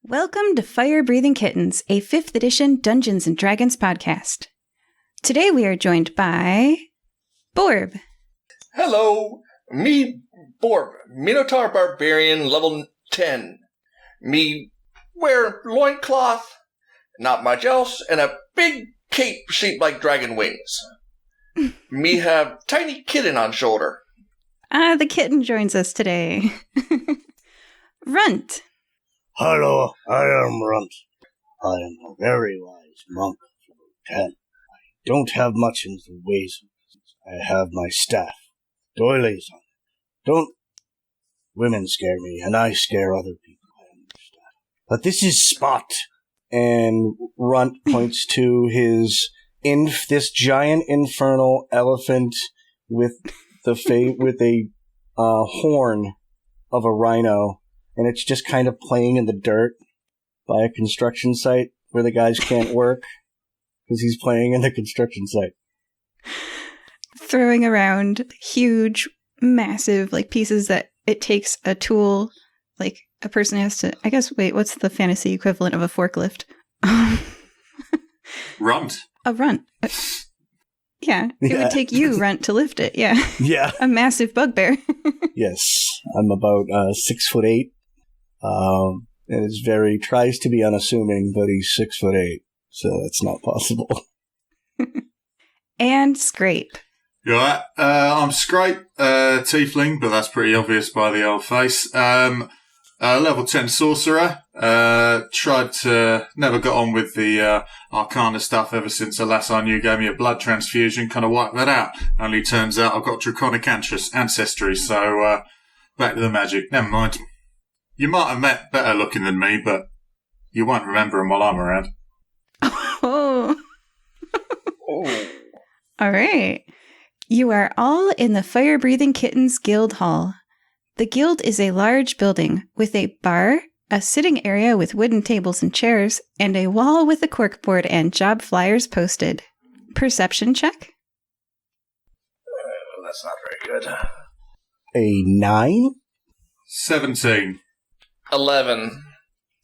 Welcome to Firebreathing Kittens, a 5th edition Dungeons & Dragons podcast. Today we are joined by Borb. Hello, me Borb, Minotaur Barbarian, level 10. Me wear loincloth, not much else, and a big cape shaped like dragon wings. Me have tiny kitten on shoulder. The kitten joins us today. Runt. Hello, I am Runt. I am a very wise monk of level 10. I don't have much in the ways of business. I have my staff, doilies on it. Don't women scare me, and I scare other people. I understand. But this is Spot. And Runt points to this giant infernal elephant with a horn of a rhino. And it's just kind of playing in the dirt by a construction site where the guys can't work because he's playing in the construction site. Throwing around huge, massive, pieces that it takes a tool, a person has to, what's the fantasy equivalent of a forklift? Runt. A runt. Yeah, it would take you, Runt, to lift it, yeah. Yeah. A massive bugbear. Yes, I'm about 6'8". And tries to be unassuming, but he's 6'8", so that's not possible. And Scrape. You alright? I'm Scrape, tiefling, but that's pretty obvious by the old face. Level 10 sorcerer. Never got on with the arcana stuff ever since the last I knew gave me a blood transfusion, kind of wiped that out. Only turns out I've got draconic ancestry, so back to the magic. Never mind. You might have met better looking than me, but you won't remember them while I'm around. Oh. All right. You are all in the Firebreathing Kittens Guild Hall. The guild is a large building with a bar, a sitting area with wooden tables and chairs, and a wall with a corkboard and job flyers posted. Perception check? That's not very good. A 9? 17. 11.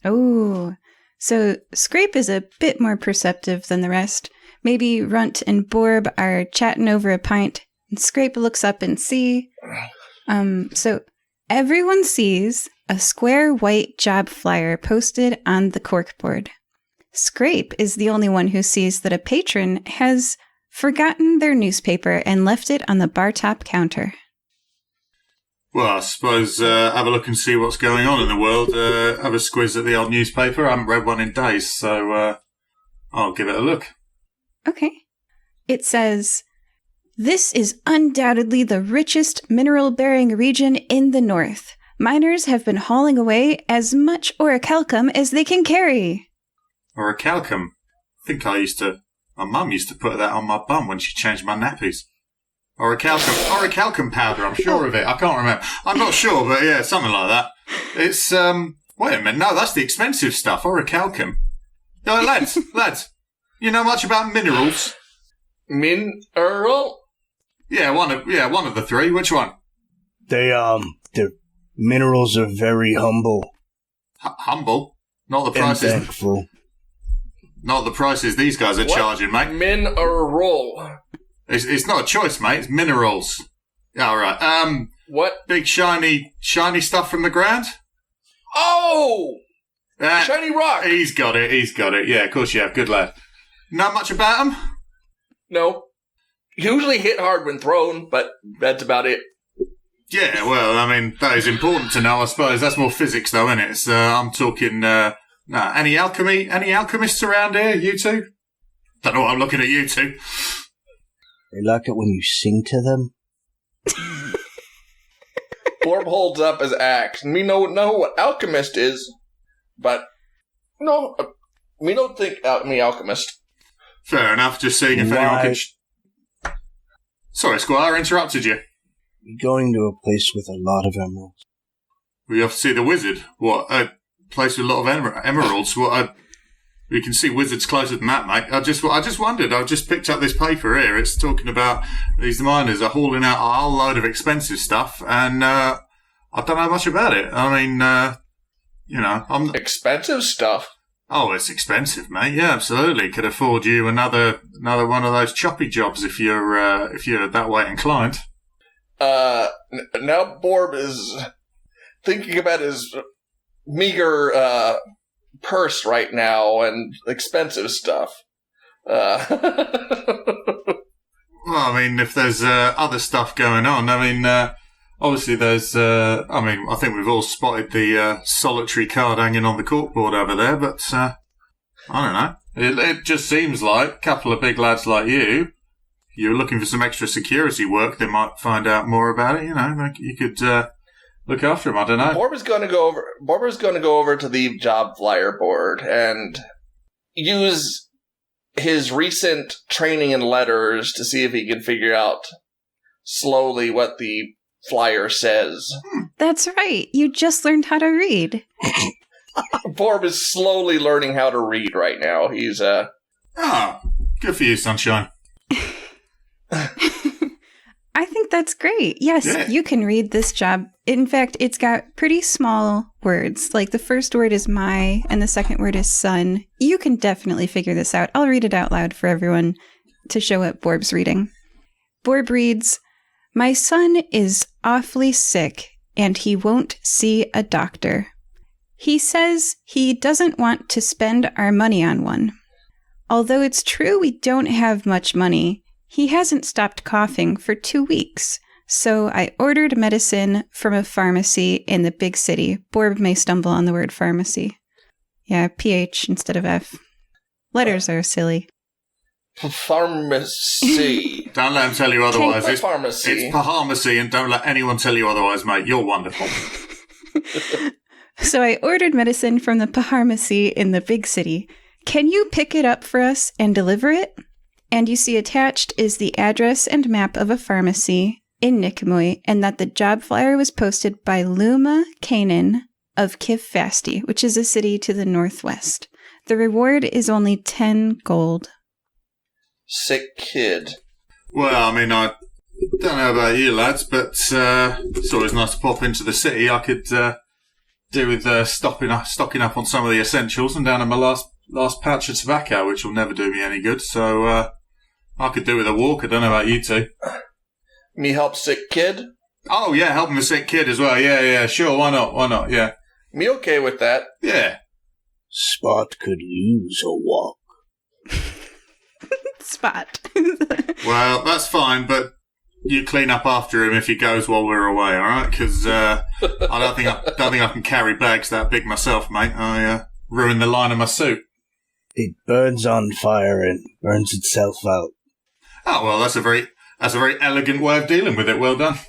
Oh, so Scrape is a bit more perceptive than the rest. Maybe Runt and Borb are chatting over a pint, and Scrape looks up and see. So everyone sees a square white job flyer posted on the corkboard. Scrape is the only one who sees that a patron has forgotten their newspaper and left it on the bar top counter. Well, I suppose have a look and see what's going on in the world. Have a squiz at the old newspaper. I haven't read one in days, so I'll give it a look. Okay. It says, "This is undoubtedly the richest mineral-bearing region in the north. Miners have been hauling away as much orichalcum as they can carry." Orichalcum? I think my mum used to put that on my bum when she changed my nappies. Orichalcum powder, I'm sure of it. I can't remember. I'm not sure, but yeah, something like that. It's, wait a minute. No, that's the expensive stuff. Orichalcum. Oh, lads, you know much about minerals? Mineral? Yeah, one of the three. Which one? The minerals are very humble. Humble? Not the prices. And thankful. Not the prices these guys are charging, mate. Mineral. It's not a choice, mate. It's minerals. Yeah, all right. What? Big shiny stuff from the ground? Oh! Shiny rock. He's got it. Yeah, of course you have. Good lad. Not much about them? No. Usually hit hard when thrown, but that's about it. Yeah, well, I mean, that is important to know, I suppose. That's more physics, though, isn't it? It's, I'm talking, any alchemists around here, you two? Don't know what I'm looking at you two. They like it when you sing to them. Borb holds up his axe. We know what alchemist is, but no, we don't think me alchemist. Fair enough, just seeing if anyone can... Sorry, Squire, I interrupted you. We're going to a place with a lot of emeralds. We have to see the wizard. What, a place with a lot of emeralds? We can see wizards closer than that, mate. I just wondered. I just picked up this paper here. It's talking about these miners are hauling out a whole load of expensive stuff, and I don't know much about it. I mean, I'm Expensive stuff. Oh, it's expensive, mate. Yeah, absolutely. Could afford you another one of those choppy jobs if you're that way inclined. Now Borb is thinking about his meager purse right now and expensive stuff. Well, I mean, if there's other stuff going on, I mean, obviously there's. I think we've all spotted the solitary card hanging on the corkboard over there, but I don't know. It just seems like a couple of big lads like you. You're looking for some extra security work. They might find out more about it. Like you could look after them. I don't know. Borb is going to go over to the job flyer board and use his recent training in letters to see if he can figure out slowly what the flyer says. That's right. You just learned how to read. Borb is slowly learning how to read right now. He's good for you, Sunshine. I think that's great. Yes, Yeah. You can read this job. In fact, it's got pretty small words. Like the first word is my and the second word is son. You can definitely figure this out. I'll read it out loud for everyone to show what Borb's reading. Borb reads, "My son is awfully sick and he won't see a doctor. He says he doesn't want to spend our money on one. Although it's true we don't have much money, he hasn't stopped coughing for 2 weeks, so I ordered medicine from a pharmacy in the big city." Borb may stumble on the word pharmacy. Yeah, PH instead of F. Letters are silly. pharmacy. Don't let him tell you otherwise. It's pharmacy. It's pharmacy, and don't let anyone tell you otherwise, mate. You're wonderful. So I ordered medicine from the pharmacy in the big city. Can you pick it up for us and deliver it? And you see attached is the address and map of a pharmacy in Nicomoy, and that the job flyer was posted by Luma Kanan of Kivfasti, which is a city to the northwest. The reward is only 10 gold. Sick kid. Well, I mean, I don't know about you lads, but it's always nice to pop into the city. I could do with stocking up on some of the essentials and down on my last pouch of tobacco, which will never do me any good. So I could do with a walk. I don't know about you two. Me help sick kid? Oh, yeah, helping a sick kid as well. Yeah, sure. Why not? Yeah. Me okay with that. Yeah. Spot could use a walk. Spot. Well, that's fine, but you clean up after him if he goes while we're away, all right? Because I don't think I can carry bags that big myself, mate. I ruin the line of my suit. It burns on fire and burns itself out. Oh well, that's a very elegant way of dealing with it. Well done.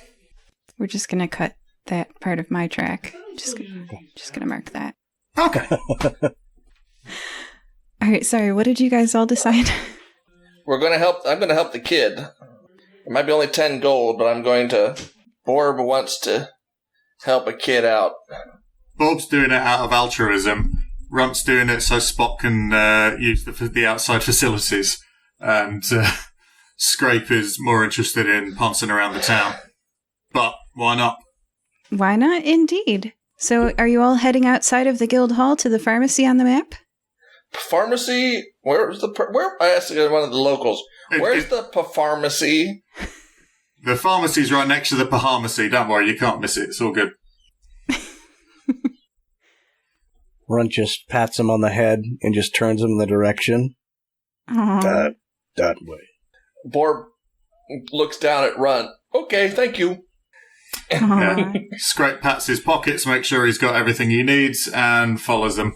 We're just going to cut that part of my track. Just going to mark that. Okay. All right, sorry, what did you guys all decide? I'm going to help the kid. It might be only 10 gold, but Borb wants to help a kid out. Bob's doing it out of altruism. Runt's doing it so Spot can use the outside facilities. And Scrape is more interested in pouncing around the town. But why not? Why not, indeed. So are you all heading outside of the guild hall to the pharmacy on the map? Pharmacy? Where I asked one of the locals. Where's the pharmacy? The pharmacy's right next to the pharmacy. Don't worry, you can't miss it. It's all good. Runt just pats him on the head and just turns him in the direction. Aww. That way. Borb looks down at Runt. Okay, thank you. Aww. Scrape pats his pockets, makes sure he's got everything he needs, and follows them.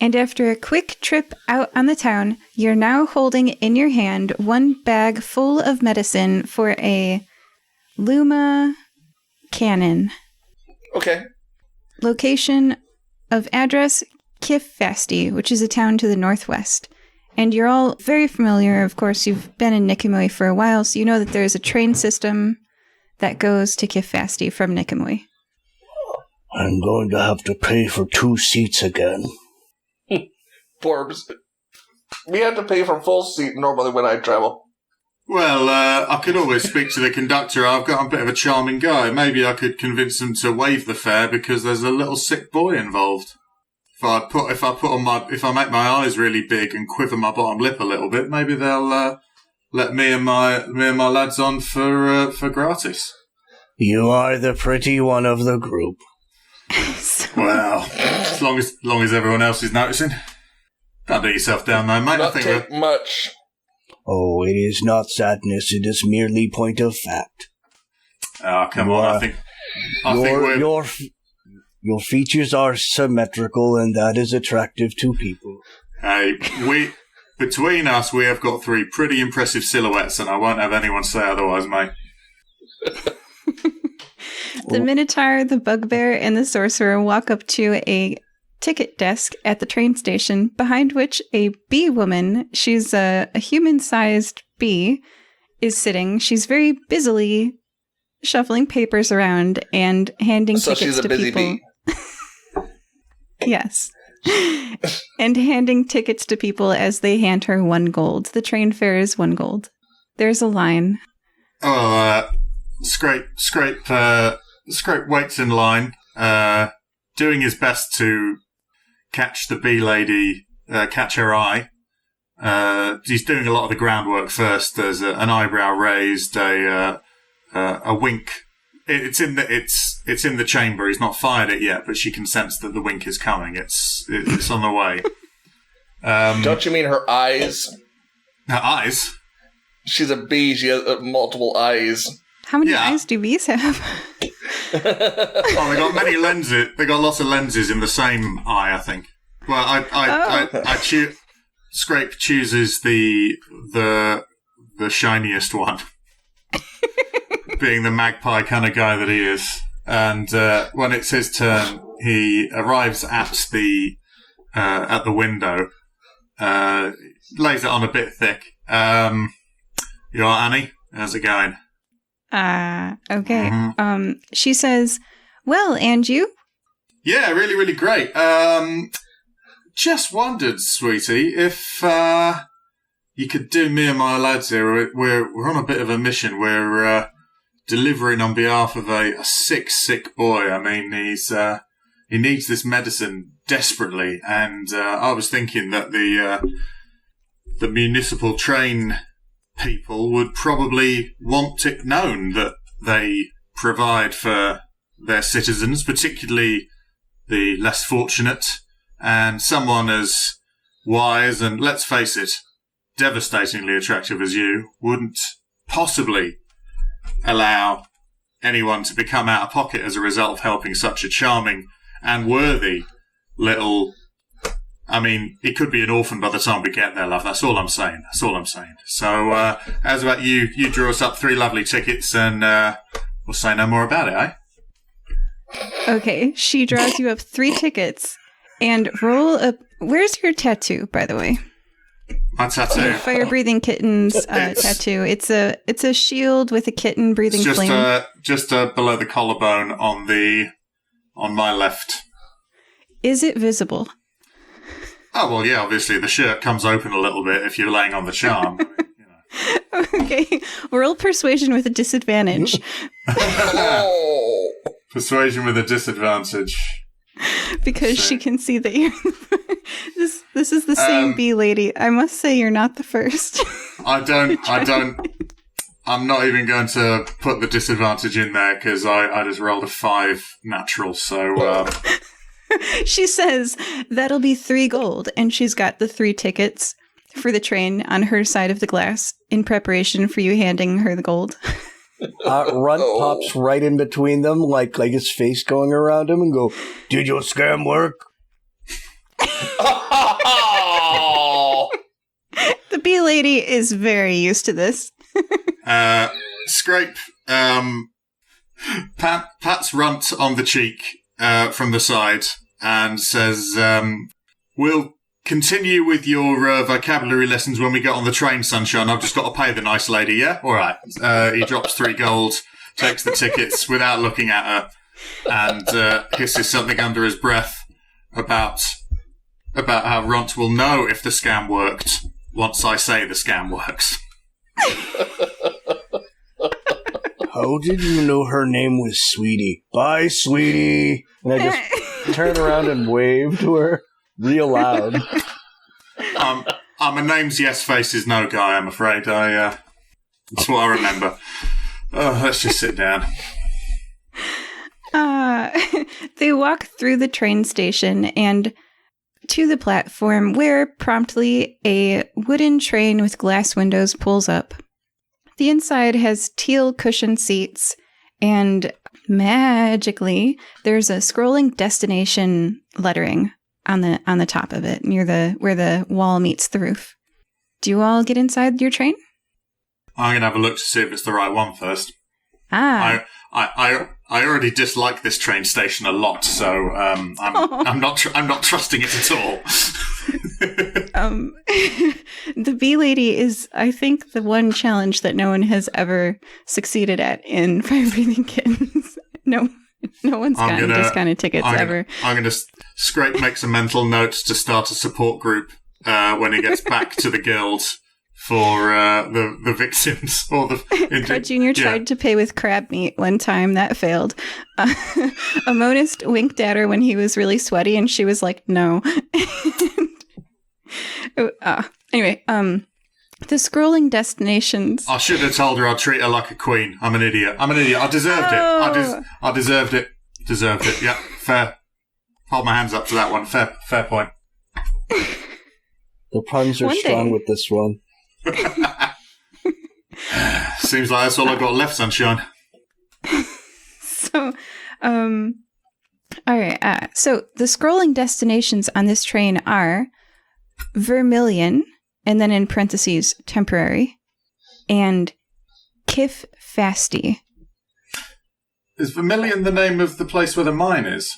And after a quick trip out on the town, you're now holding in your hand one bag full of medicine for a Luma cannon. Okay. Location of address, Kivfasti, which is a town to the northwest. And you're all very familiar, of course, you've been in Nicomoy for a while, so you know that there's a train system that goes to Kivfasti from Nicomoy. I'm going to have to pay for 2 seats again. Borbs. We have to pay for full seat normally when I travel. Well, I could always speak to the conductor. I've got a bit of a charming guy. Maybe I could convince him to waive the fare because there's a little sick boy involved. If I make my eyes really big and quiver my bottom lip a little bit, maybe they'll let me and my lads on for gratis. You are the pretty one of the group. Well, as long as everyone else is noticing. Don't do yourself down though, mate. Not take much. Oh, it is not sadness, it is merely point of fact. Oh, come on, I think your features are symmetrical, and that is attractive to people. Hey, between us, we have got 3 pretty impressive silhouettes, and I won't have anyone say otherwise, mate. The Minotaur, the Bugbear, and the Sorcerer walk up to a ticket desk at the train station, behind which a bee woman, she's a human-sized bee, is sitting. She's very busily shuffling papers around and handing tickets to people. So she's a busy bee. Yes. And handing tickets to people as they hand her 1 gold. The train fare is 1 gold. There's a line. Oh, Scrape waits in line, doing his best to catch the bee lady, catch her eye. He's doing a lot of the groundwork first. There's an eyebrow raised, a wink. It's in the chamber. He's not fired it yet, but she can sense that the wink is coming. It's on the way. Don't you mean her eyes? Her eyes? She's a bee. She has multiple eyes. How many eyes do bees have? Oh, they got many lenses. They got lots of lenses in the same eye, I think. Well, Scrape chooses the shiniest one, being the magpie kind of guy that he is. And when it's his turn, he arrives at the window, lays it on a bit thick. You all right, Annie? How's it going? Okay. Mm-hmm. She says, well, and you? Yeah, really, really great. Just wondered, sweetie, if you could do me and my lads here. We're on a bit of a mission. We're delivering on behalf of a sick boy. I mean, he needs this medicine desperately, and I was thinking that the municipal train people would probably want it known that they provide for their citizens, particularly the less fortunate, and someone as wise and, let's face it, devastatingly attractive as you wouldn't possibly allow anyone to become out of pocket as a result of helping such a charming and worthy little... I mean, he could be an orphan by the time we get there, love. That's all I'm saying. So, how's about you? You draw us up 3 lovely tickets and we'll say no more about it, eh? Okay, she draws you up 3 tickets and roll up... Where's your tattoo, by the way? My tattoo? Your Firebreathing Kittens tattoo. It's a shield with a kitten breathing flame. Just below the collarbone on my left. Is it visible? Oh, well, yeah, obviously the shirt comes open a little bit if you're laying on the charm. Okay, roll persuasion with a disadvantage. Persuasion with a disadvantage. Because she can see that you're... This is the same bee lady. I must say you're not the first. I'm not even going to put the disadvantage in there because I just rolled a 5 natural, so... She says, that'll be 3 gold, and she's got the 3 tickets for the train on her side of the glass in preparation for you handing her the gold. Runt pops right in between them, like his face going around him, and go, "Did your scam work?" The bee lady is very used to this. Scrape pats Runt on the cheek from the side and says, we'll continue with your vocabulary lessons when we get on the train, sunshine. I've just got to pay the nice lady, yeah? All right. He drops 3 gold, takes the tickets without looking at her, and hisses something under his breath about how Runt will know if the scam worked once I say the scam works. How did you know her name was Sweetie? Bye, Sweetie. And I just turn around and wave to her real loud. I'm a name's yes, faces no guy, I'm afraid. That's what I remember. Oh, let's just sit down. They walk through the train station and to the platform where promptly a wooden train with glass windows pulls up. The inside has teal cushioned seats, and magically, there's a scrolling destination lettering on the top of it, near where the wall meets the roof. Do you all get inside your train? I'm gonna have a look to see if it's the right one first. Ah. I already dislike this train station a lot, so I'm not trusting it at all. The bee lady is, I think, the one challenge that no one has ever succeeded at in Firebreathing Kittens. No one's gotten discounted tickets ever. I'm gonna Scrape makes a mental note to start a support group when he gets back to the guild for the victims or the. Crud Jr. tried to pay with crab meat one time. That failed. A monist winked at her when he was really sweaty, and she was like, "No." Anyway, the scrolling destinations. I should have told her I'd treat her like a queen. I'm an idiot. I deserved it. I deserved it. Deserved it. Yeah, fair. Hold my hands up to that one. Fair point. The puns are strong with this one. Seems like that's all I've got left, sunshine. So, all right. So the scrolling destinations on this train are Vermilion, and then in parentheses, temporary, and Kif Fasty. Is Vermilion the name of the place where the mine is?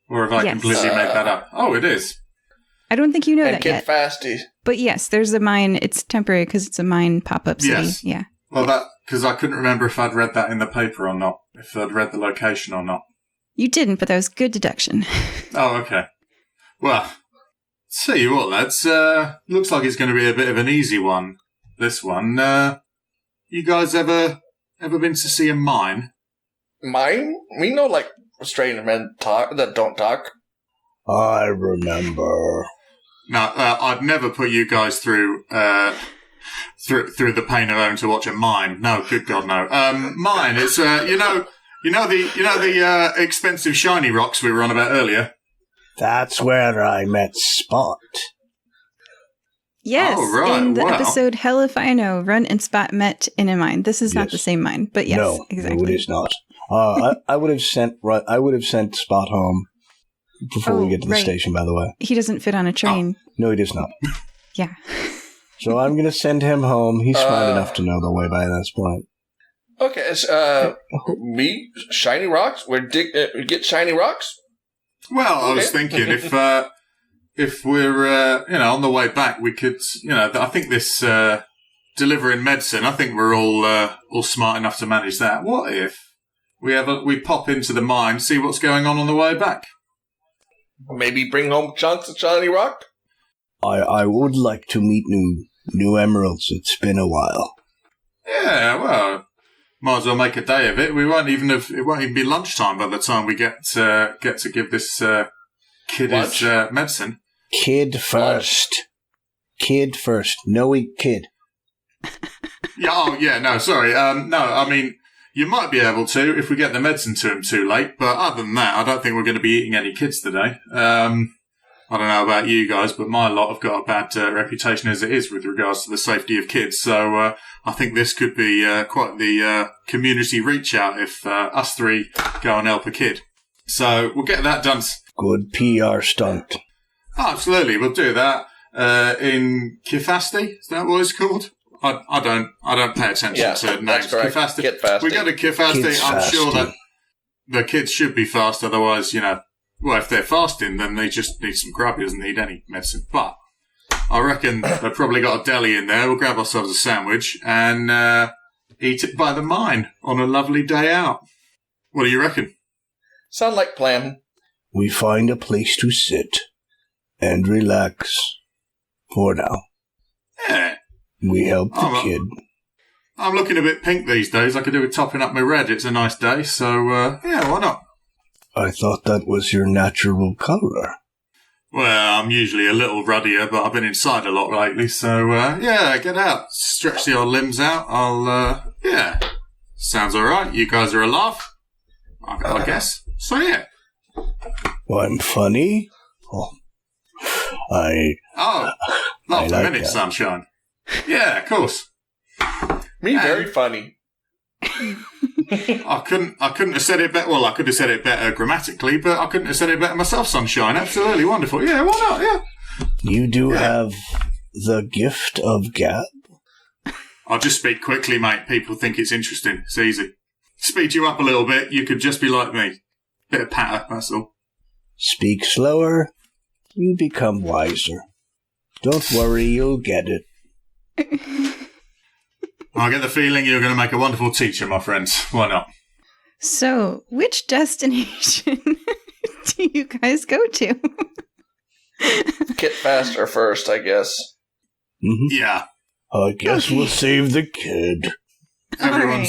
Or have I completely made that up? Oh, it is. I don't think you know that yet. Fasty. But yes, there's a mine. It's temporary because it's a mine pop-up city. Yes. Yeah. Well, because I couldn't remember if I'd read that in the paper or not, if I'd read the location or not. You didn't, but that was good deduction. Oh, okay. Well, tell you what, lads. Looks like it's going to be a bit of an easy one, this one. You guys ever been to see a mine? Mine? We know, like, strange men that don't talk. I remember. No, I'd never put you guys through the pain of having to watch a mine. No, good God, no. Mine. It's you know the expensive shiny rocks we were on about earlier. That's where I met Spot. Yes, in the episode Hell If I Know, Runt and Spot met in a mine. This is not the same mine, but yes, no, exactly. No, it is not. I would have sent Spot home before we get to the station. By the way, he doesn't fit on a train. No, he does not. Yeah. So I'm going to send him home. He's smart enough to know the way by this point. Okay, me shiny rocks. We get shiny rocks. Well, I was thinking if we're on the way back, we could I think this delivering medicine. I think we're all smart enough to manage that. What if we pop into the mine, see what's going on the way back? Maybe bring home chunks of shiny rock. I would like to meet new emeralds. It's been a while. Yeah, well, might as well make a day of it. It won't even be lunchtime by the time we get to give this kid his medicine. Kid first. Kid first. No eat kid. Yeah. Oh, yeah. No, sorry. No, I mean, you might be able to if we get the medicine to him too late. But other than that, I don't think we're going to be eating any kids today. I don't know about you guys, but my lot have got a bad reputation as it is with regards to the safety of kids. So I think this could be quite the community reach out if us three go and help a kid. So we'll get that done. Good PR stunt. Oh, absolutely, we'll do that in Kifasti. Is that what it's called? I don't pay attention to names. Kifasti. We go to Kifasti. I'm sure that the kids should be fast. Otherwise, well, if they're fasting, then they just need some grub. He doesn't need any medicine. But I reckon they've probably got a deli in there. We'll grab ourselves a sandwich and eat it by the mine on a lovely day out. What do you reckon? Sound like plan. We find a place to sit and relax for now. Yeah. We help the kid. I'm looking a bit pink these days. I could do with topping up my red. It's a nice day, so yeah, why not? I thought that was your natural color. Well, I'm usually a little ruddier, but I've been inside a lot lately, so yeah, get out. Stretch the old limbs out. Yeah. Sounds alright. You guys are alive, I guess. So yeah. Well, I'm funny. Oh, not I a like minute, that. sunshine. Yeah, of course. Me, very funny. I couldn't have said it better. Well, I could have said it better grammatically, but I couldn't have said it better myself, sunshine. Absolutely wonderful. Yeah, why not? Yeah. You do have the gift of gab? I'll just speak quickly, mate. People think it's interesting. It's easy. Speed you up a little bit. You could just be like me. Bit of patter, that's all. Speak slower, you become wiser. Don't worry, you'll get it. I get the feeling you're going to make a wonderful teacher, my friends. Why not? So, which destination do you guys go to? Kit faster first, I guess. Mm-hmm. Yeah. I guess we'll save the kid. Everyone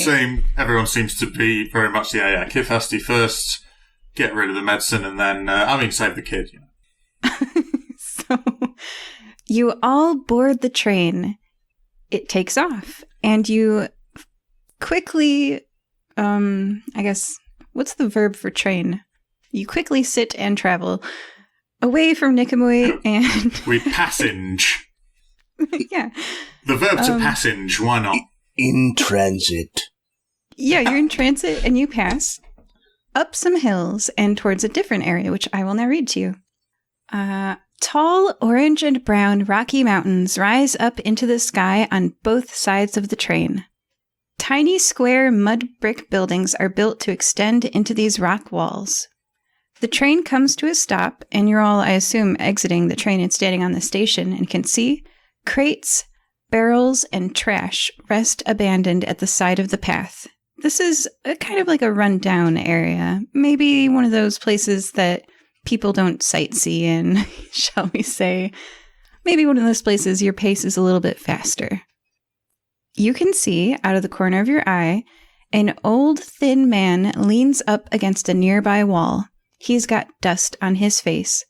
seems to be very much Kid Fasty first, get rid of the medicine, and then save the kid. You know. So, you all board the train. It takes off, and you quickly, I guess, what's the verb for train? You quickly sit and travel away from Nikamui, and We passage. yeah. The verb to passage. Why not? In transit. Yeah, you're in transit and you pass up some hills and towards a different area, which I will now read to you. Tall orange and brown rocky mountains rise up into the sky on both sides of the train. Tiny square mud brick buildings are built to extend into these rock walls. The train comes to a stop, and you're all, I assume, exiting the train and standing on the station and can see crates, barrels, and trash rest abandoned at the side of the path. This is kind of like a rundown area. Maybe one of those places that people don't sightsee in, shall we say. Maybe one of those places your pace is a little bit faster. You can see, out of the corner of your eye, an old, thin man leans up against a nearby wall. He's got dust on his face.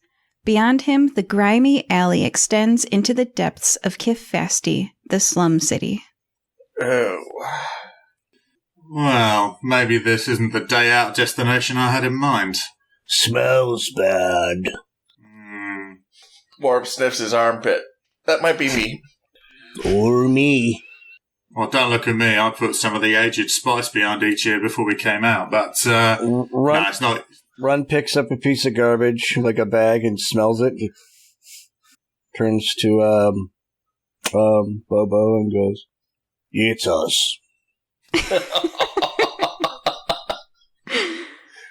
Beyond him, the grimy alley extends into the depths of Kifasti, the slum city. Oh. Well, maybe this isn't the day out destination I had in mind. Smells bad. Borb sniffs his armpit. That might be me. Or me. Well, don't look at me. I put some of the aged spice behind each ear before we came out, but Runt, it's not. Runt picks up a piece of garbage, like a bag, and smells it. He turns to Bobo and goes, "It's us."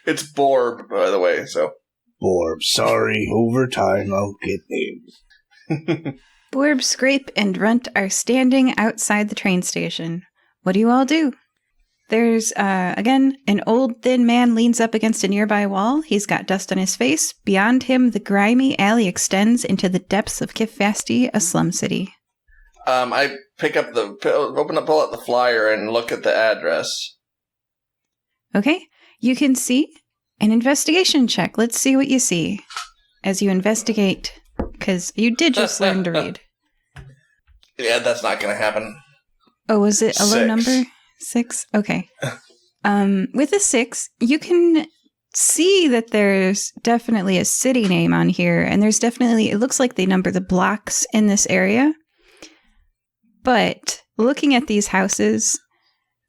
It's Borb, by the way, so. Borb, sorry. Over time, I'll get names. Borb, Scrape, and Runt are standing outside the train station. What do you all do? There's, again, an old, thin man leans up against a nearby wall. He's got dust on his face. Beyond him, the grimy alley extends into the depths of Kifasti, a slum city. I pull out the flyer and look at the address. Okay, you can see an investigation check. Let's see what you see as you investigate, because you did just learn to read. Yeah, that's not going to happen. Oh, was it a low 6. number? 6? Okay. With a 6, you can see that there's definitely a city name on here, and there's definitely, it looks like they number the blocks in this area. But looking at these houses,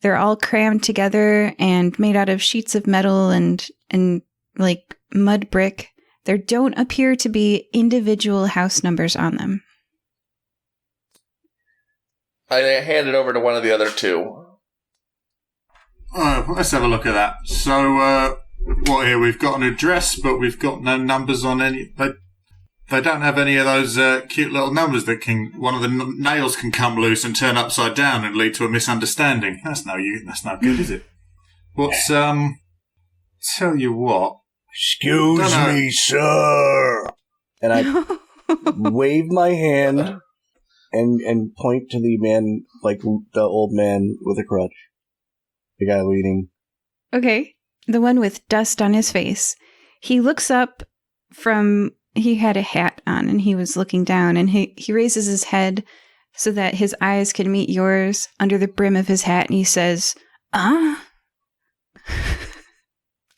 they're all crammed together and made out of sheets of metal and like mud brick. There don't appear to be individual house numbers on them. I hand it over to one of the other two. Let's have a look at that. So, what here? We've got an address, but we've got no numbers on any. They don't have any of those cute little numbers that one of the nails can come loose and turn upside down and lead to a misunderstanding. That's no good, is it? What's tell you what. Excuse me, sir. And I wave my hand and point to the man, like the old man with a crutch. The guy leading. Okay. The one with dust on his face. He looks up he had a hat on and he was looking down, and he raises his head so that his eyes can meet yours under the brim of his hat, and he says,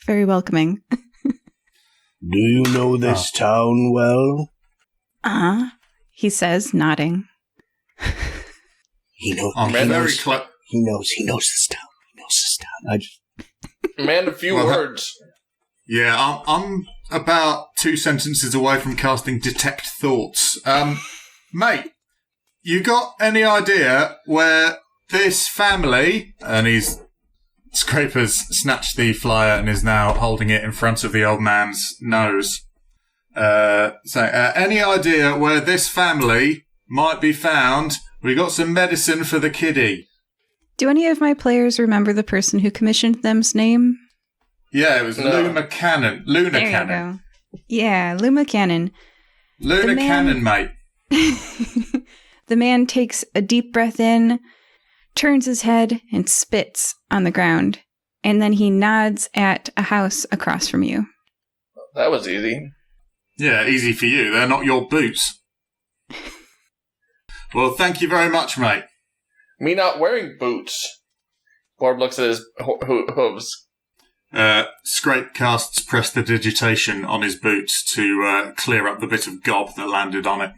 very welcoming. Do you know this town well? He says, nodding. He knows. I'm He very knows. close. He knows this town. He knows this town. I just. Man, a few words. Yeah, I'm about 2 sentences away from casting Detect Thoughts. Mate, you got any idea where this family, and Scraper's snatched the flyer and is now holding it in front of the old man's nose. Any idea where this family might be found? We got some medicine for the kiddie. Do any of my players remember the person who commissioned them's name? Yeah, it was Luna Cannon. Luna There Cannon. you go. Yeah, Luma Cannon. Luna Cannon, mate. The man takes a deep breath in, turns his head, and spits on the ground. And then he nods at a house across from you. That was easy. Yeah, easy for you. They're not your boots. Well, thank you very much, mate. Me not wearing boots. Borb looks at his hooves. Scrape casts Prestidigitation on his boots to clear up the bit of gob that landed on it.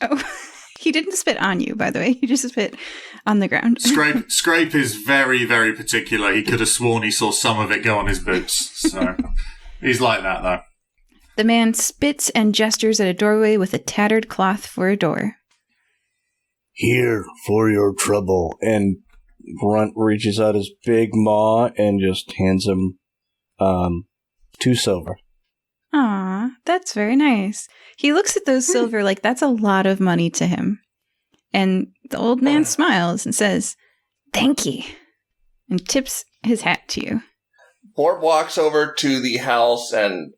Oh, he didn't spit on you, by the way. He just spit on the ground. Scrape is very, very particular. He could have sworn he saw some of it go on his boots. So he's like that, though. The man spits and gestures at a doorway with a tattered cloth for a door. Here for your trouble. And Runt reaches out his big maw and just hands him 2 silver. Aw, that's very nice. He looks at those silver like that's a lot of money to him. And the old man smiles and says, "Thank ye," and tips his hat to you. Borb walks over to the house and,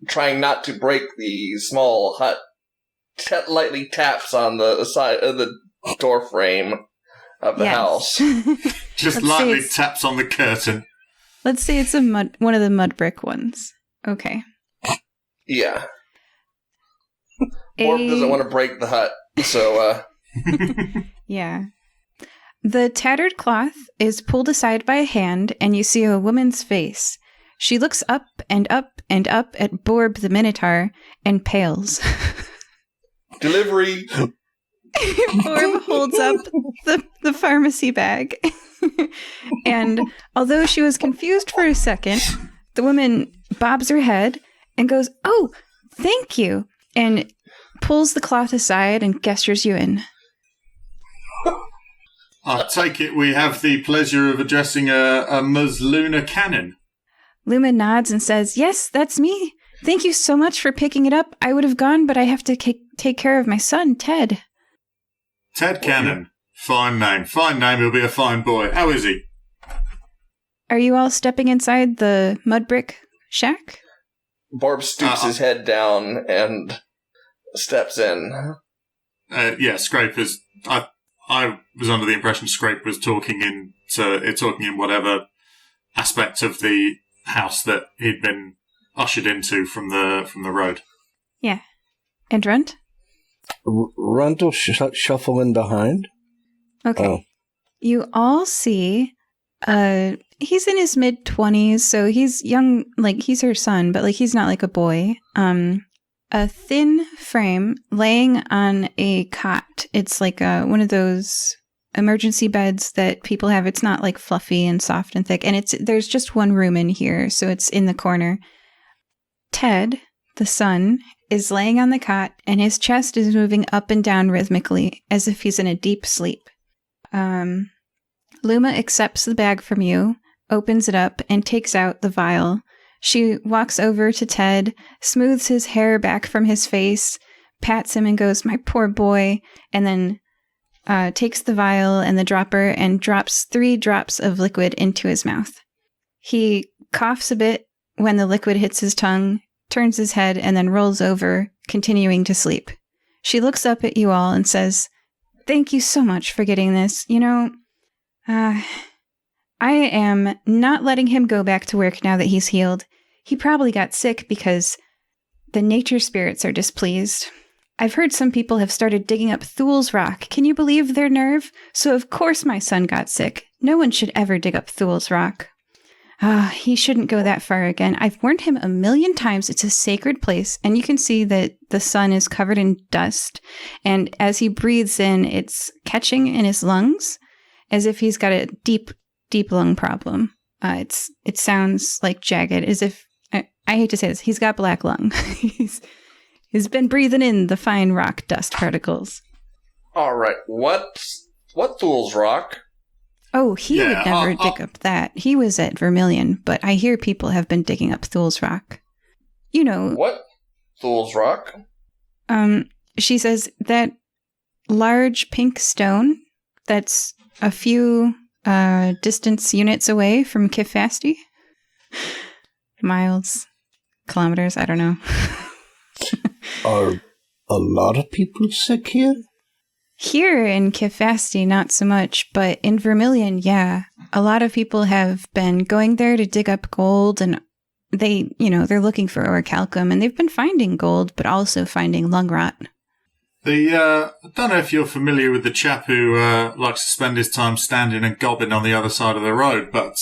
trying not to break the small hut, lightly taps on the side of the door frame of the house. Just lightly taps on the curtain. Let's say it's one of the mud brick ones. Okay. Yeah. Borb doesn't want to break the hut, so, Yeah. The tattered cloth is pulled aside by a hand, and you see a woman's face. She looks up and up and up at Borb the Minotaur and pales. Delivery. Borb holds up the pharmacy bag. And although she was confused for a second, the woman bobs her head and goes, "Oh, thank you," and pulls the cloth aside and gestures you in. I take it we have the pleasure of addressing a Ms. Luna Cannon. Luma nods and says, "Yes, that's me. Thank you so much for picking it up. I would have gone, but I have to take care of my son, Ted." Ted Cannon. Fine name. Fine name. He'll be a fine boy. How is he? Are you all stepping inside the mud brick shack? Borb stoops his head down and steps in. Yeah, Scrape is... I was under the impression Scrape was talking in whatever aspect of the house that he'd been ushered into from the road. Yeah. And Runt? Runt will shuffle in behind. Okay. Oh. You all see, he's in his mid-20s, so he's young, like, he's her son, but, like, he's not, like, a boy. A thin frame laying on a cot. It's like one of those emergency beds that people have. It's not, like, fluffy and soft and thick, and there's just one room in here, so it's in the corner. Ted, the son, is laying on the cot, and his chest is moving up and down rhythmically, as if he's in a deep sleep. Luma accepts the bag from you, opens it up, and takes out the vial. She walks over to Ted, smooths his hair back from his face, pats him and goes, "My poor boy," and then takes the vial and the dropper and drops 3 drops of liquid into his mouth. He coughs a bit when the liquid hits his tongue, turns his head, and then rolls over, continuing to sleep. she looks up at you all and says, "Thank you so much for getting this. I am not letting him go back to work now that he's healed. He probably got sick because the nature spirits are displeased. I've heard some people have started digging up Thul's Rock. Can you believe their nerve? So of course my son got sick. No one should ever dig up Thul's Rock. He shouldn't go that far again. I've warned him 1,000,000 times. It's a sacred place." And you can see that the sun is covered in dust. And as he breathes in, it's catching in his lungs as if he's got a deep, deep lung problem. It sounds like jagged, as if, I hate to say this, he's got black lung. He's been breathing in the fine rock dust particles. All right, what Thul's Rock? Oh, he would never dig up that. He was at Vermilion, but I hear people have been digging up Thul's Rock. What? Thul's Rock? She says that large pink stone that's a few distance units away from Kifasti. Miles, kilometers, I don't know. Are a lot of people sick here? Here in Kifasti, not so much, but in Vermilion, yeah. A lot of people have been going there to dig up gold, and they're looking for orichalcum, and they've been finding gold, but also finding lung rot. I don't know if you're familiar with the chap who likes to spend his time standing and gobbing on the other side of the road, but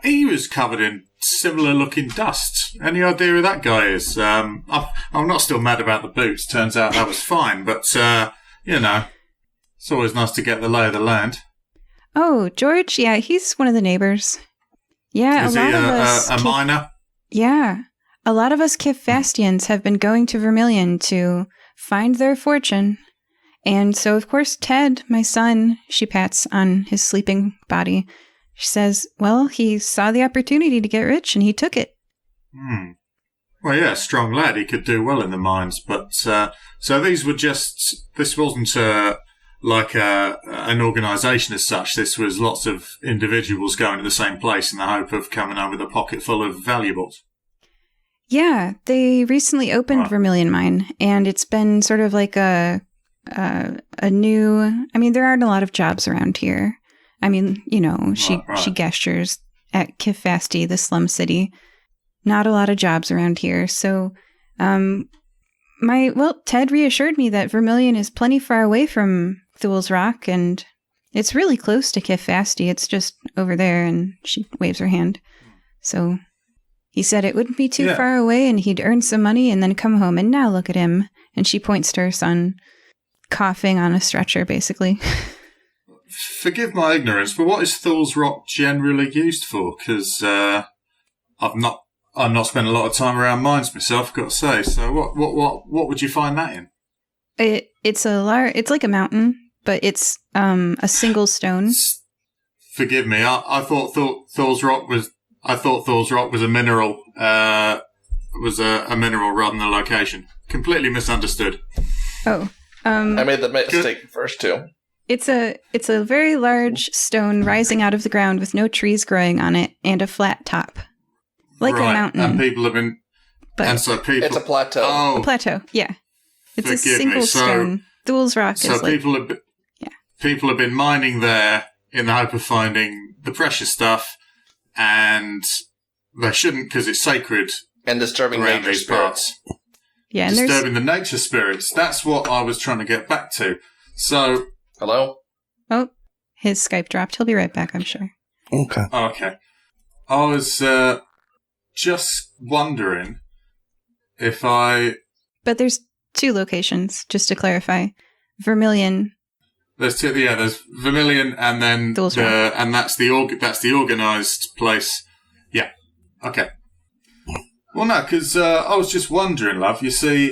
he was covered in similar-looking dust. Any idea who that guy is? I'm not still mad about the boots. Turns out that was fine, but, it's always nice to get the lay of the land. Oh, George? Yeah, he's one of the neighbors. Yeah, is a lot he of us... a miner? Yeah. A lot of us Kiffastians have been going to Vermilion to find their fortune. And so, of course, Ted, my son, she pats on his sleeping body. She says, well, he saw the opportunity to get rich and he took it. Well, yeah, strong lad. He could do well in the mines. But, so this wasn't like an organisation as such. This was lots of individuals going to the same place in the hope of coming home with a pocket full of valuables. Yeah, they recently opened Vermilion Mine, and it's been sort of like a new... I mean, there aren't a lot of jobs around here. I mean, she gestures at Kifasti, the slum city. Not a lot of jobs around here. So, Ted reassured me that Vermilion is plenty far away from Thul's Rock, and it's really close to Kifasti. It's just over there, and she waves her hand. So, he said it wouldn't be too far away, and he'd earn some money and then come home. And now look at him. And she points to her son, coughing on a stretcher, basically. Forgive my ignorance, but what is Thul's Rock generally used for? Because I've not spent a lot of time around mines myself, got to say. So what would you find that in? It's like a mountain, but it's a single stone. Forgive me, I thought Thul's Rock was a mineral. Was a mineral rather than a location. Completely misunderstood. Oh, I made the mistake first too. It's a very large stone rising out of the ground with no trees growing on it and a flat top. Like a mountain. And people have been... But it's a plateau. Oh. A plateau, yeah. It's a single stone. Thul's Rock is like... People have been mining there in the hope of finding the precious stuff, and they shouldn't because it's sacred. And disturbing nature spirits. Yeah, and disturbing the nature spirits. That's what I was trying to get back to. So... Hello? Oh, his Skype dropped. He'll be right back, I'm sure. Okay. I was just wondering if But there's 2 locations, just to clarify. Vermilion. There's 2. Yeah, there's Vermilion, and then and that's the organised place. Yeah. Okay. Well, no, because I was just wondering, love. You see,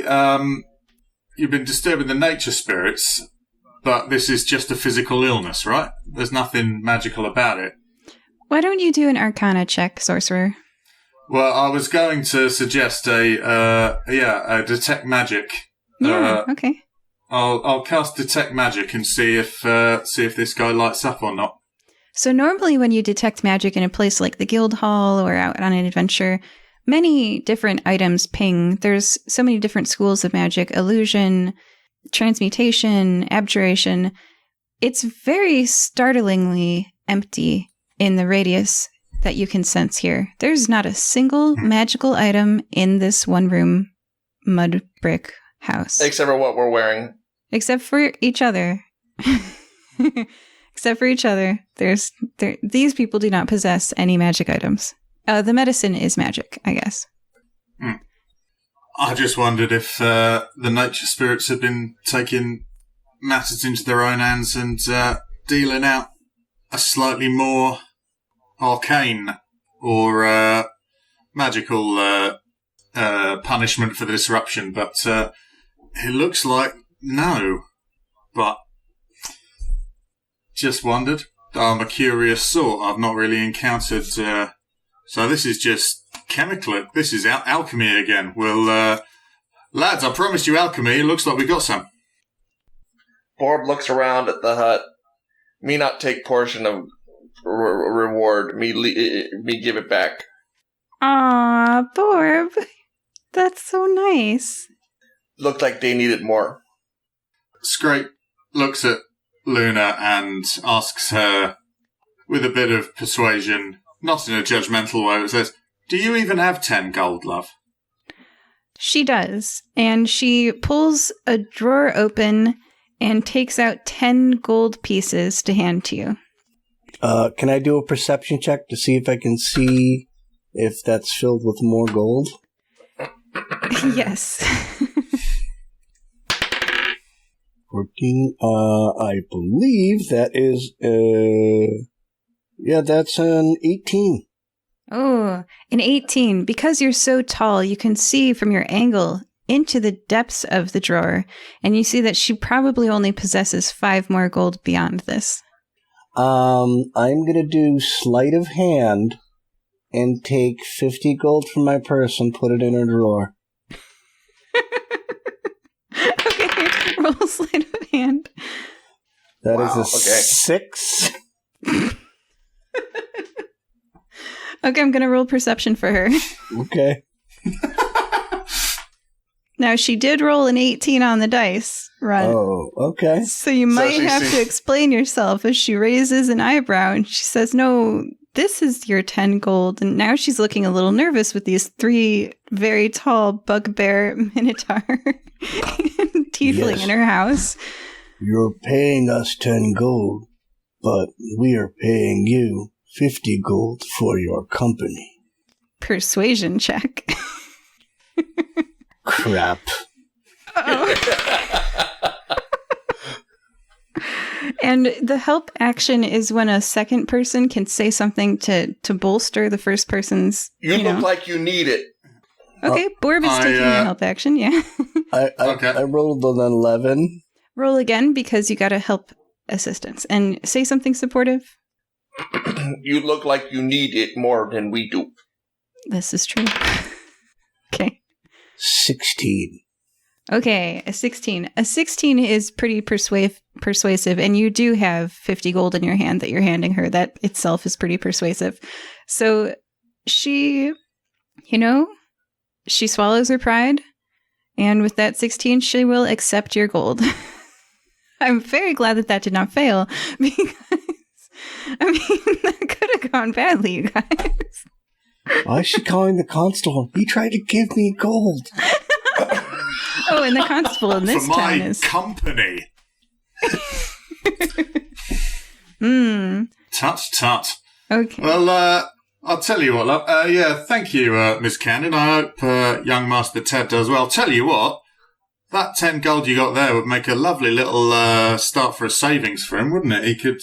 you've been disturbing the nature spirits. But this is just a physical illness, right? There's nothing magical about it. Why don't you do an Arcana check, Sorcerer? Well, I was going to suggest a Detect Magic. Yeah, okay. I'll cast Detect Magic and see if this guy lights up or not. So normally when you detect magic in a place like the Guild Hall or out on an adventure, many different items ping. There's so many different schools of magic: illusion, transmutation, abjuration. It's very startlingly empty in the radius that you can sense here. There's not a single magical item in this one-room mud brick house. Except for what we're wearing. Except for each other. Except for each other. These people do not possess any magic items. The medicine is magic, I guess. I just wondered if the nature spirits had been taking matters into their own hands and dealing out a slightly more arcane or magical punishment for the disruption, but it looks like no. But just wondered. I'm a curious sort. I've not really encountered... so this is just chemical. This is alchemy again. Well, lads, I promised you alchemy. It looks like we got some. Borb looks around at the hut. Me not take portion of reward. Me give it back. Aw, Borb. That's so nice. Looked like they needed more. Scrape looks at Luna and asks her, with a bit of persuasion, not in a judgmental way, but says, "Do you even have 10 gold, love?" She does, and she pulls a drawer open and takes out 10 gold pieces to hand to you. Can I do a perception check to see if I can see if that's filled with more gold? Yes. 14, I believe that is, that's an 18. Oh, an 18. Because you're so tall, you can see from your angle into the depths of the drawer, and you see that she probably only possesses 5 more gold beyond this. I'm gonna do sleight of hand and take 50 gold from my purse and put it in her drawer. Okay, roll sleight of hand. That is a okay. 6. Okay, I'm gonna roll perception for her. Okay. Now, she did roll an 18 on the dice, Runt. Oh, okay. So you might have to explain yourself as she raises an eyebrow and she says, "No, this is your 10 gold." And now she's looking a little nervous with these 3 very tall bugbear minotaur tiefling in her house. You're paying us 10 gold, but we are paying you 50 gold for your company. Persuasion check. Crap. And the help action is when a second person can say something to bolster the first person's. You look like you need it. Okay, Borb is taking your help action, yeah. I rolled an 11. Roll again because you got a help assistance. And say something supportive. You look like you need it more than we do. This is true. Okay. 16. Okay, a 16. A 16 is pretty persuasive, and you do have 50 gold in your hand that you're handing her. That itself is pretty persuasive. So she, she swallows her pride, and with that 16, she will accept your gold. I'm very glad that did not fail, because, that could have gone badly, you guys. Why is she calling the constable? He tried to give me gold. Oh, and the constable in this for town my is company. Tut tut. Okay. Well, I'll tell you what, love. Thank you, Miss Cannon. I hope young Master Ted does well. Tell you what, that 10 gold you got there would make a lovely little start for a savings for him, wouldn't it? He could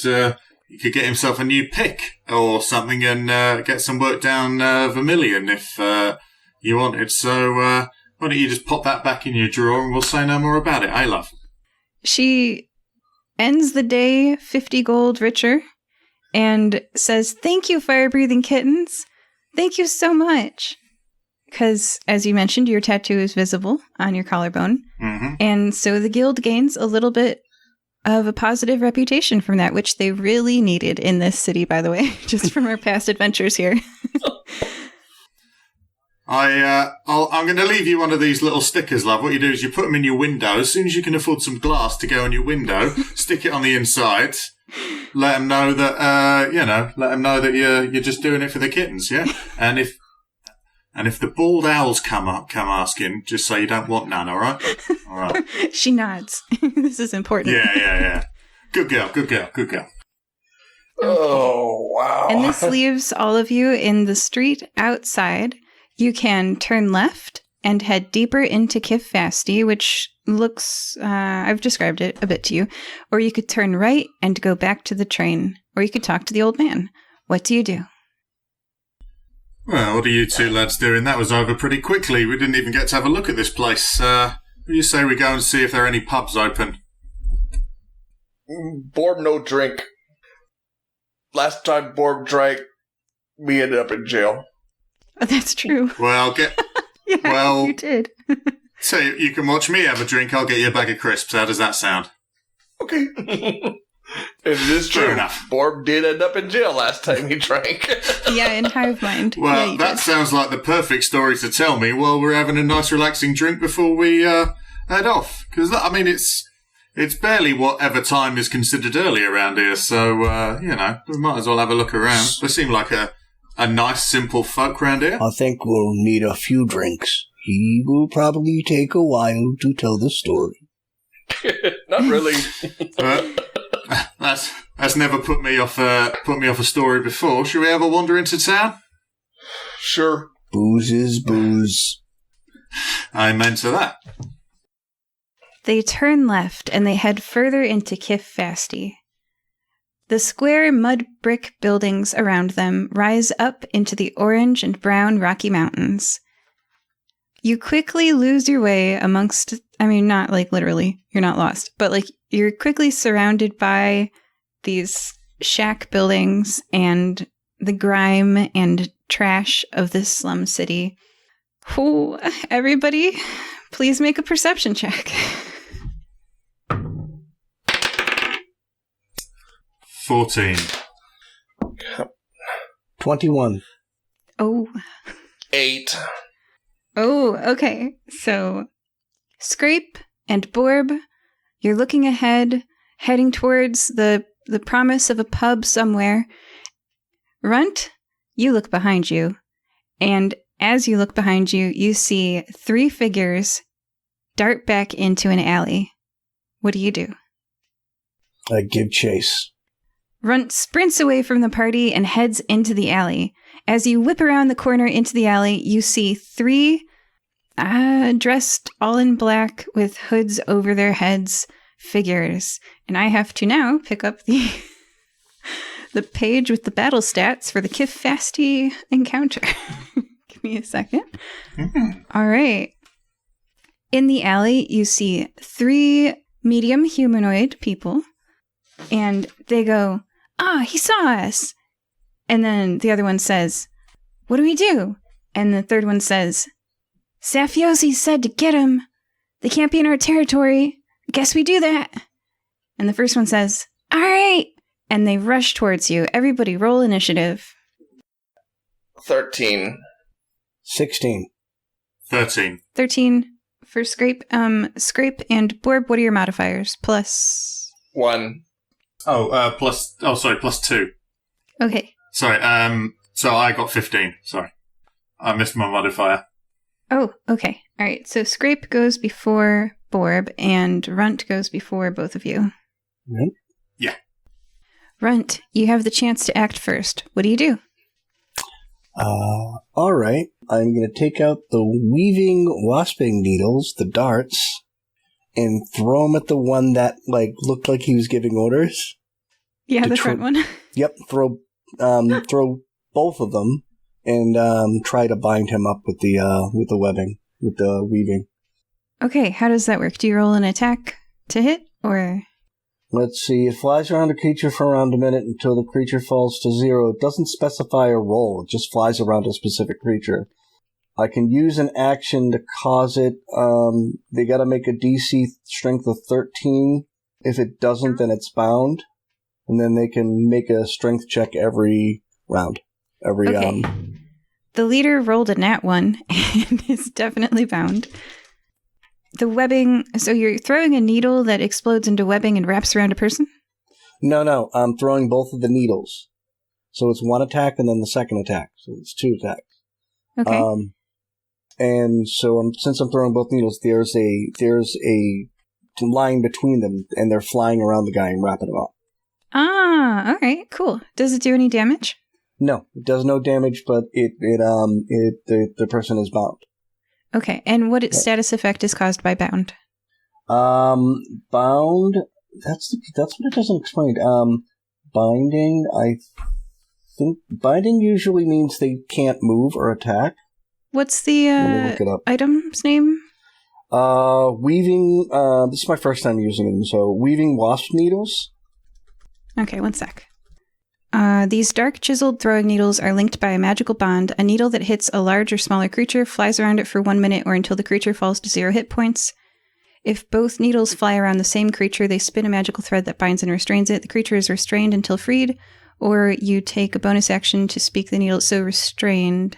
get himself a new pick or something and get some work down Vermilion if you wanted. So why don't you just pop that back in your drawer and we'll say no more about it, eh, love? She ends the day 50 gold richer and says, "Thank you, Fire-Breathing Kittens. Thank you so much." Because, as you mentioned, your tattoo is visible on your collarbone. Mm-hmm. And so the guild gains a little bit of a positive reputation from that, which they really needed in this city, by the way, just from our past adventures here. I'm going to leave you one of these little stickers, love. What you do is you put them in your window. As soon as you can afford some glass to go on your window, stick it on the inside. Let them know that, let them know that you're just doing it for the kittens, yeah? And if the bald owls come asking, just say you don't want none, all right? All right. She nods. This is important. Yeah. Good girl. Oh, wow. And this leaves all of you in the street outside. You can turn left and head deeper into Kif Fasti, which looks, I've described it a bit to you. Or you could turn right and go back to the train. Or you could talk to the old man. What do you do? Well, what are you two lads doing? That was over pretty quickly. We didn't even get to have a look at this place. What do you say we go and see if there are any pubs open? Borb no drink. Last time Borb drank, we ended up in jail. Oh, that's true. Well, Yeah, you did. So you can watch me have a drink. I'll get you a bag of crisps. How does that sound? Okay. It is true. Fair enough. Borb did end up in jail last time he drank. Yeah, in hive mind. Well, yeah, that sounds like the perfect story to tell me while we're having a nice relaxing drink before we head off. Because, I mean, it's barely whatever time is considered early around here. So, we might as well have a look around. They seem like a nice, simple folk round here. I think we'll need a few drinks. He will probably take a while to tell the story. Not really. That's never put me off a story before. Shall we have a wander into town? Sure. Booze is booze. Amen to that. They turn left and they head further into Kif Fasti. The square mud brick buildings around them rise up into the orange and brown Rocky Mountains. You quickly lose your way amongst, not like literally, you're not lost, but like you're quickly surrounded by these shack buildings and the grime and trash of this slum city. Oh, everybody, please make a perception check. 14. 21. Oh. 8. Oh, okay. So, Scrape and Borb, you're looking ahead, heading towards the promise of a pub somewhere. Runt, you look behind you, and as you look behind you, you see 3 figures dart back into an alley. What do you do? I give chase. Runt sprints away from the party and heads into the alley. As you whip around the corner into the alley, you see 3 dressed all in black with hoods over their heads figures. And I have to now pick up the page with the battle stats for the Kif Fasti encounter. Give me a second. Mm-hmm. All right. In the alley, you see 3 medium humanoid people, and they go, he saw us. And then the other one says, what do we do? And the third one says, Safiosi said to get him. They can't be in our territory. Guess we do that. And the first one says, all right. And they rush towards you. Everybody roll initiative. 13. 16. 13. 13 for Scrape. Scrape and Borb, what are your modifiers? Plus 1. Plus 2. Okay. Sorry, so I got 15. Sorry. I missed my modifier. Oh, okay. All right. So Scrape goes before Borb and Runt goes before both of you. Yep. Yeah. Runt, you have the chance to act first. What do you do? All right. I'm going to take out the weaving wasping needles, the darts, and throw them at the one that looked like he was giving orders. Yeah, the front one. Yep. Throw both of them and try to bind him up with the webbing, with the weaving. Okay, how does that work? Do you roll an attack to hit, or? Let's see. It flies around a creature for around a minute until the creature falls to 0. It doesn't specify a roll. It just flies around a specific creature. I can use an action to cause it. They got to make a DC strength of 13. If it doesn't, then it's bound. And then they can make a strength check every round. Okay. The leader rolled a nat 1 and is definitely bound. The webbing, so you're throwing a needle that explodes into webbing and wraps around a person? No, I'm throwing both of the needles. So it's one attack and then the second attack. So it's 2 attacks. Okay. And so since I'm throwing both needles, there's a line between them, and they're flying around the guy and wrapping him up. Ah, all right, cool. Does it do any damage? No, it does no damage, but the person is bound. Okay, and what status effect is caused by bound? Bound. That's what it doesn't explain. Binding. I think binding usually means they can't move or attack. What's the item's name? Weaving. This is my first time using them. So weaving wasp needles. Okay, one sec. These dark chiseled throwing needles are linked by a magical bond. A needle that hits a large or smaller creature flies around it for 1 minute or until the creature falls to 0 hit points. If both needles fly around the same creature, they spin a magical thread that binds and restrains it. The creature is restrained until freed, or you take a bonus action to speak the needle. So restrained.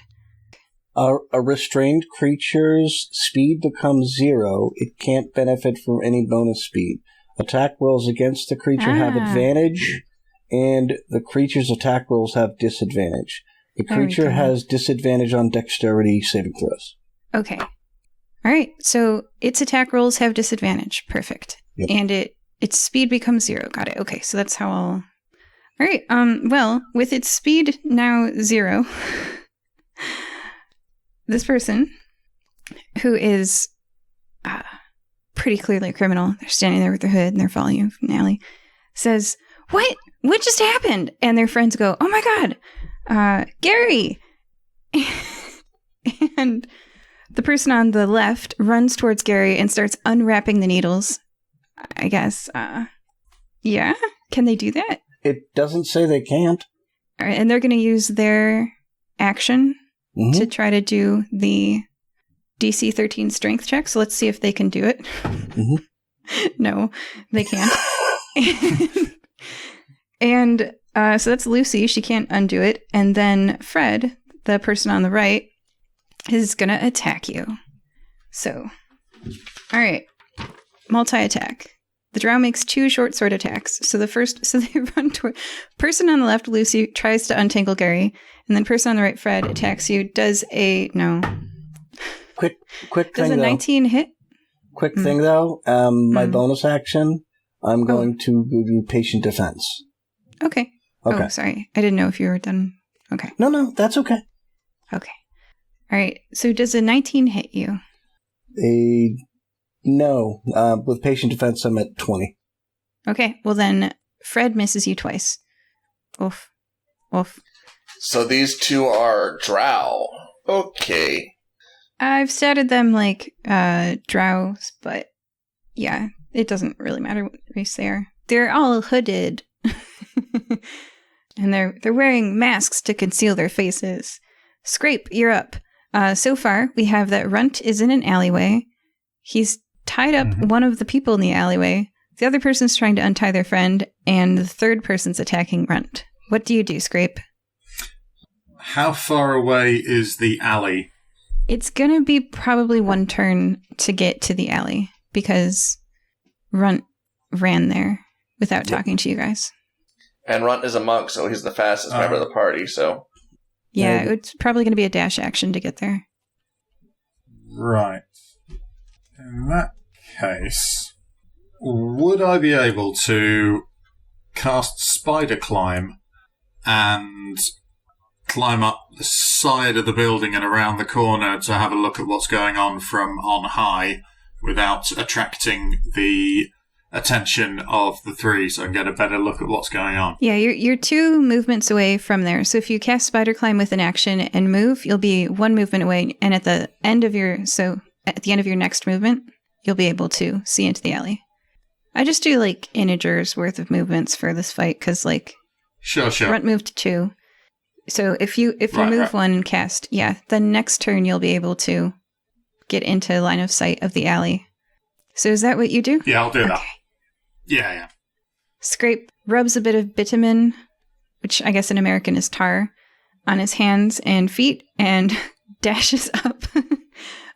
A restrained creature's speed becomes 0. It can't benefit from any bonus speed. Attack rolls against the creature have advantage, and the creature's attack rolls have disadvantage. The creature has disadvantage on dexterity saving throws. Okay. All right, so its attack rolls have disadvantage. Perfect. Yep. And its speed becomes 0. Got it. Okay, so that's how I'll... All right, well, with its speed now 0, this person, who is pretty clearly a criminal, they're standing there with their hood and they're following you from the alley, says, What just happened? And their friends go, oh my God, Gary! And the person on the left runs towards Gary and starts unwrapping the needles. I guess, yeah? Can they do that? It doesn't say they can't. All right, and they're going to use their action to try to do the DC 13 strength check. So let's see if they can do it. No, they can't. And so that's Lucy. She can't undo it. And then Fred, the person on the right, is going to attack you. So, all right. Multi-attack. The drow makes 2 short sword attacks. So they run toward... Person on the left, Lucy, tries to untangle Gary. And then person on the right, Fred, attacks you. No. Quick Does thing, a 19 hit? Quick thing, though. My bonus action, I'm going to do patient defense. Okay. Oh, sorry. I didn't know if you were done. Okay. No, that's okay. Okay. All right. So does a 19 hit you? No. With patient defense, I'm at 20. Okay. Well, then Fred misses you twice. Oof. So these 2 are drow. Okay. I've statted them like drows, but yeah, it doesn't really matter what race they are. They're all hooded. And they're wearing masks to conceal their faces. Scrape, you're up. So far, we have that Runt is in an alleyway. He's tied up one of the people in the alleyway. The other person's trying to untie their friend, and the third person's attacking Runt. What do you do, Scrape? How far away is the alley? It's going to be probably 1 turn to get to the alley, because Runt ran there without talking to you guys. And Runt is a monk, so he's the fastest member of the party, so... Yeah, it's probably going to be a dash action to get there. Right. In that case, would I be able to cast Spider Climb and climb up the side of the building and around the corner to have a look at what's going on from on high without attracting the attention of the 3, so I can get a better look at what's going on? Yeah, you're 2 movements away from there. So if you cast Spider Climb with an action and move, you'll be 1 movement away. And at the end of your next movement, you'll be able to see into the alley. I just do like integers worth of movements for this fight because sure. Runt moved 2. So if you move 1 and cast, the next turn you'll be able to get into line of sight of the alley. So is that what you do? Yeah, I'll do that. Yeah. Scrape rubs a bit of bitumen, which I guess in American is tar, on his hands and feet and dashes up,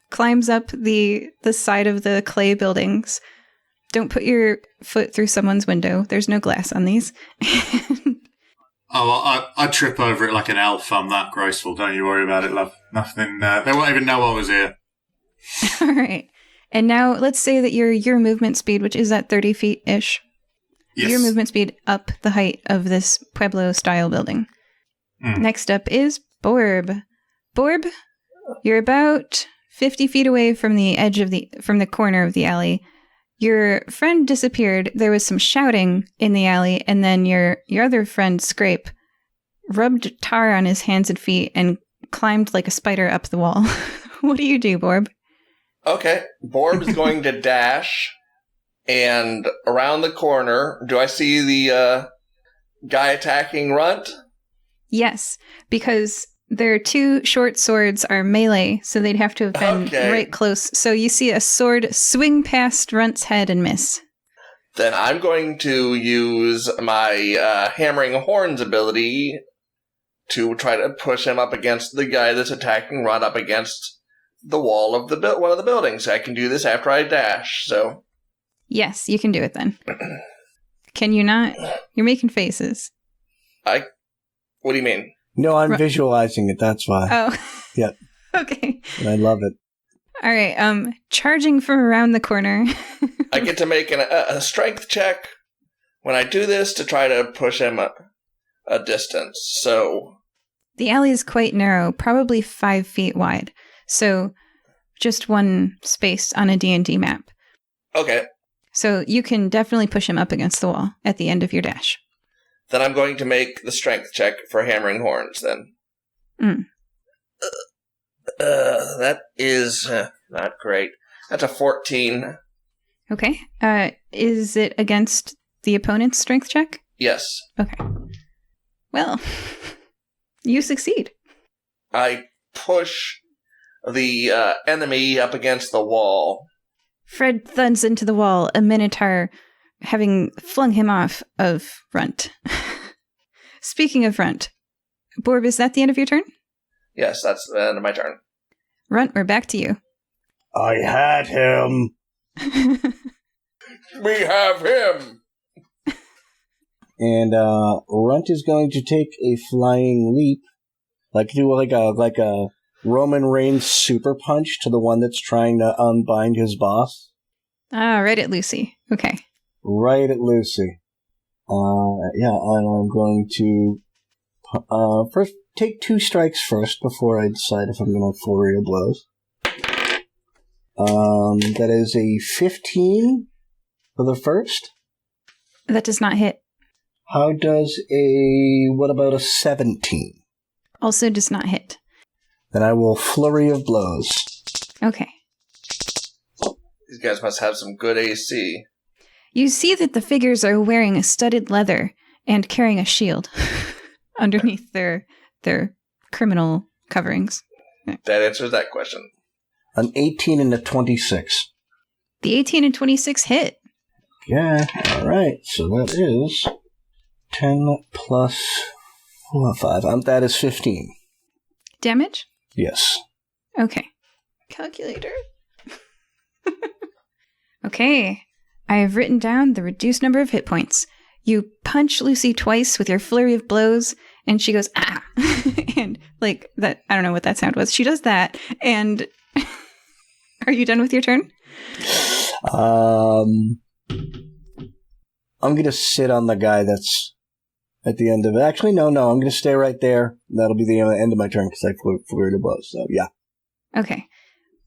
climbs up the side of the clay buildings. Don't put your foot through someone's window. There's no glass on these. I trip over it like an elf. I'm that graceful. Don't you worry about it, love. Nothing. They won't even know I was here. All right. And now let's say that your movement speed, which is at 30 feet-ish. Yes. Your movement speed up the height of this Pueblo-style building. Next up is Borb. Borb, you're about 50 feet away from the edge of from the corner of the alley. Your friend disappeared. There was some shouting in the alley, and then your other friend, Scrape, rubbed tar on his hands and feet and climbed like a spider up the wall. What do you do, Borb? Okay, Borb is going to dash, and around the corner, do I see the guy attacking Runt? Yes, because their two short swords are melee, so they'd have to have been right close. So you see a sword swing past Runt's head and miss. Then I'm going to use my hammering horns ability to try to push him up against the guy that's attacking Runt up against the wall of one of the buildings. I can do this after I dash, so... Yes, you can do it then. Can you not? You're making faces. What do you mean? No, I'm visualizing it, that's why. Oh. Yep. Okay. And I love it. All right, charging from around the corner. I get to make a strength check when I do this to try to push him a distance, so... The alley is quite narrow, probably 5 feet wide. So just one space on a D&D map. Okay. So you can definitely push him up against the wall at the end of your dash. Then I'm going to make the strength check for hammering horns, then. That is not great. That's a 14. Okay. Is it against the opponent's strength check? Yes. Okay. Well, you succeed. I push the enemy up against the wall. Fred thuds into the wall, a minotaur having flung him off of Runt. Speaking of Runt, Borb, is that the end of your turn? Yes, that's the end of my turn. Runt, we're back to you. I had him. We have him. And Runt is going to take a flying leap, do like a Roman Reigns super punch to the one that's trying to unbind his boss. Right at Lucy. Okay. Right at Lucy. And I'm going to first take 2 strikes first before I decide if I'm going to flurry of blows. That is a 15 for the first. That does not hit. What about a 17? Also does not hit. Then I will flurry of blows. Okay. These guys must have some good AC. You see that the figures are wearing a studded leather and carrying a shield underneath their criminal coverings. That answers that question. An 18 and a 26. The 18 and 26 hit. Yeah, alright. So that is 10 plus 5. That is 15. Damage? Yes. Okay. Calculator. Okay. I have written down the reduced number of hit points. You punch Lucy twice with your flurry of blows, and she goes, ah! And, that, I don't know what that sound was. She does that, and are you done with your turn? I'm going to sit on the guy that's at the end of it. Actually, no, I'm going to stay right there. That'll be the end of my turn because I flurried above, so yeah. Okay.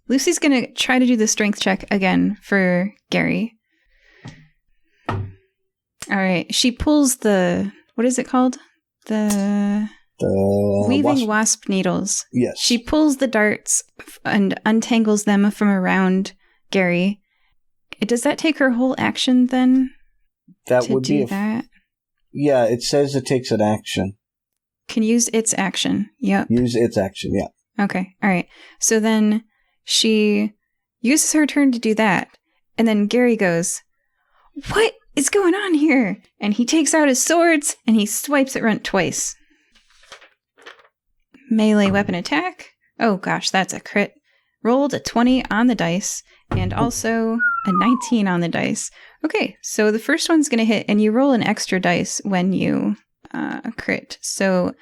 Lucy's going to try to do the strength check again for Gary. All right. She pulls the... What is it called? The weaving wasp needles. Yes. She pulls the darts and untangles them from around Gary. Does that take her whole action then? That would be that? Yeah, it says it takes an action. Can use its action. Yep. Use its action, yeah. Okay. All right. So then she uses her turn to do that. And then Gary goes, "What is going on here?" And he takes out his swords and he swipes at Runt twice. melee weapon attack. Oh gosh, that's a crit. Rolled a 20 on the dice and also a 19 on the dice. Okay, so the first one's going to hit, and you roll an extra dice when you crit. So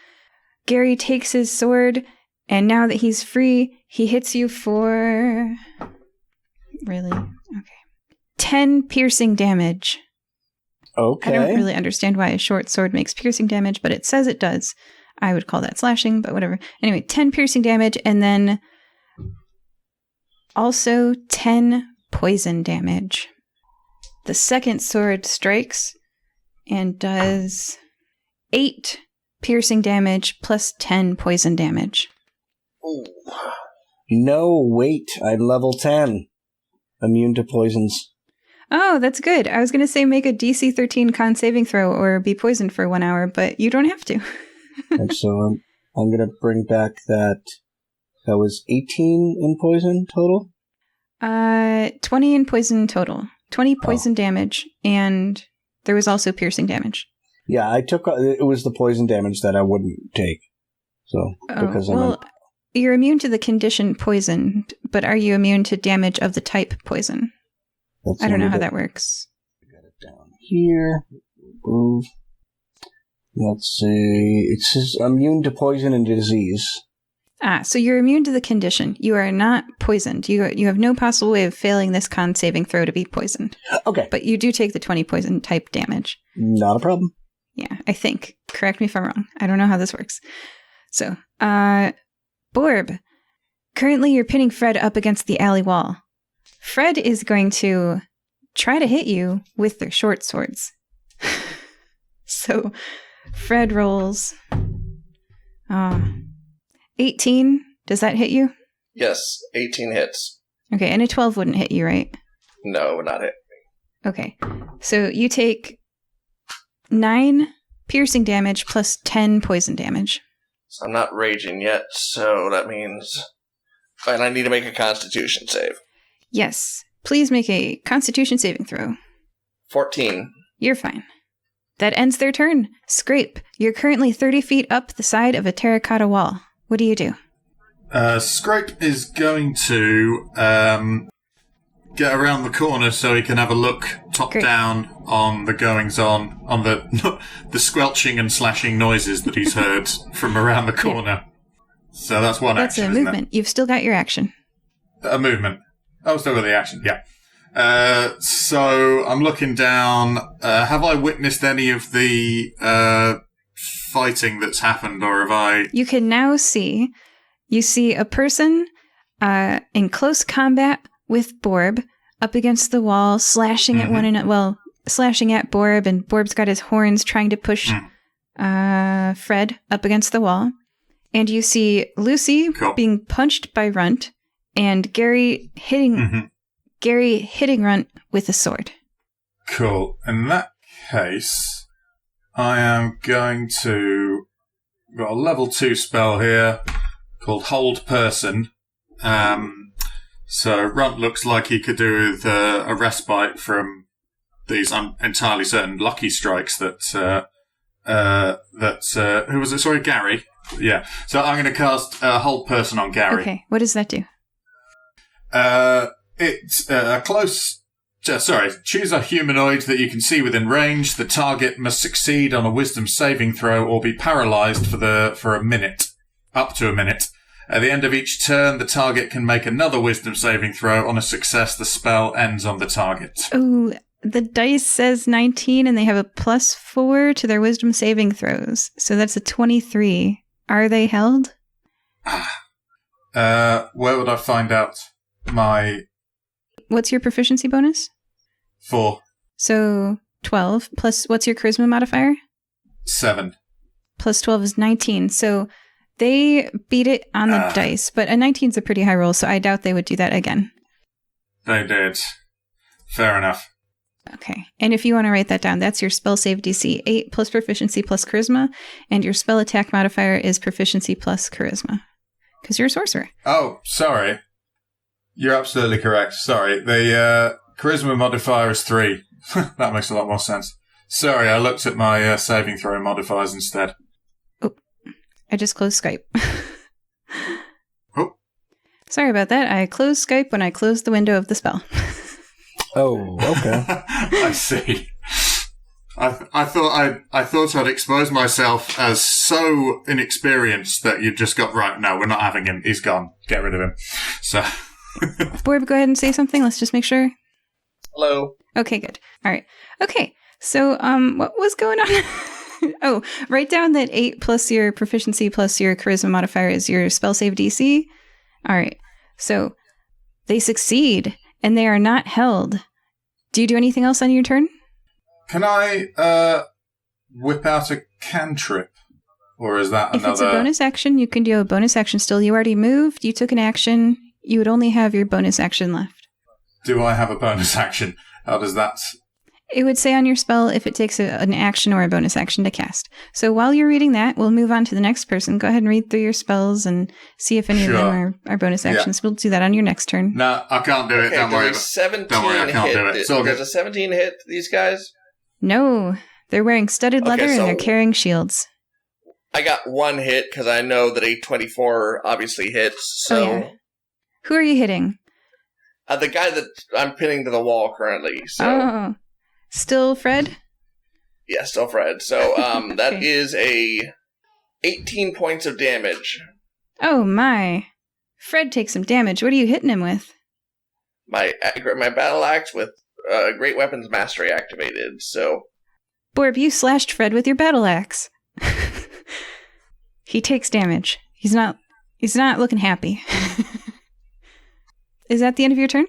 Gary takes his sword, and now that he's free, he hits you for... Really? Okay. 10 piercing damage. Okay. I don't really understand why a short sword makes piercing damage, but it says it does. I would call that slashing, but whatever. Anyway, 10 piercing damage, and then also 10 poison damage. The second sword strikes and does 8 piercing damage plus 10 poison damage. Ooh. No, wait. I'm level 10. Immune to poisons. Oh, that's good. I was going to say make a DC 13 con saving throw or be poisoned for 1 hour, but you don't have to. And so I'm going to bring back that was 18 in poison total? 20 in poison total. 20 poison damage, and there was also piercing damage. Yeah, it was the poison damage that I wouldn't take. So, because you're immune to the condition poison, but are you immune to damage of the type poison? I don't know how that works. Got it down here. Move. Let's see. It says immune to poison and disease. So you're immune to the condition. You are not poisoned. You have no possible way of failing this con saving throw to be poisoned. Okay. But you do take the 20 poison type damage. Not a problem. Yeah, I think. Correct me if I'm wrong. I don't know how this works. So, Borb. Currently you're pinning Fred up against the alley wall. Fred is going to try to hit you with their short swords. So, Fred rolls... 18, does that hit you? Yes, 18 hits. Okay, and a 12 wouldn't hit you, right? No, not hit. Okay, so you take 9 piercing damage plus 10 poison damage. So I'm not raging yet, so that means... And I need to make a constitution save. Yes, please make a constitution saving throw. 14. You're fine. That ends their turn. Scrape, you're currently 30 feet up the side of a terracotta wall. What do you do? Scrape is going to get around the corner so he can have a look top down on the goings-on, on the the squelching and slashing noises that he's heard from around the corner. Yeah. So that's one action, That's a movement. You've still got your action. A movement. Oh, still got the action, yeah. So I'm looking down. Have I witnessed any of the fighting that's happened, or have I... You can now see... You see a person in close combat with Borb up against the wall, slashing at one another. Well, slashing at Borb, and Borb's got his horns trying to push Fred up against the wall. And you see Lucy being punched by Runt, and Gary hitting Runt with a sword. Cool. In that case... I am going to... Got a level 2 spell here called Hold Person. So Runt looks like he could do with a respite from these, I'm entirely certain, lucky strikes that... who was it? Sorry, Gary? Yeah. So I'm going to cast Hold Person on Gary. Okay, what does that do? It's a close... choose a humanoid that you can see within range. The target must succeed on a wisdom saving throw or be paralyzed for a minute. Up to a minute. At the end of each turn, the target can make another wisdom saving throw. On a success, the spell ends on the target. Oh, the dice says 19 and they have a +4 to their wisdom saving throws. So that's a 23. Are they held? Where would I find out my... What's your proficiency bonus? 4. So 12 plus what's your charisma modifier? 7. Plus 12 is 19. So they beat it on the dice, but a 19 is a pretty high roll, so I doubt they would do that again. They did. Fair enough. Okay. And if you want to write that down, that's your spell save DC 8 plus proficiency plus charisma, and your spell attack modifier is proficiency plus charisma. Because you're a sorcerer. Oh, sorry. You're absolutely correct. Sorry. The charisma modifier is 3. That makes a lot more sense. Sorry, I looked at my saving throw modifiers instead. Oh, I just closed Skype. Sorry about that. I closed Skype when I closed the window of the spell. Oh, okay. I see. I thought I'd expose myself as so inexperienced that you just got, right, no, we're not having him. He's gone. Get rid of him. So. Borb, go ahead and say something. Let's just make sure. Hello. Okay, good. All right. Okay. So, what was going on? Oh, write down that 8 plus your proficiency plus your charisma modifier is your spell save DC. All right. So, they succeed, and they are not held. Do you do anything else on your turn? Can I whip out a cantrip? Or is that If another... it's a bonus action, you can do a bonus action still. You already moved. You took an action. You would only have your bonus action left. Do I have a bonus action? How does that... It would say on your spell if it takes an action or a bonus action to cast. So while you're reading that, we'll move on to the next person. Go ahead and read through your spells and see if any of them are bonus actions. Yeah. We'll do that on your next turn. No, I can't do it. Okay, Don't worry. Don't worry, I can't do it. It's all Does good. a 17 hit these guys? No. They're wearing studded leather and they're carrying shields. I got 1 hit because I know that a 24 obviously hits. So. Oh, yeah. Who are you hitting? The guy that I'm pinning to the wall currently. So. Oh. Still Fred? Yeah, still Fred. So Okay. that is a 18 points of damage. Oh my. Fred takes some damage. What are you hitting him with? My battle axe with Great Weapons Mastery activated, so... Borb, you slashed Fred with your battle axe. He takes damage. He's not looking happy. Is that the end of your turn?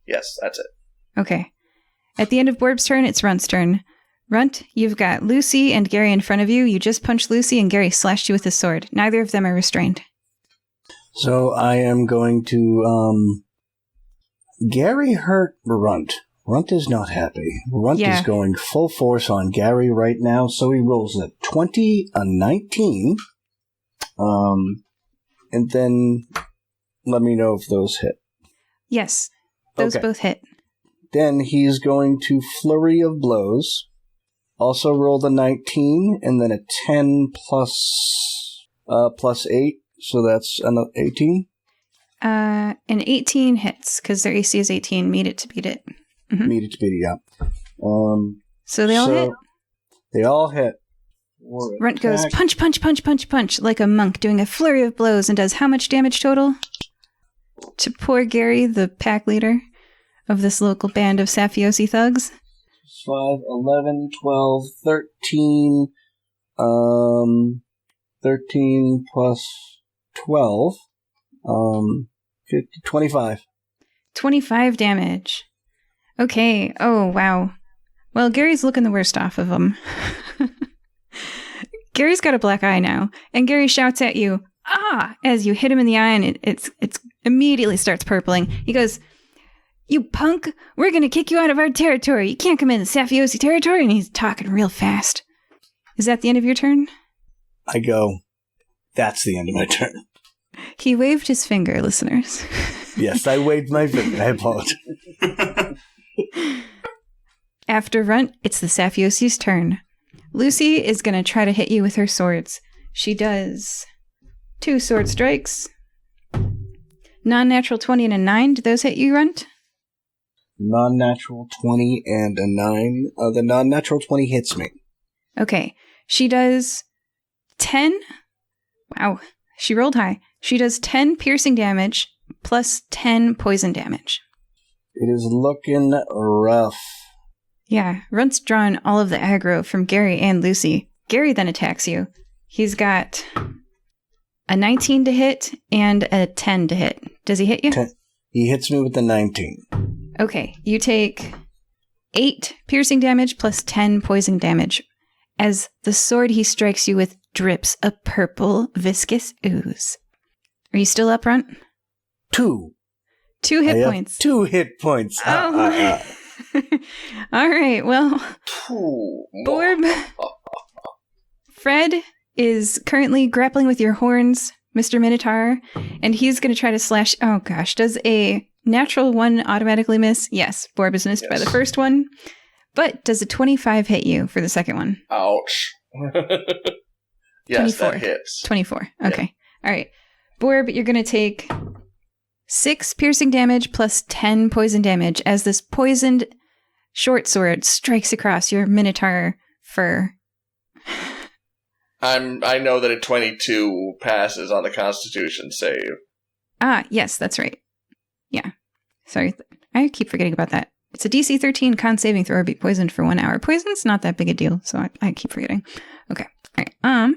Yes, that's it. Okay. At the end of Borb's turn, it's Runt's turn. Runt, you've got Lucy and Gary in front of you. You just punched Lucy and Gary slashed you with his sword. Neither of them are restrained. So I am going to, Gary hurt Runt. Runt is not happy. Runt is going full force on Gary right now, so he rolls a 20, a 19, and then let me know if those hit. Yes, those both hit. Then he's going to Flurry of Blows. Also roll the 19, and then a 10 plus 8, so that's an 18. An 18 hits, because their AC is 18. Meet it to beat it. Mm-hmm. Meet it to beat it, yeah. So they all hit? They all hit. Runt goes punch, punch, punch, punch, punch, like a monk, doing a flurry of blows, and does how much damage total? To poor Gary, the pack leader of this local band of Safiosi thugs. 5, 11, 12, 13, 13 plus 12, 50, 25. 25 damage. Okay, oh, wow. Well, Gary's looking the worst off of them. Gary's got a black eye now, and Gary shouts at you, "Ah!" as you hit him in the eye, and it immediately starts purpling. He goes, "You punk, we're going to kick you out of our territory. You can't come in the Safiosi territory." And he's talking real fast. Is that the end of your turn? I go, that's the end of my turn. He waved his finger, listeners. Yes, I waved my finger. I apologize. After Runt, it's the Safiosi's turn. Lucy is going to try to hit you with her swords. She does 2 sword strikes. Non-natural 20 and a 9. Do those hit you, Runt? Non-natural 20 and a 9. The non-natural 20 hits me. Okay. She does 10. Wow. She rolled high. She does 10 piercing damage plus 10 poison damage. It is looking rough. Yeah. Runt's drawn all of the aggro from Gary and Lucy. Gary then attacks you. He's got a 19 to hit and a 10 to hit. Does he hit you? 10. He hits me with the 19. Okay, you take 8 piercing damage plus 10 poison damage as the sword he strikes you with drips a purple viscous ooze. Are you still up, Runt? 2. 2 hit points. 2 hit points. Oh. All right, well, Borb, Fred is currently grappling with your horns, Mr. Minotaur, and he's going to try to slash... Oh, gosh. Does a natural 1 automatically miss? Yes. Borb is missed by the first one. But does a 25 hit you for the second one? Ouch. Yes, 24. that hits. 24. Okay. Yeah. All right. Borb, you're going to take 6 piercing damage plus 10 poison damage as this poisoned short sword strikes across your minotaur fur. I know that a 22 passes on the Constitution save. Ah, yes, that's right. Yeah. Sorry, I keep forgetting about that. It's a DC 13 con saving throw or be poisoned for 1 hour. Poison's not that big a deal, so I keep forgetting. Okay. All right.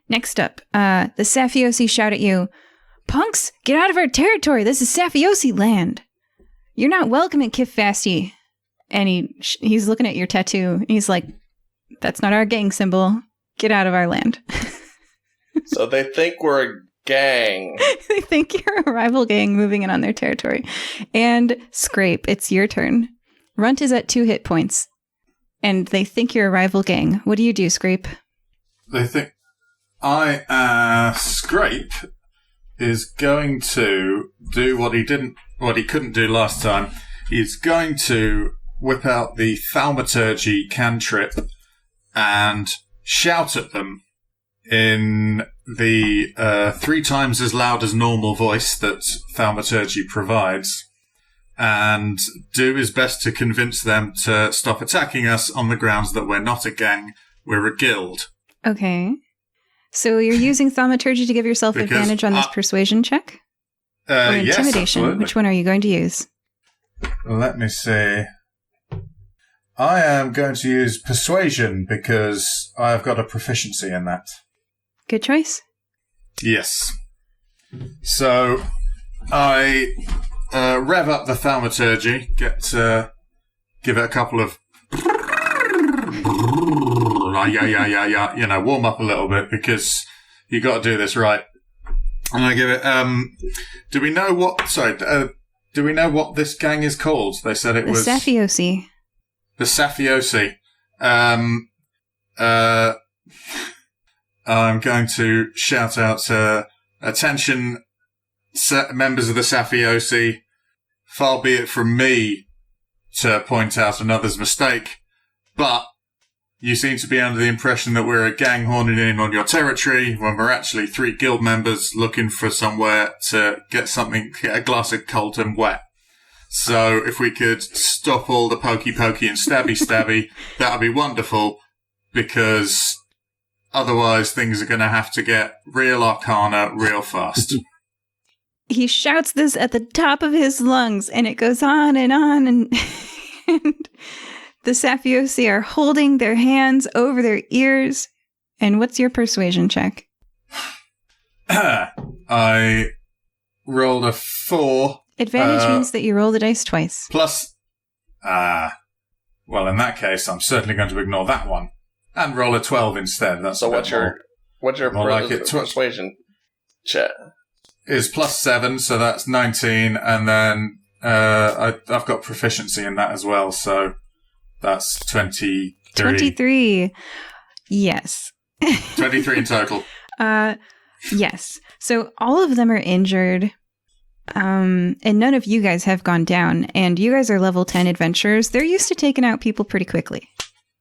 Next up, the Safiosi shout at you, "Punks, get out of our territory! This is Safiosi land! You're not welcome at Kifasti." And he's looking at your tattoo, and he's like, "That's not our gang symbol. Get out of our land." So they think we're a gang. They think you're a rival gang moving in on their territory. And Scrape, it's your turn. Runt is at 2 hit points, and they think you're a rival gang. What do you do, Scrape? They think Scrape is going to do what he couldn't do last time. He's going to whip out the thaumaturgy cantrip and shout at them in the 3 times as loud as normal voice that thaumaturgy provides, and do his best to convince them to stop attacking us on the grounds that we're not a gang, we're a guild. Okay. So you're using thaumaturgy to give yourself advantage on this persuasion check? Or intimidation? Yes, which one are you going to use? Let me see. I am going to use persuasion because I've got a proficiency in that. Good choice. Yes. So I rev up the thaumaturgy, give it a couple of warm up a little bit because you got to do this right. And I give it. Do we know what this gang is called? They said it was the Safiosi. The Safiosi. I'm going to shout out, attention, members of the Safiosi. Far be it from me to point out another's mistake, but you seem to be under the impression that we're a gang horning in on your territory when we're actually 3 guild members looking for somewhere to get a glass of cold and wet. So if we could stop all the pokey and stabby, that would be wonderful, because otherwise things are going to have to get real arcana real fast. He shouts this at the top of his lungs, and it goes on, and the Safiosi are holding their hands over their ears. And what's your persuasion check? I rolled a 4. Advantage means that you roll the dice twice. Plus, well, in that case, I'm certainly going to ignore that one and roll a 12 instead. That's so what's your persuasion check? Is plus 7, so that's 19, and then I've got proficiency in that as well, so that's 23. 23. Yes. 23 in total. Yes. So all of them are injured. And none of you guys have gone down, and you guys are level 10 adventurers. They're used to taking out people pretty quickly.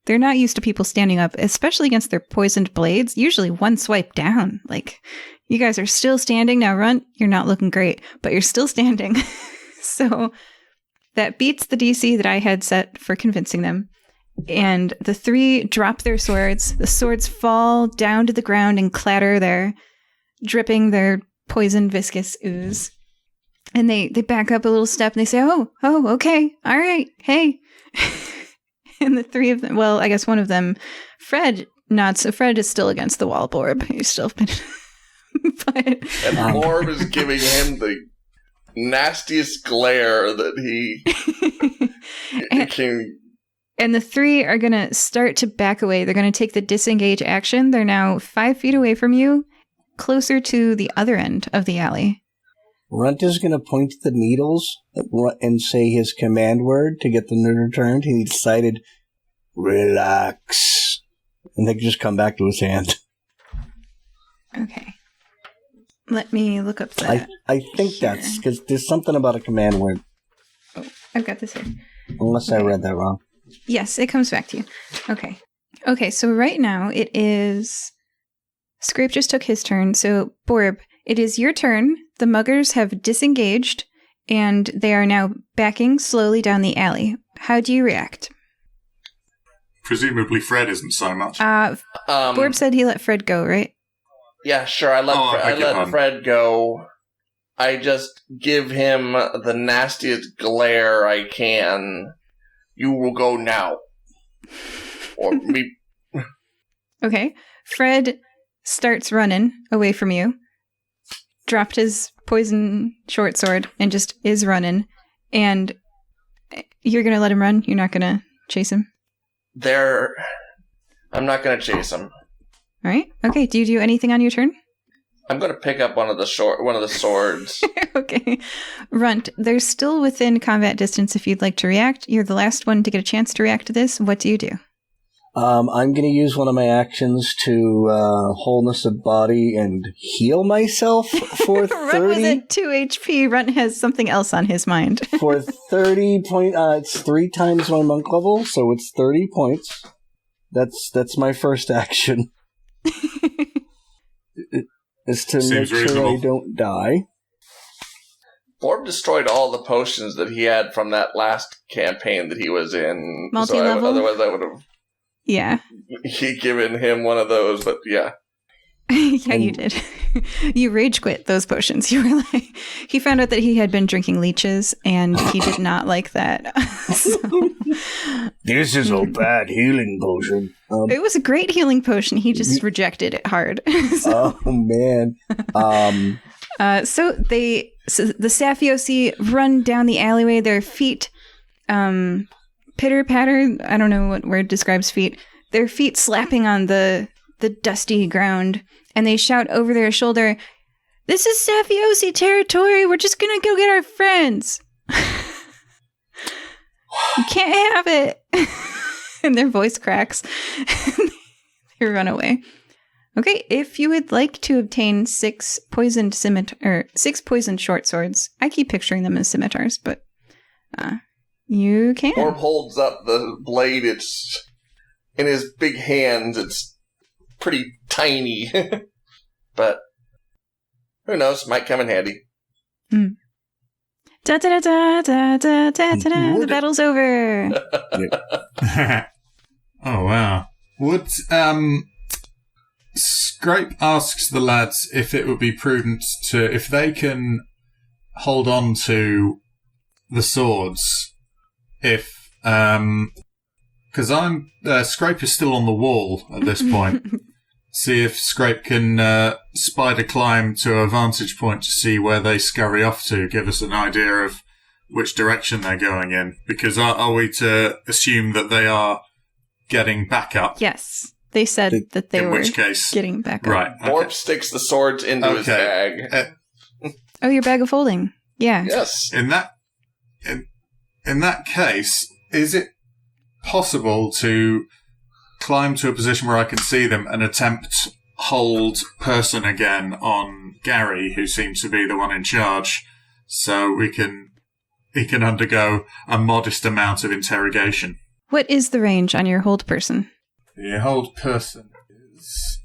They're not used to people standing up, especially against their poisoned blades. Usually one swipe down. Like, you guys are still standing. Now, Runt, you're not looking great, but you're still standing. So that beats the DC that I had set for convincing them. And the 3 drop their swords. The swords fall down to the ground and clatter there, dripping their poison viscous ooze. And they back up a little step and they say, oh, okay, all right, hey. And the 3 of them, well, I guess one of them, Fred, not so. Fred is still against the wall, Borb. He's still been. But, and Borb is giving him the nastiest glare that he can. And the 3 are going to start to back away. They're going to take the disengage action. They're now 5 feet away from you, closer to the other end of the alley. Runt is going to point to the needles and say his command word to get them to return. He decided, relax. And they can just come back to his hand. Okay. Let me look up that. I think that's because there's something about a command word. Oh, I've got this here. Unless I read that wrong. Yes, it comes back to you. Okay, so right now it is... Scrape just took his turn. So, Borb, it is your turn. the muggers have disengaged, and they are now backing slowly down the alley. How do you react? Presumably Fred isn't so much. Borb said he let Fred go, right? Yeah, sure. I let Fred go. I just give him the nastiest glare I can. You will go now. Or me. Okay. Fred starts running away from you. Dropped his poison short sword and just is running. And you're going to let him run? You're not going to chase him? I'm not going to chase him. All right. Okay. Do you do anything on your turn? I'm going to pick up one of the swords. Okay. Runt, they're still within combat distance if you'd like to react. You're the last one to get a chance to react to this. What do you do? I'm going to use one of my actions to wholeness of body and heal myself for 30. Runt was at 2 HP. Runt has something else on his mind. For 30 points. It's 3 times my monk level, so it's 30 points. That's my first action. Is to make sure reasonable. I don't die. Borb destroyed all the potions that he had from that last campaign that he was in. Multi-level? So otherwise I would have given him one of those, but yeah. Yeah, you did. You rage quit those potions. You were like, he found out that he had been drinking leeches, and he did not like that. This is a bad healing potion. It was a great healing potion. He just rejected it hard. Oh man. So the Safiosi run down the alleyway. Their feet pitter patter. I don't know what word describes feet. Their feet slapping on the dusty ground, and they shout over their shoulder, "This is Safiosi territory. We're just gonna go get our friends. You can't have it." And their voice cracks. They run away. Okay, if you would like to obtain 6 poisoned short swords, I keep picturing them as scimitars, but you can. Borb holds up the blade. It's in his big hands. It's pretty tiny, but who knows? Might come in handy. Da da da da da da da. The battle's over. Oh wow! Would Scrape asks the lads if it would be prudent if they can hold on to the swords, because Scrape is still on the wall at this point. See if Scrape can spider climb to a vantage point to see where they scurry off to, give us an idea of which direction they're going in. Because are we to assume that they are getting back up? Yes. They said that they were getting back up. Right. Okay. Borb sticks the swords into his bag. Oh, your bag of holding. Yeah. Yes. In that case, is it possible to climb to a position where I can see them and attempt hold person again on Gary, who seems to be the one in charge, so he can undergo a modest amount of interrogation? What is the range on your hold person? The hold person is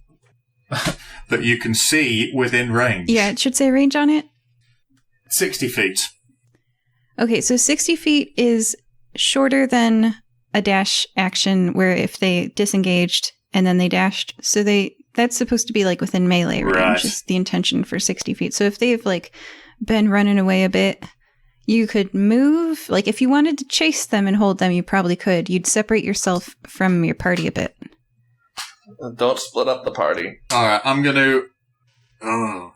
that you can see within range. Yeah, it should say range on it. 60 feet. Okay, so 60 feet is shorter than a dash action where if they disengaged and then they dashed. So that's supposed to be like within melee range, right. Is the intention for 60 feet. So if they've like been running away a bit, you could move. Like if you wanted to chase them and hold them, you probably could. You'd separate yourself from your party a bit. Don't split up the party. Alright, I'm going to... Oh.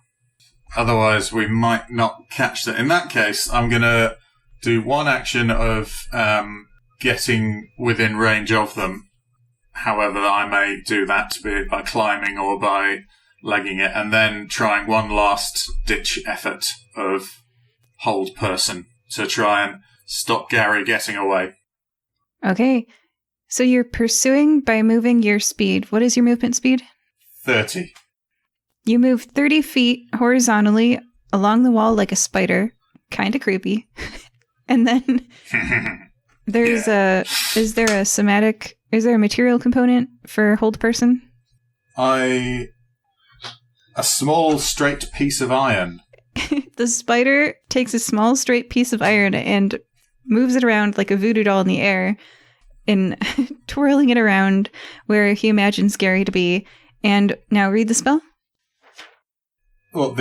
Otherwise, we might not catch that. In that case, I'm going to do one action of getting within range of them. However, I may do that, be it by climbing or by legging it, and then trying one last ditch effort of hold person to try and stop Gary getting away. Okay. So you're pursuing by moving your speed. What is your movement speed? 30. You move 30 feet horizontally along the wall like a spider. Kind of creepy. And then is there a material component for hold person? A small straight piece of iron. The spider takes a small straight piece of iron and moves it around like a voodoo doll in the air and twirling it around where he imagines Gary to be. And now read the spell. Well,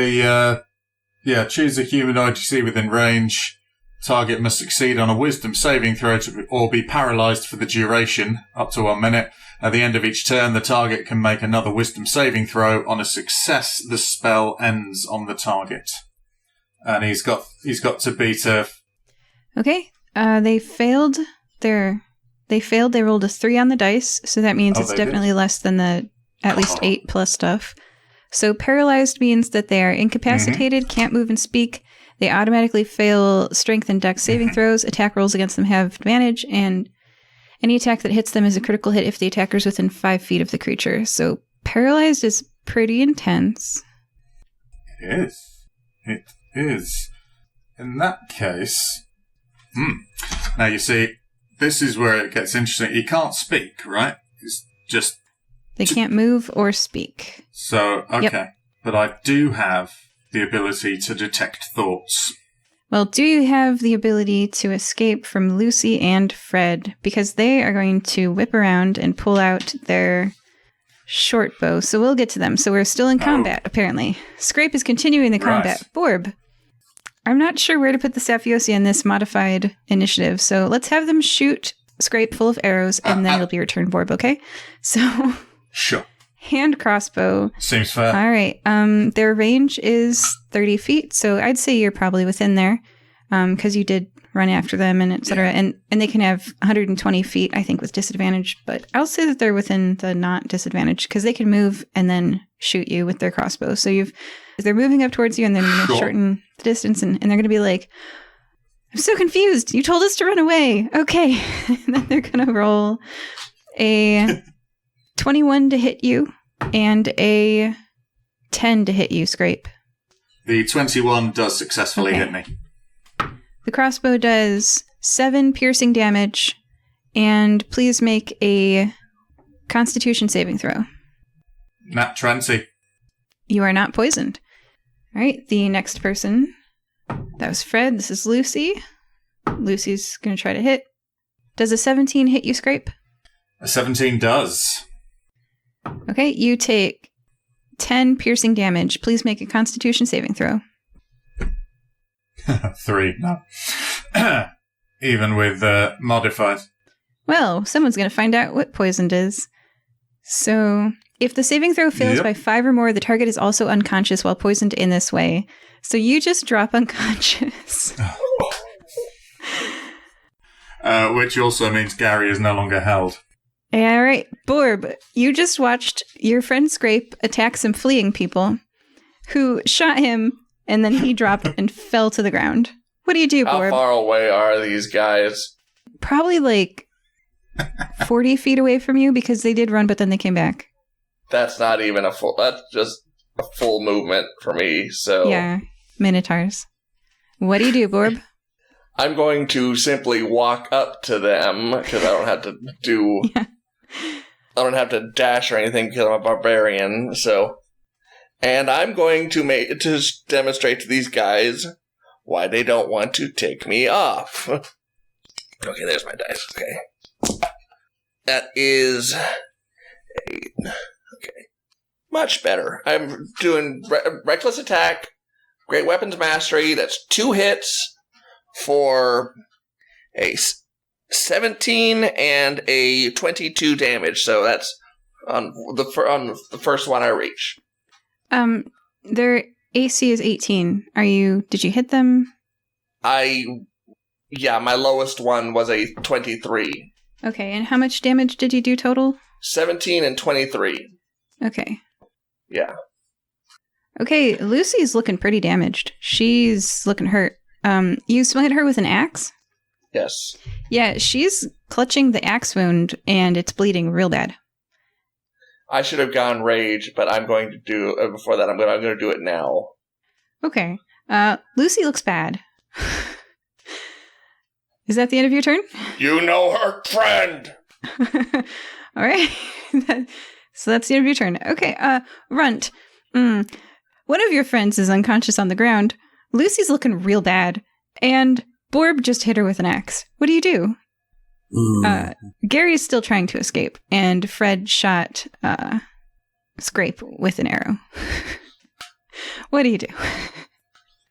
choose a humanoid you see within range. Target must succeed on a wisdom saving throw or be paralyzed for the duration, up to 1 minute. At the end of each turn, the target can make another wisdom saving throw. On a success, the spell ends on the target. And he's got to beat a... Okay. They failed. They rolled a 3 on the dice, so that means it's definitely less than the at least 8 plus stuff. So paralyzed means that they are incapacitated, can't move and speak. They automatically fail strength and dex saving throws. Attack rolls against them have advantage, and any attack that hits them is a critical hit if the attacker is within 5 feet of the creature. So paralyzed is pretty intense. It is. In that case... Now, you see, this is where it gets interesting. He can't speak, right? It's just... They can't move or speak. So, okay. Yep. But I do have the ability to detect thoughts. Well, do you have the ability to escape from Lucy and Fred? Because they are going to whip around and pull out their short bow. So we'll get to them. So we're still in combat, apparently. Scrape is continuing the combat. Right. Borb. I'm not sure where to put the Safiosi in this modified initiative. So let's have them shoot Scrape full of arrows, and then it'll be your turn, Borb, okay? So... Sure. Hand crossbow. Seems fair. All right. Their range is 30 feet, so I'd say you're probably within there, because you did run after them and etc. Yeah. And they can have 120 feet, I think, with disadvantage. But I'll say that they're within the not disadvantage because they can move and then shoot you with their crossbow. So they're moving up towards you, and then you're going to shorten the distance, and they're going to be like, "I'm so confused. You told us to run away." Okay. And then they're going to roll a 21 to hit you and a 10 to hit you, Scrape. The 21 does successfully hit me. The crossbow does 7 piercing damage, and please make a Constitution saving throw. Nat 20. You are not poisoned. All right, the next person. That was Fred. This is Lucy. Lucy's going to try to hit. Does a 17 hit you, Scrape? A 17 does. Okay, you take 10 piercing damage. Please make a Constitution saving throw. 3. No. Even with modified. Well, someone's going to find out what poisoned is. So, if the saving throw fails by 5 or more, the target is also unconscious while poisoned in this way. So you just drop unconscious. Which also means Gary is no longer held. All right, Borb, you just watched your friend Scrape attack some fleeing people who shot him, and then he dropped and fell to the ground. What do you do, Borb? How far away are these guys? Probably like 40 feet away from you, because they did run, but then they came back. That's not even that's just a full movement for me, so... Yeah, minotaurs. What do you do, Borb? I'm going to simply walk up to them, because I don't have to do... Yeah. I don't have to dash or anything because I'm a barbarian, so... And I'm going to demonstrate to these guys why they don't want to take me off. Okay, there's my dice. Okay. That is... Okay. Much better. I'm doing Reckless Attack, Great Weapons Mastery. That's 2 hits for a 17 and a 22 damage. So that's on the first one I reach. Their AC is 18. Did you hit them? Yeah, my lowest one was a 23. Okay, and how much damage did you do total? 17 and 23. Okay. Yeah. Okay, Lucy's looking pretty damaged. She's looking hurt. You swung at her with an axe? Yes. Yeah, she's clutching the axe wound, and it's bleeding real bad. I should have gone rage, but I'm going to do before that. I'm going to do it now. Okay. Lucy looks bad. Is that the end of your turn? You know her friend. All right. So that's the end of your turn. Okay. Runt. one of your friends is unconscious on the ground. Lucy's looking real bad. And Borb just hit her with an axe. What do you do? Gary is still trying to escape. And Fred shot Scrape with an arrow. What do you do?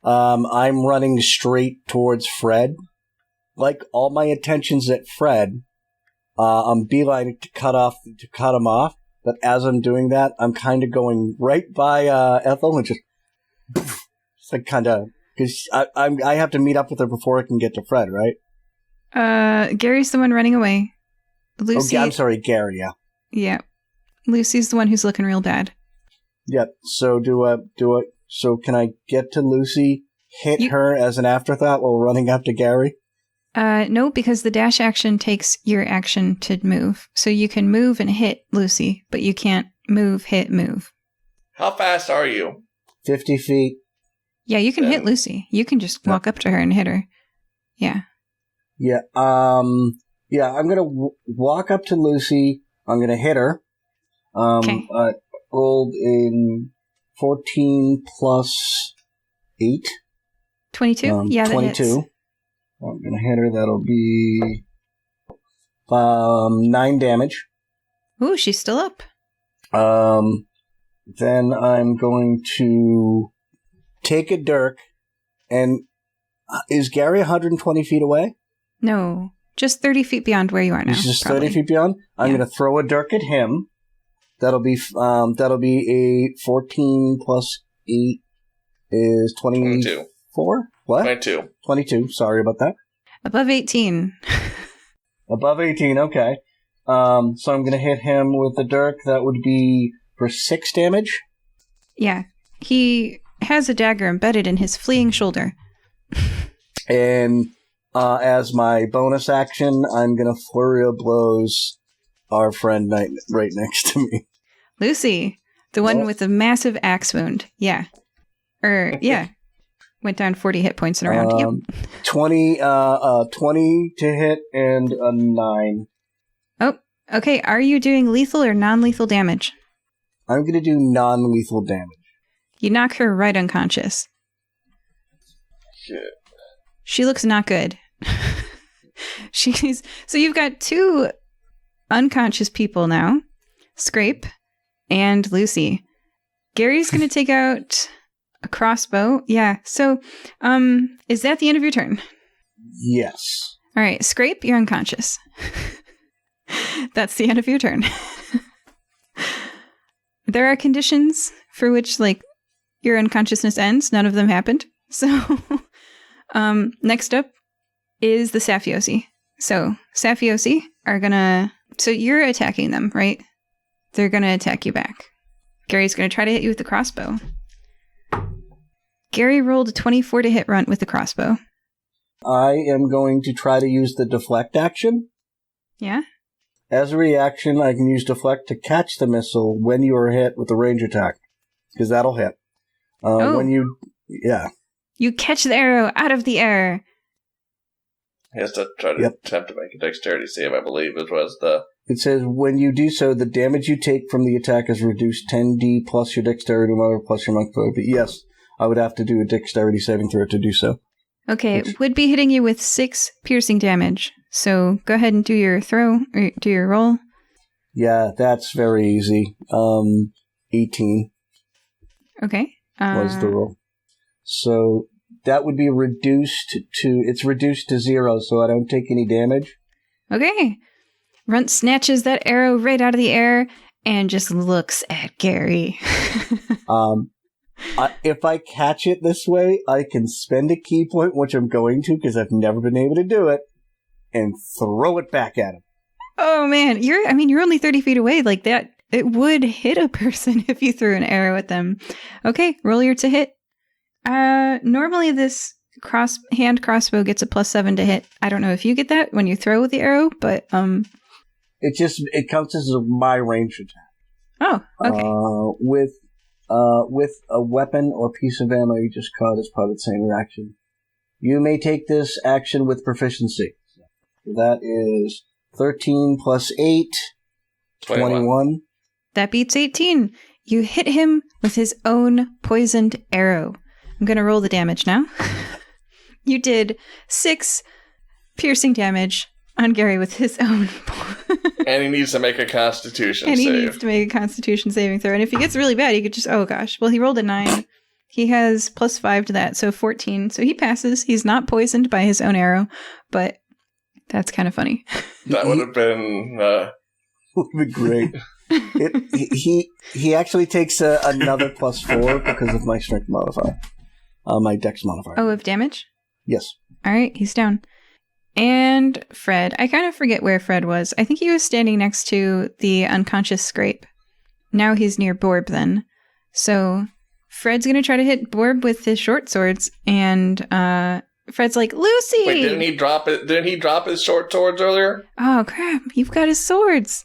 I'm running straight towards Fred. Like, all my attention's at Fred. I'm beelining to cut him off. But as I'm doing that, I'm kind of going right by Ethel and just like kind of, because I have to meet up with her before I can get to Fred, right? Gary's the one running away. Lucy. Oh, I'm sorry, Gary. Yeah. Yeah. Lucy's the one who's looking real bad. Yep. So So can I get to Lucy, hit her as an afterthought while running up to Gary? No, because the dash action takes your action to move. So you can move and hit Lucy, but you can't move, hit, move. How fast are you? 50 feet. Yeah, you can hit Lucy. You can just walk up to her and hit her. Yeah. Yeah. Yeah, I'm going to walk up to Lucy. I'm going to hit her. Okay. I rolled in 14 plus 8. 22? Yeah, that 22. hits. I'm going to hit her. That'll be 9 damage. Ooh, she's still up. Then I'm going to take a dirk. And is Gary 120 feet away? No, just 30 feet beyond where you are now. He's just probably. 30 feet beyond? I'm going to throw a dirk at him. That'll be a 14 plus 8 is 24? What? 22. 22, sorry about that. Above 18. Above 18, okay. So I'm going to hit him with the dirk. That would be for 6 damage. Yeah, he has a dagger embedded in his fleeing shoulder. And as my bonus action, I'm going to flurry of blows our friend right next to me. Lucy, the one with the massive axe wound. Yeah. Yeah. Went down 40 hit points in a round. Yep. 20 to hit and a 9. Oh, okay. Are you doing lethal or non-lethal damage? I'm going to do non-lethal damage. You knock her right unconscious. Shit. She looks not good. So you've got 2 unconscious people now. Scrape and Lucy. Gary's going to take out a crossbow. Yeah. So, is that the end of your turn? Yes. All right. Scrape, you're unconscious. That's the end of your turn. There are conditions for which, like, your unconsciousness ends. None of them happened. So, next up is the Safiosi. So, Safiosi are gonna... So you're attacking them, right? They're gonna attack you back. Gary's gonna try to hit you with the crossbow. Gary rolled a 24 to hit Runt with the crossbow. I am going to try to use the deflect action. Yeah? As a reaction, I can use deflect to catch the missile when you are hit with a range attack. Because that'll hit. When you... Yeah. You catch the arrow out of the air. He has to try to attempt to make a dexterity save, I believe, as was the... It says, when you do so, the damage you take from the attack is reduced 10d plus your dexterity modifier plus your monk modifier. But yes, I would have to do a dexterity saving throw to do so. Okay, it would be hitting you with 6 piercing damage. So go ahead and do your throw, or do your roll. Yeah, that's very easy. 18 Okay. was the roll. So that would be reduced to 0, so I don't take any damage. Okay. Runt snatches that arrow right out of the air and just looks at Gary. If I catch it this way, I can spend a key point, which I'm going to because I've never been able to do it, and throw it back at him. Oh man, you're only 30 feet away. Like that, it would hit a person if you threw an arrow at them. Okay, roll your to hit. Normally this hand crossbow gets a +7 to hit. I don't know if you get that when you throw the arrow, but it counts as my range attack. Oh, okay. With a weapon or piece of ammo you just caught as part of the same reaction. You may take this action with proficiency. That is 13 plus 8, 21. That beats 18. You hit him with his own poisoned arrow. I'm going to roll the damage now. You did 6 piercing damage on Gary with his own. And he needs to make a Constitution And he save. needs to make a Constitution saving throw. And if he gets really bad, he could just, oh gosh. Well, he rolled a 9. He has +5 to that, so 14. So he passes. He's not poisoned by his own arrow, but that's kind of funny. That would have been... Would be great. He actually takes another +4 because of my strength modifier. My dex modifier. Oh, of damage? Yes. All right, he's down. And Fred. I kind of forget where Fred was. I think he was standing next to the unconscious Scrape. Now he's near Borb then. So Fred's going to try to hit Borb with his short swords, and Fred's like, Lucy! Wait, didn't he drop it? Didn't he drop his short swords earlier? Oh, crap. You've got his swords.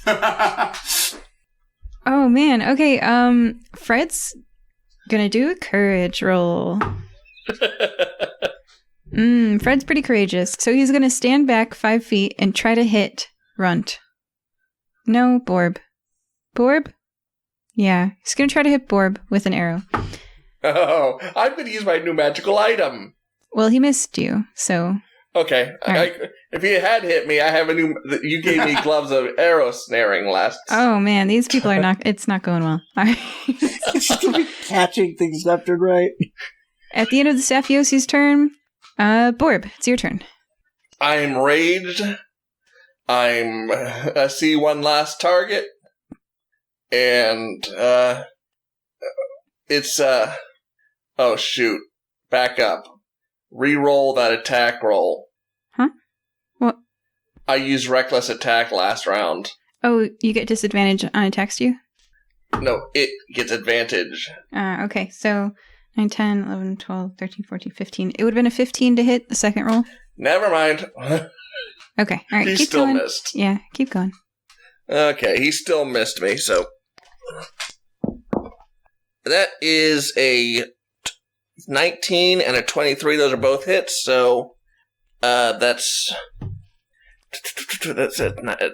Oh, man. Okay, Fred's going to do a courage roll. Fred's pretty courageous. So he's going to stand back 5 feet and try to hit Runt. No, Borb. Borb? Yeah, he's going to try to hit Borb with an arrow. Oh, I'm going to use my new magical item. Well, he missed you, so... Okay, Right. If he had hit me, I have a new... You gave me gloves of arrow snaring last... Oh, man, these people are not... It's not going well. All right. He's still catching things left and right. At the end of the Safiosi's turn, Borb, it's your turn. I'm raged. I see one last target. And, it's, oh shoot. Back up. Reroll that attack roll. Huh? What? I used reckless attack last round. Oh, you get disadvantage on attacks, do you? No, it gets advantage. Okay, so 9, 10, 11, 12, 13, 14, 15. It would have been a 15 to hit the second roll. Never mind. Okay, all right, He keep still going. missed. Yeah, keep going. Okay, he still missed me, so... That is a 19 and a 23. Those are both hits, so that's a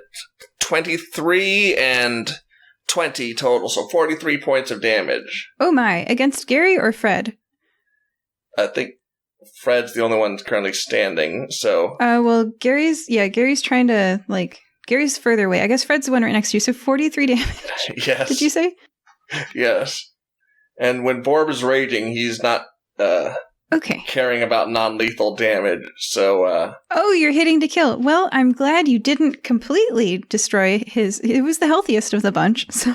23 and 20 total, so 43 points of damage. Oh my, against Gary or Fred? I think Fred's the only one currently standing, so... Well, Gary's trying to, Gary's further away. I guess Fred's the one right next to you, so 43 damage. Yes. Did you say? Yes. And when Borb is raging, he's not Okay. caring about non-lethal damage, so... Oh, you're hitting to kill. Well, I'm glad you didn't completely destroy his... It was the healthiest of the bunch, so...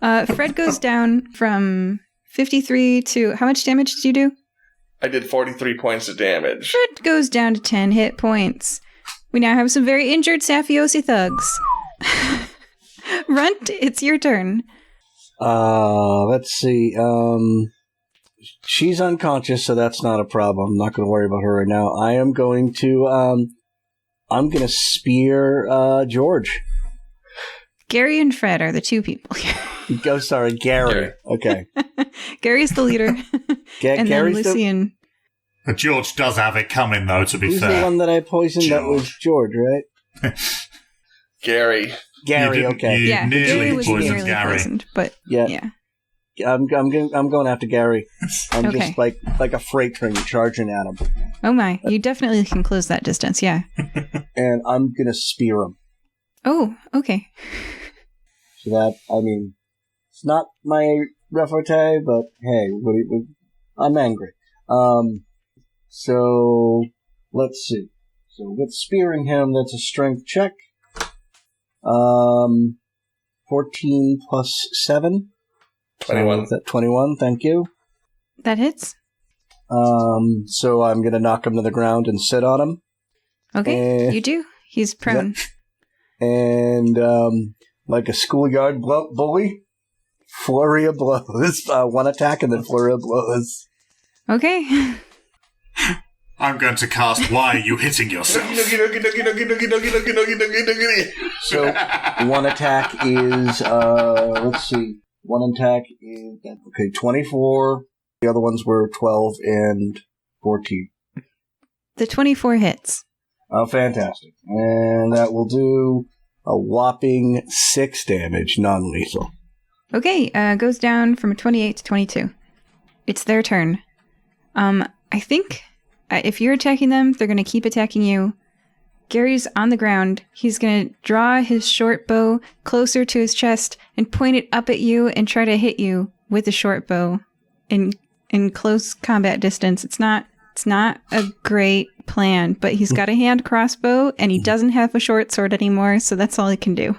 Fred goes down from 53 to... How much damage did you do? I did 43 points of damage. Fred goes down to 10 hit points. We now have some very injured Safiosi thugs. Runt, it's your turn. Let's see. She's unconscious, so that's not a problem. I'm not going to worry about her right now. I am going to, spear, George. Gary and Fred are the two people here. Sorry, Gary. Okay. Gary's the leader. And Gary's then Lucy and... But George does have it coming, though, to be Who's fair. the one that I poisoned? That was George, right? Gary. Gary, okay. You Yeah, nearly Gary was poisoned nearly Gary. poisoned, but Yeah. I'm going after Gary. I'm Okay. just like a freight train charging at him. Oh my, you definitely can close that distance, yeah. And I'm going to spear him. Oh, okay. So that, it's not my repartee, but hey, I'm angry. So, let's see. So, with spearing him, that's a strength check. 14 plus 7. 21. So, 21, thank you. That hits? So I'm going to knock him to the ground and sit on him. Okay, you do. He's prone. And, like a schoolyard bully, flurry of blows. One attack and then flurry of blows. Okay. I'm going to cast Why Are You Hitting Yourself? So, one attack is, let's see. One attack is, 24. The other ones were 12 and 14. The 24 hits. Oh, fantastic. And that will do a whopping 6 damage, non-lethal. Okay, goes down from a 28 to 22. It's their turn. I think if you're attacking them, they're going to keep attacking you. Gary's on the ground. He's going to draw his short bow closer to his chest and point it up at you and try to hit you with the short bow in close combat distance. It's not a great plan, but he's got a hand crossbow and he doesn't have a short sword anymore, so that's all he can do.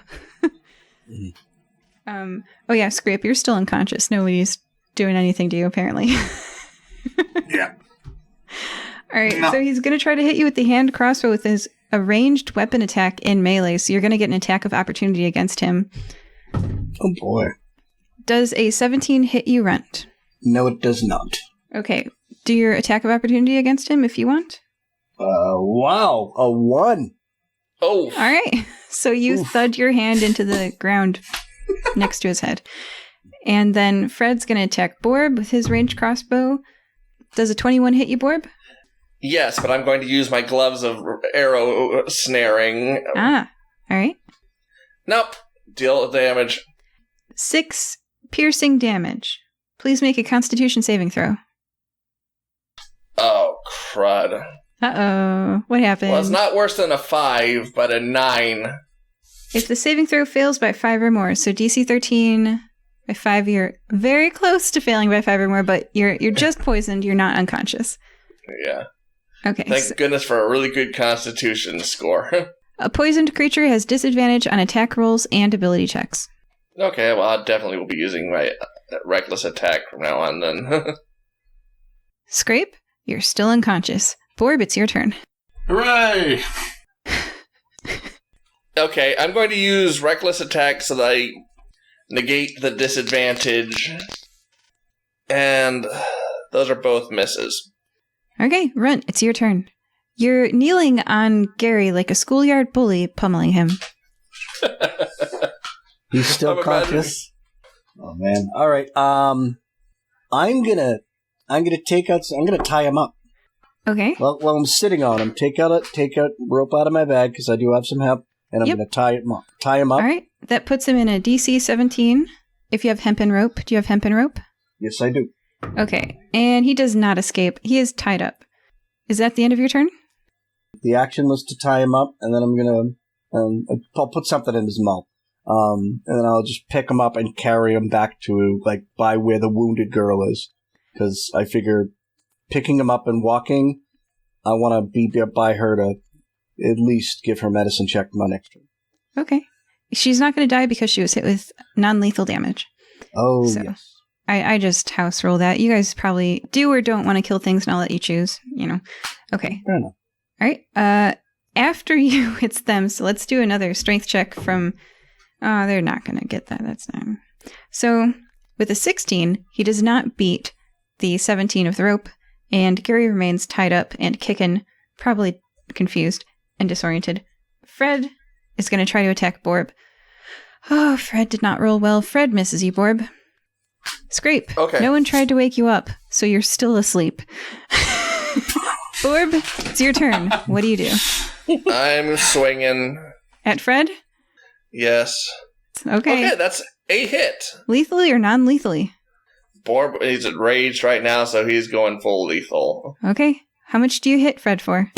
Oh yeah, Scrape, you're still unconscious. Nobody's doing anything to you, apparently. Yeah. All right, No. so he's going to try to hit you with the hand crossbow with his a ranged weapon attack in melee, so you're going to get an attack of opportunity against him. Oh boy. Does a 17 hit you, Runt? No, it does not. Okay, do your attack of opportunity against him if you want. Wow, a 1. Oh, All right, so you thud your hand into the ground next to his head. And then Fred's going to attack Borb with his ranged crossbow. Does a 21 hit you, Borb? yes, but I'm going to use my gloves of arrow snaring. Ah, all right. Nope. Deal damage. 6 piercing damage. Please make a Constitution saving throw. Oh, crud. Uh-oh. What happened? Well, it's not worse than a 5, but a 9. If the saving throw fails by 5 or more, so DC 13 by 5, you're very close to failing by 5 or more, but you're just poisoned. You're not unconscious. Yeah. Okay. Thank goodness for a really good Constitution score. A poisoned creature has disadvantage on attack rolls and ability checks. Okay, well, I definitely will be using my reckless attack from now on, then. Scrape, you're still unconscious. Borb, it's your turn. Hooray! Okay, I'm going to use reckless attack so that I negate the disadvantage. And those are both misses. Okay, Runt, it's your turn. You're kneeling on Gary like a schoolyard bully, pummeling him. He's still I'm conscious. Oh man! All right. I'm gonna tie him up. Okay. Well, while I'm sitting on him, take out rope out of my bag because I do have some hemp, and I'm Yep. gonna tie him up. Tie him up. All right. That puts him in a DC 17. If you have hempen rope. Do you have hempen rope? Yes, I do. Okay. And he does not escape. He is tied up. Is that the end of your turn? The action was to tie him up, and then I'm gonna I'll put something in his mouth, and then I'll just pick him up and carry him back to by where the wounded girl is, because I figure picking him up and walking, I want to be by her to at least give her medicine check my next turn. Okay. She's not going to die because she was hit with non-lethal damage. Oh So. yes. I just house roll that. You guys probably do or don't want to kill things, and I'll let you choose. Okay. Fair enough. All right. After you, it's them. So let's do another strength check from. Oh, they're not going to get that. That's not. So with a 16, he does not beat the 17 of the rope, and Gary remains tied up and kicking, probably confused and disoriented. Fred is going to try to attack Borb. Oh, Fred did not roll well. Fred misses you, Borb. Scrape. Okay. No one tried to wake you up, so you're still asleep. Borb, it's your turn. What do you do? I'm swinging. At Fred? Yes. Okay. Okay, that's a hit. Lethally or non-lethally? Borb, he's enraged right now, so he's going full lethal. Okay. How much do you hit Fred for?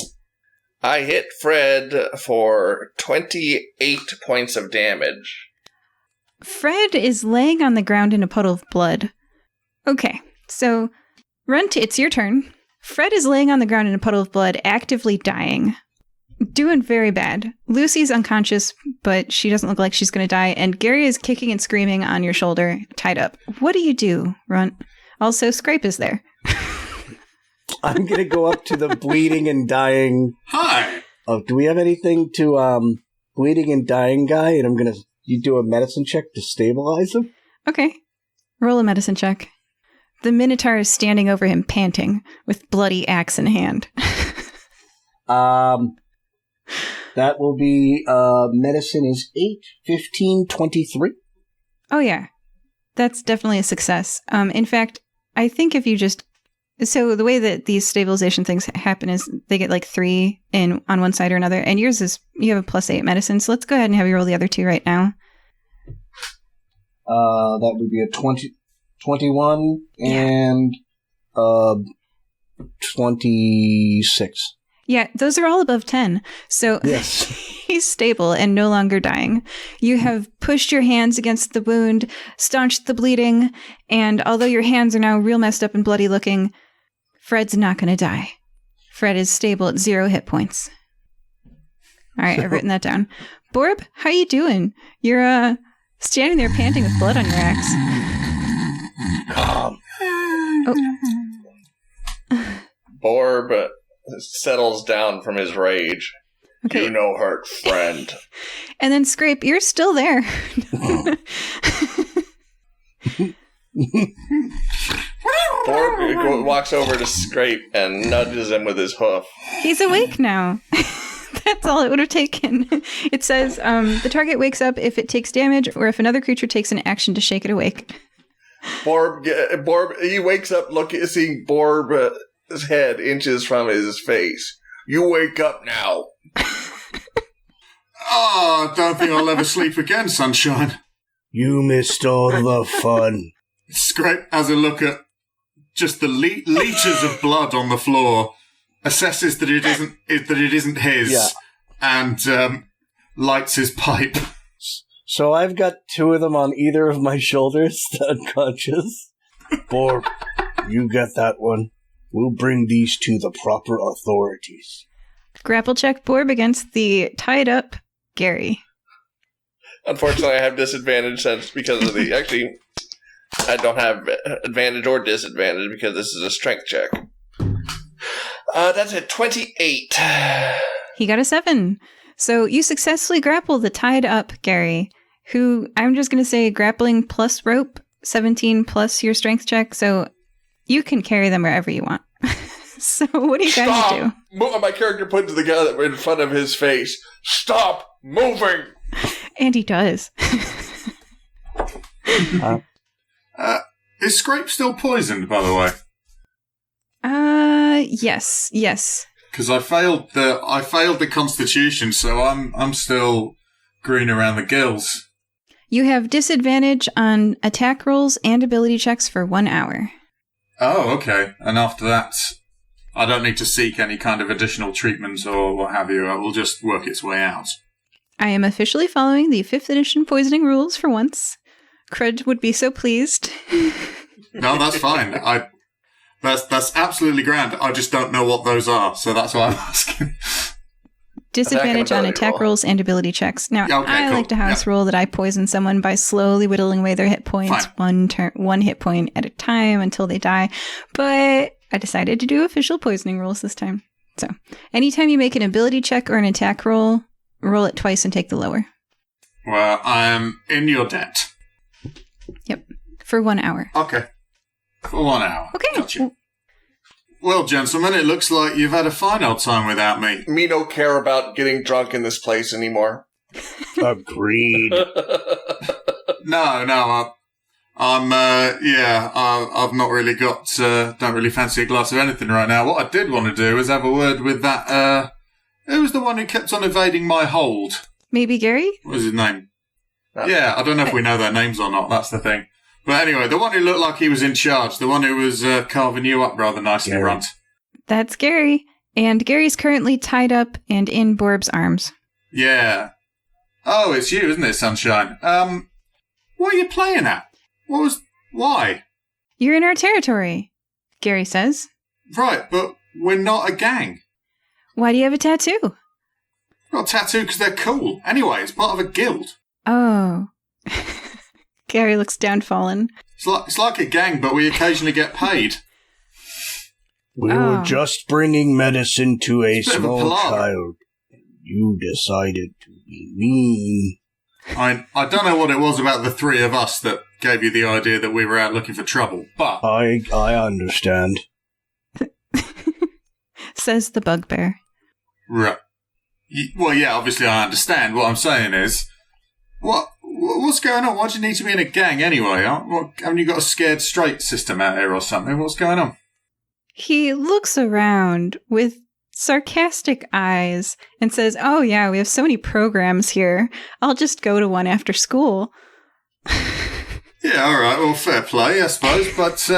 I hit Fred for 28 points of damage. Fred is laying on the ground in a puddle of blood. Okay. So, Runt, it's your turn. Fred is laying on the ground in a puddle of blood, actively dying. Doing very bad. Lucy's unconscious, but she doesn't look like she's going to die, and Gary is kicking and screaming on your shoulder, tied up. What do you do, Runt? Also, Scrape is there. I'm gonna go up to the bleeding and dying. Hi! Oh, do we have anything to bleeding and dying guy? And you do a medicine check to stabilize him. Okay. Roll a medicine check. The Minotaur is standing over him, panting, with bloody axe in hand. That will be, medicine is 8, 15, 23. Oh, yeah. That's definitely a success. In fact, I think if you just... So the way that these stabilization things happen is they get like 3 on one side or another, and yours is... You have a +8 medicine, so let's go ahead and have you roll the other 2 right now. That would be a 21 and 26. Yeah, those are all above 10. So Yes. he's stable and no longer dying. You have pushed your hands against the wound, staunched the bleeding, and although your hands are now real messed up and bloody looking, Fred's not going to die. Fred is stable at 0 hit points. All right, I've written that down. Borb, how you doing? You're standing there panting with blood on your axe. Borb settles down from his rage. Okay. You no hurt, friend. And then Scrape, you're still there. Borb walks over to Scrape and nudges him with his hoof. He's awake now. That's all it would have taken. It says the target wakes up if it takes damage or if another creature takes an action to shake it awake. Borb, he wakes up seeing Borb's head inches from his face. You wake up now. Oh, I don't think I'll ever sleep again, Sunshine. You missed all the fun. Scrape has a look at just the leeches of blood on the floor, assesses that it isn't his, Yeah. and lights his pipe. So I've got 2 of them on either of my shoulders, unconscious. Borb, you get that one. We'll bring these to the proper authorities. Grapple check Borb against the tied up Gary. Unfortunately, I have disadvantage because of the... Actually, I don't have advantage or disadvantage because this is a strength check. That's a 28. He got a 7. So you successfully grapple the tied up Gary, who I'm just going to say grappling plus rope, 17 plus your strength check. So you can carry them wherever you want. So what do you guys do? My character points to the guy that in front of his face. Stop moving! And he does. Is Scrape still poisoned, by the way? Yes. Because I failed the Constitution, so I'm still green around the gills. You have disadvantage on attack rolls and ability checks for 1 hour. Oh, okay. And after that, I don't need to seek any kind of additional treatments or what have you. It will just work its way out. I am officially following the 5th edition poisoning rules for once. Crud would be so pleased. No, that's fine. That's absolutely grand. I just don't know what those are, so that's why I'm asking. Disadvantage on attack rolls and ability checks. Now, Yeah, okay, I cool. like to house rule that I poison someone by slowly whittling away their hit points, Fine. one hit point at a time until they die. But I decided to do official poisoning rules this time. So, anytime you make an ability check or an attack roll, roll it twice and take the lower. Well, I'm in your debt. Yep. For 1 hour. Okay. For 1 hour. Okay. Gotcha. Well, gentlemen, it looks like you've had a fine old time without me. Me don't care about getting drunk in this place anymore. Agreed. No, I've not really got, don't really fancy a glass of anything right now. What I did want to do is have a word with that, who was the one who kept on evading my hold? Maybe Gary? What was his name? Yeah, I don't know if we know their names or not, that's the thing. But anyway, the one who looked like he was in charge, the one who was carving you up rather nicely, Gary. Runt. That's Gary. And Gary's currently tied up and in Borb's arms. Yeah. Oh, it's you, isn't it, Sunshine? What are you playing at? Why? You're in our territory, Gary says. Right, but we're not a gang. Why do you have a tattoo? Got a tattoo because they're cool. Anyway, it's part of a guild. Oh. Gary looks downfallen. It's like a gang, but we occasionally get paid. We Oh. were just bringing medicine to a It's a bit of a small palaver. child. You decided to be mean. I don't know what it was about the three of us that gave you the idea that we were out looking for trouble, but I understand. Says the bugbear. right. Well, yeah, obviously I understand. What I'm saying is, what's going on? Why do you need to be in a gang anyway? Haven't you got a scared straight system out here or something? What's going on? He looks around with sarcastic eyes and says, "Oh yeah, we have so many programs here. I'll just go to one after school." Yeah, all right. Well, fair play, I suppose. But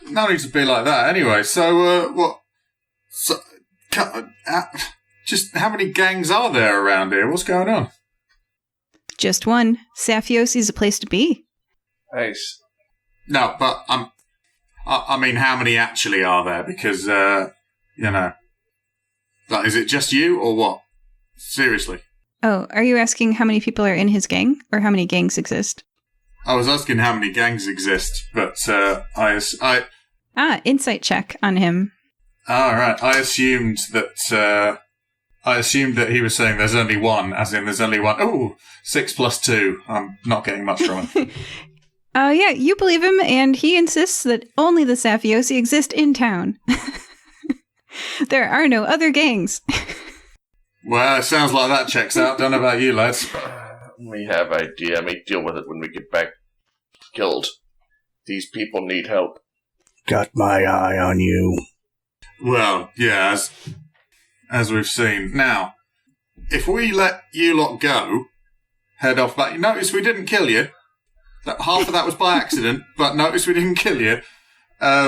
no need to be like that anyway. So, what? So, just how many gangs are there around here? What's going on? Just one. Safiosi's a place to be. Nice. No, but I mean, how many actually are there? Because, like, is it just you or what? Seriously. Oh, are you asking how many people are in his gang, or how many gangs exist? I was asking how many gangs exist, but Insight check on him. All right. I assumed that he was saying there's only one, as in there's only one. Oh, 6 + 2. I'm not getting much from it. Yeah, you believe him, and he insists that only the Safiosi exist in town. There are no other gangs. Well, it sounds like that checks out. Don't know about you, lads. We have idea. May deal with it when we get back. Killed. These people need help. Got my eye on you. Well, yeah, as we've seen. Now, if we let you lot go, head off back. Notice we didn't kill you. Half of that was by accident, but notice we didn't kill you. I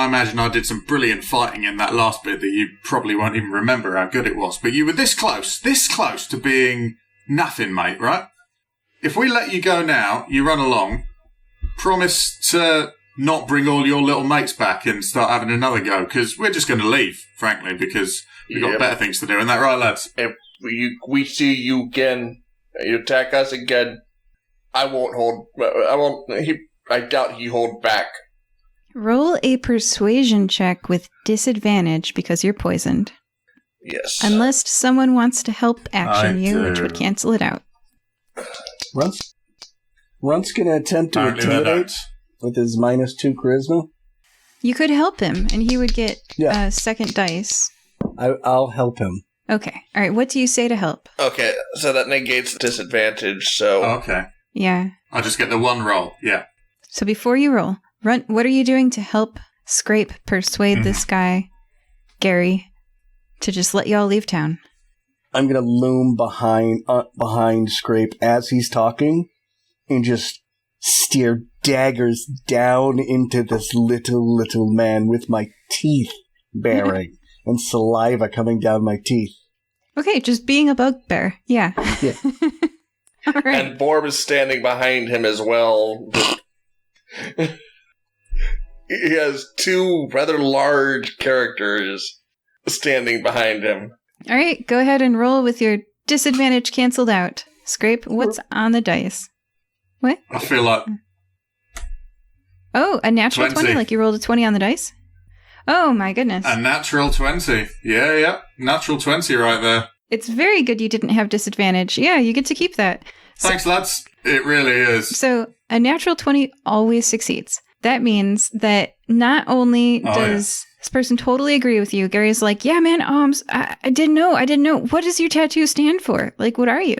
imagine I did some brilliant fighting in that last bit that you probably won't even remember how good it was. But you were this close to being nothing, mate, right? If we let you go now, you run along, promise to not bring all your little mates back and start having another go, because we're just going to leave, frankly, because we've got better things to do. Isn't that right, lads? If we see you again, you attack us again, I doubt he hold back. Roll a persuasion check with disadvantage because you're poisoned. Yes. Unless someone wants to help action you, do. which would cancel it out. Runt's going to attempt to Apparently they intimidate don't. with his -2 charisma. You could help him, and he would get Yeah. a second dice. I'll help him. Okay. All right. What do you say to help? Okay, so that negates the disadvantage, so... Okay. Yeah. I just get the one roll. Yeah. So before you roll, Runt, what are you doing to help Scrape persuade this guy, Gary, to just let y'all leave town? I'm going to loom behind Scrape as he's talking and just steer daggers down into this little man with my teeth baring and saliva coming down my teeth. Okay, just being a bugbear. Yeah. Yeah. All right. And Borb is standing behind him as well. He has 2 rather large characters standing behind him. All right, go ahead and roll with your disadvantage canceled out. Scrape, what's on the dice? What? I feel like Oh, a natural 20, 20. like you rolled a 20 on the dice? Oh, my goodness. a natural 20. Yeah. Natural 20 right there. It's very good you didn't have disadvantage. Yeah, you get to keep that. Thanks, lads. It really is. So a natural 20 always succeeds. That means that not only does this person totally agree with you, Gary's like, yeah, man, I didn't know. What does your tattoo stand for? Like, what are you?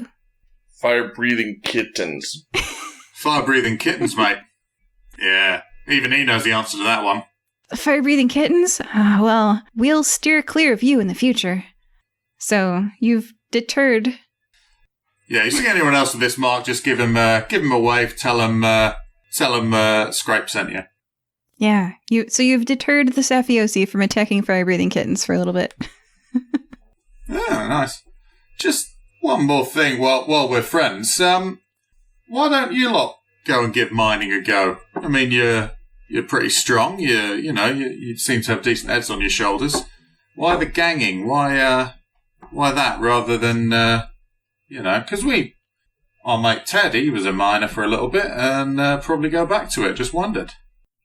Fire-breathing kittens. Fire-breathing kittens, mate. Yeah. Even he knows the answer to that one. Fire-breathing kittens? Well, we'll steer clear of you in the future. So you've deterred. Yeah, you see anyone else with this mark, just give him a wave, tell him Scrape sent you. Yeah, you've deterred the Safiosi from attacking fire-breathing kittens for a little bit. Yeah, nice. Just one more thing while we're friends. Why don't you lot go and give mining a go? I mean, you're pretty strong. You seem to have decent heads on your shoulders. Why the ganging? Why that rather than because our mate Ted, he was a miner for a little bit and probably go back to it. Just wondered.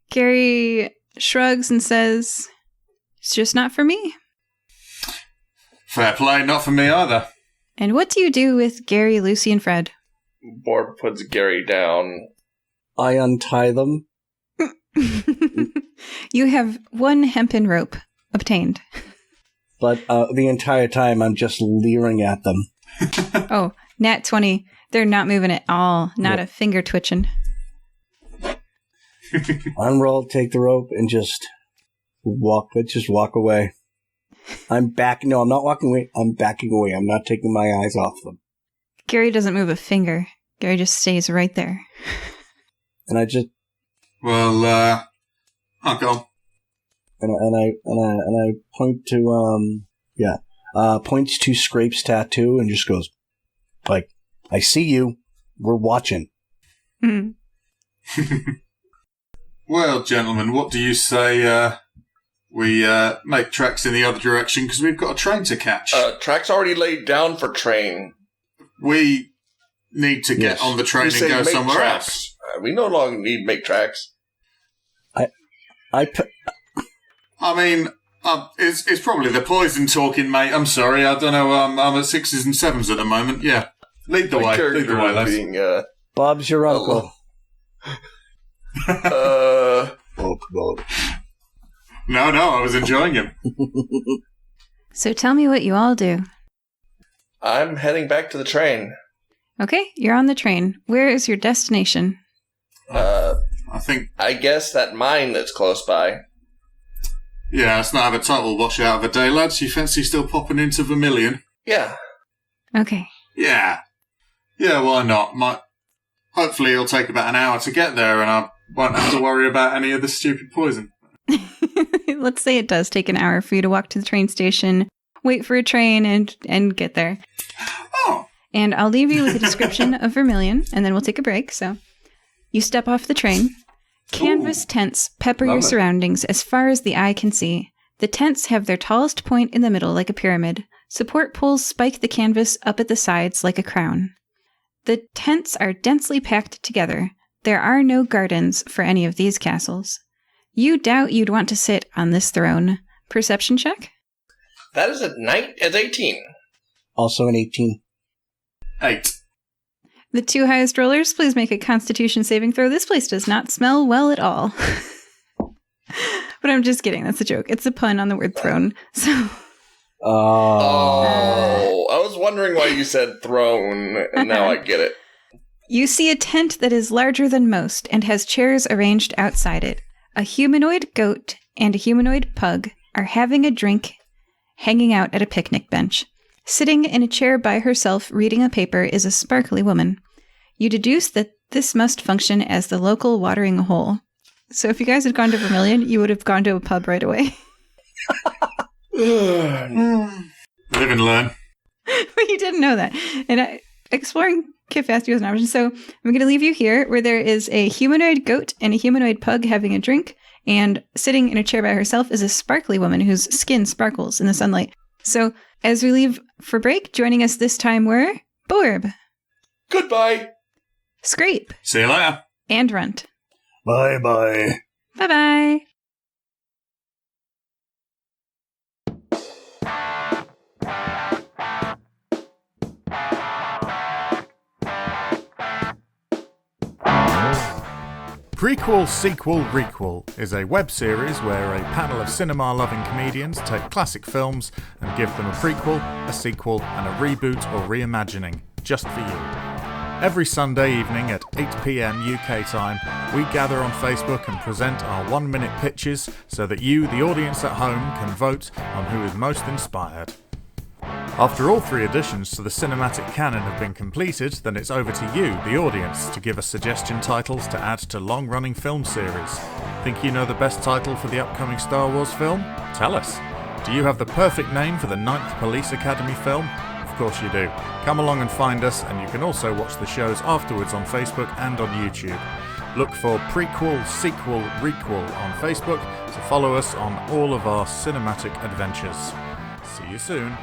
Gary shrugs and says, it's just not for me. Fair play, not for me either. And what do you do with Gary, Lucy, and Fred? Borb puts Gary down. I untie them. You have 1 hempen rope obtained. But the entire time I'm just leering at them. Oh, nat 20. They're not moving at all. Not a finger twitching. Unroll, take the rope, and just walk away. I'm back. No, I'm not walking away. I'm backing away. I'm not taking my eyes off them. Gary doesn't move a finger. Gary just stays right there. And I just Well, I'll go on. and I point to points to Scrape's tattoo and just goes like, I see you. We're watching. Mm. Well, gentlemen, what do you say we make tracks in the other direction because we've got a train to catch? Track's already laid down for train. We need to get on the train You and say go make somewhere tracks. else. We no longer need make tracks. I mean, it's probably the poison talking, mate. I'm sorry. I don't know. I'm at 6s and 7s at the moment. Yeah. Lead the My way. character Lead the way, was lads. being, Bob's your uncle. uh, Oh, God. No, I was enjoying him. So tell me what you all do. I'm heading back to the train. Okay, you're on the train. Where is your destination? I guess that mine that's close by. Yeah, let's not have a total washout of a day, lads. You fancy still popping into Vermilion? Yeah. Okay. Yeah. Yeah, why not? Hopefully it'll take about an hour to get there and I won't have to worry about any of the stupid poison. Let's say it does take an hour for you to walk to the train station, wait for a train, and get there. Oh. And I'll leave you with a description of Vermilion, and then we'll take a break. So you step off the train. Canvas tents pepper your surroundings as far as the eye can see. The tents have their tallest point in the middle like a pyramid. Support poles spike the canvas up at the sides like a crown. The tents are densely packed together. There are no gardens for any of these castles. You doubt you'd want to sit on this throne. Perception check? That is at night at 18. Also an 18. 8. The two highest rollers, please make a Constitution saving throw. This place does not smell well at all. But I'm just kidding. That's a joke. It's a pun on the word throne. So. I was wondering why you said throne, and now I get it. You see a tent that is larger than most and has chairs arranged outside it. A humanoid goat and a humanoid pug are having a drink, hanging out at a picnic bench. Sitting in a chair by herself reading a paper is a sparkly woman. You deduce that this must function as the local watering hole. So if you guys had gone to Vermilion, you would have gone to a pub right away. Live and learn. But you didn't know that. And exploring Kifast was an option. So I'm going to leave you here where there is a humanoid goat and a humanoid pug having a drink. And sitting in a chair by herself is a sparkly woman whose skin sparkles in the sunlight. So as we leave for break, joining us this time were Borb, Goodbye. Scrape, See you later. and Runt. Bye-bye. Bye-bye. Prequel, Sequel, Requel is a web series where a panel of cinema-loving comedians take classic films and give them a prequel, a sequel, and a reboot or reimagining, just for you. Every Sunday evening at 8 PM UK time, we gather on Facebook and present our 1-minute pitches so that you, the audience at home, can vote on who is most inspired. After all 3 additions to the cinematic canon have been completed, then it's over to you, the audience, to give us suggestion titles to add to long-running film series. Think you know the best title for the upcoming Star Wars film? Tell us. Do you have the perfect name for the 9th Police Academy film? Of course you do. Come along and find us, and you can also watch the shows afterwards on Facebook and on YouTube. Look for Prequel, Sequel, Requel on Facebook to follow us on all of our cinematic adventures. See you soon.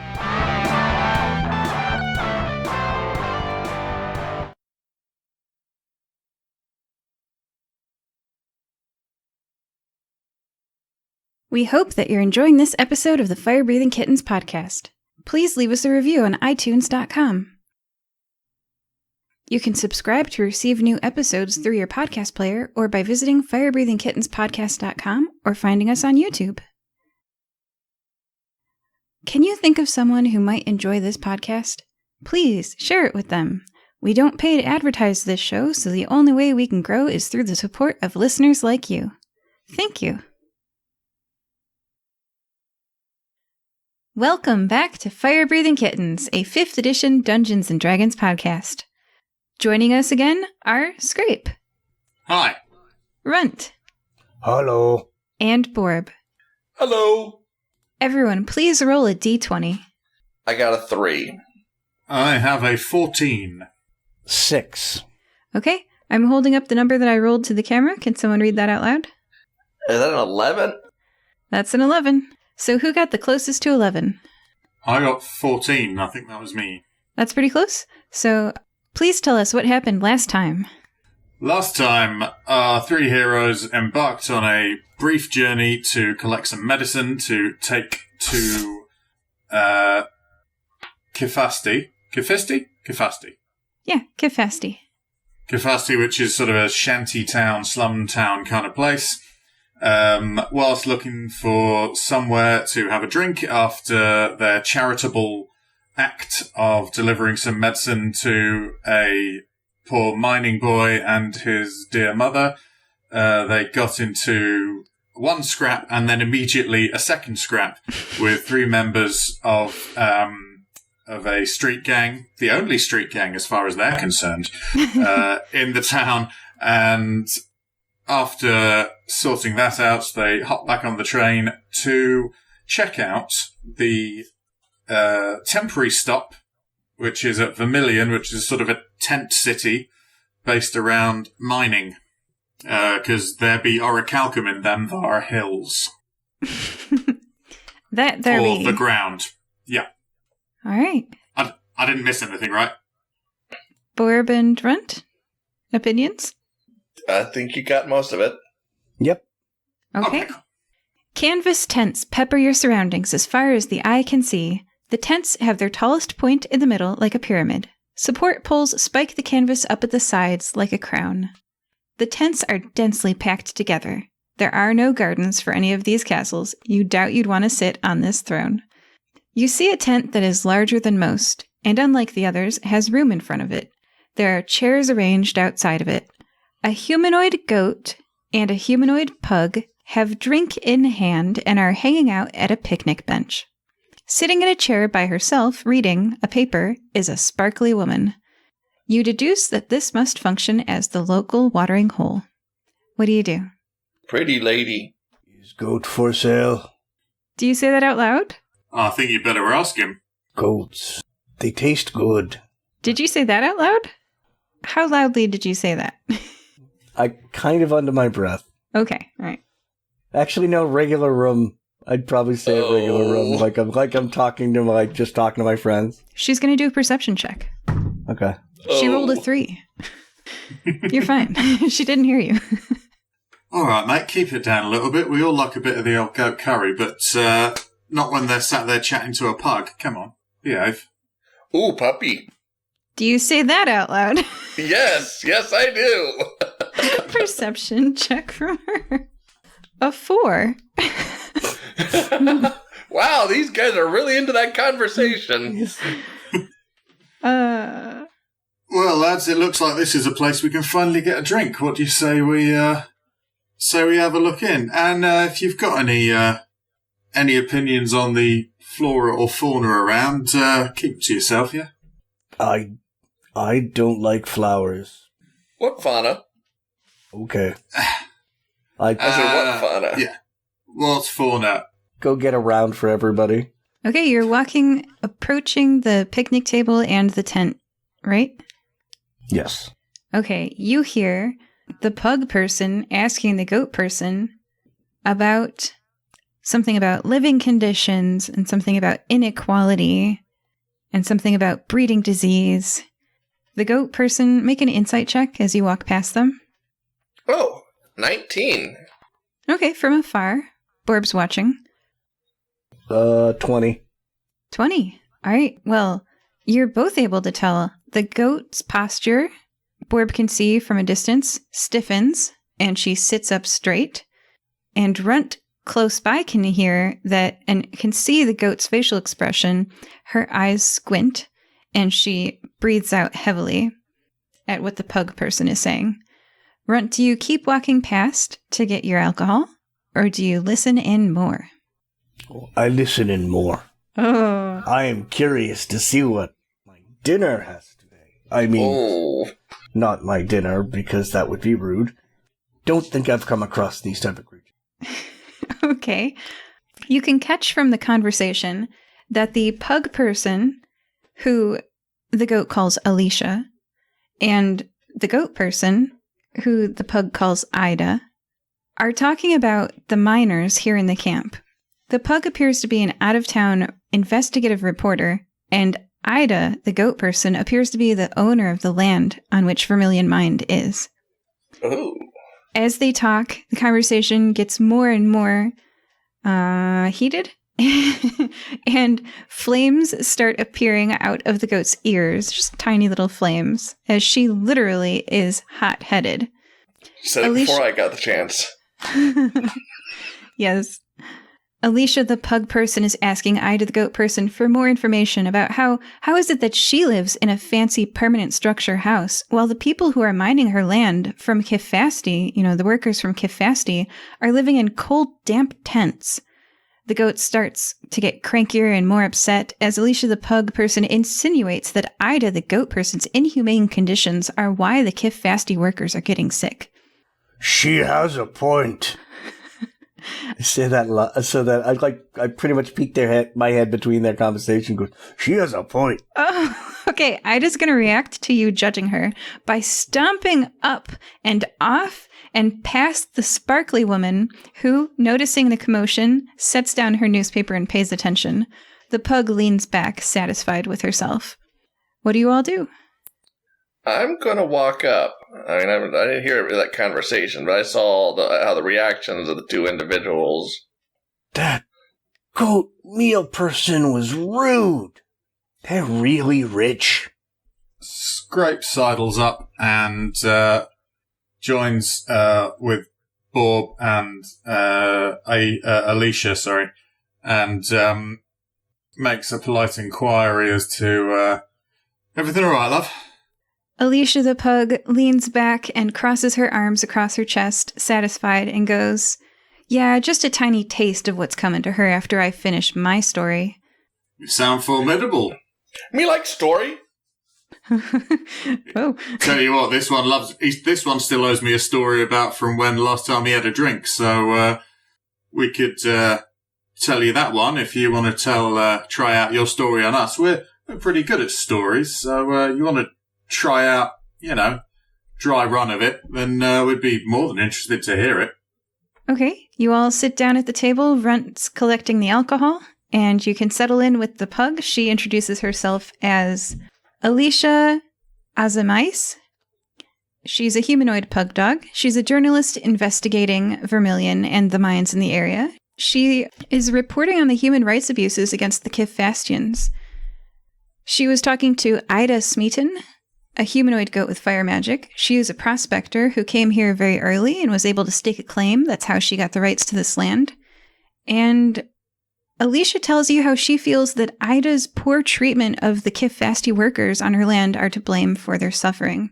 We hope that you're enjoying this episode of the Firebreathing Kittens podcast. Please leave us a review on iTunes.com. You can subscribe to receive new episodes through your podcast player or by visiting firebreathingkittenspodcast.com or finding us on YouTube. Can you think of someone who might enjoy this podcast? Please share it with them. We don't pay to advertise this show, so the only way we can grow is through the support of listeners like you. Thank you. Welcome back to Firebreathing Kittens, a 5th edition Dungeons & Dragons podcast. Joining us again are Scrape, Hi. Runt, Hello. and Borb. Hello. Everyone, please roll a d20. I got a 3. I have a 14. 6. Okay, I'm holding up the number that I rolled to the camera. Can someone read that out loud? Is that an 11? That's an 11. So who got the closest to 11? I got 14. I think that was me. That's pretty close. So please tell us what happened last time. Last time, our 3 heroes embarked on a brief journey to collect some medicine to take to Kifasti. Yeah, Kifasti. Kifasti, which is sort of a shanty town, slum town kind of place. Whilst looking for somewhere to have a drink after their charitable act of delivering some medicine to a poor mining boy and his dear mother, they got into one scrap and then immediately a second scrap with 3 members of a street gang, the only street gang as far as they're concerned, in the town. And after sorting that out, they hop back on the train to check out the temporary stop, which is at Vermilion, which is sort of a tent city based around mining, because there be orichalcum in them that are hills. That there or be. the ground. Yeah. All right. I didn't miss anything, right? Borb and Runt? Opinions? I think you got most of it. Yep. Okay. Canvas tents pepper your surroundings as far as the eye can see. The tents have their tallest point in the middle like a pyramid. Support poles spike the canvas up at the sides like a crown. The tents are densely packed together. There are no gardens for any of these castles. You doubt you'd want to sit on this throne. You see a tent that is larger than most, and unlike the others, has room in front of it. There are chairs arranged outside of it. A humanoid goat and a humanoid pug have drink in hand and are hanging out at a picnic bench. Sitting in a chair by herself, reading a paper, is a sparkly woman. You deduce that this must function as the local watering hole. What do you do? Pretty lady. Is goat for sale? Do you say that out loud? I think you better ask him. Goats. They taste good. Did you say that out loud? How loudly did you say that? I kind of under my breath. Okay, all right. Actually, no, regular room. I'd probably say a regular room, like I'm talking to just talking to my friends. She's going to do a perception check. Okay. She rolled a 3. You're fine. She didn't hear you. All right, mate, keep it down a little bit. We all like a bit of the old goat curry, but not when they're sat there chatting to a pug. Come on, behave. Ooh, puppy. Do you say that out loud? Yes, I do. Perception check from her. A 4. Wow, these guys are really into that conversation. Uh, Well, lads, it looks like this is a place we can finally get a drink. What do you say we have a look in? And if you've got any opinions on the flora or fauna around, keep it to yourself, yeah? I don't like flowers. What fauna? Okay. I said what fauna? Yeah. What's fauna? Go get around for everybody. okay, you're approaching the picnic table and the tent, right? Yes. Okay, you hear the pug person asking the goat person about something about living conditions and something about inequality and something about breeding disease. The goat person, make an insight check as you walk past them. Oh, 19. Okay, from afar. Borb's watching. 20. 20. All right, well, you're both able to tell the goat's posture, Borb can see from a distance, stiffens, and she sits up straight. And Runt, close by, can hear that and can see the goat's facial expression. Her eyes squint, and she breathes out heavily at what the pug person is saying. Runt, do you keep walking past to get your alcohol, or do you listen in more? I listen in more. Oh. I am curious to see what my dinner has today. I mean, not my dinner, because that would be rude. Don't think I've come across these type of creatures. Okay. You can catch from the conversation that the pug person, who the goat calls Alicia, and the goat person, who the pug calls Ida, are talking about the miners here in the camp. The pug appears to be an out-of-town investigative reporter, and Ida, the goat person, appears to be the owner of the land on which Vermilion Mind is. Oh. As they talk, the conversation gets more and more heated, and flames start appearing out of the goat's ears, just tiny little flames, as she literally is hot-headed. Said it before I got the chance. Yes. Alicia, the pug person, is asking Ida, the goat person, for more information about how is it that she lives in a fancy permanent structure house, while the people who are mining her land from Kifasti, the workers from Kifasti, are living in cold, damp tents. The goat starts to get crankier and more upset as Alicia, the pug person, insinuates that Ida, the goat person's inhumane conditions are why the Kifasti workers are getting sick. She has a point. I say that so that I pretty much peek my head between their conversation. Goes, she has a point. Oh, okay. Ida's going to react to you judging her by stomping up and off and past the sparkly woman who, noticing the commotion, sets down her newspaper and pays attention. The pug leans back, satisfied with herself. What do you all do? I'm going to walk up. I mean, I didn't hear that conversation, but I saw how the reactions of the two individuals. That goat meal person was rude. They're really rich. Scrape sidles up and joins with Borb and Alicia, and makes a polite inquiry as to everything all right, love? Alicia the pug leans back and crosses her arms across her chest, satisfied, and goes, "Yeah, just a tiny taste of what's coming to her after I finish my story." You sound formidable. Me like story. Oh. Tell you what, this one still owes me a story about from when last time he had a drink, so we could tell you that one if you want to try out your story on us. We're pretty good at stories, so you want to try out, dry run of it, then we'd be more than interested to hear it. Okay, you all sit down at the table, Runt's collecting the alcohol, and you can settle in with the pug. She introduces herself as Alicia Azamais. She's a humanoid pug dog. She's a journalist investigating Vermilion and the mines in the area. She is reporting on the human rights abuses against the Kiffastians. She was talking to Ida Smeaton, a humanoid goat with fire magic. She is a prospector who came here very early and was able to stake a claim. That's how she got the rights to this land. And Alicia tells you how she feels that Ida's poor treatment of the Kifasti workers on her land are to blame for their suffering.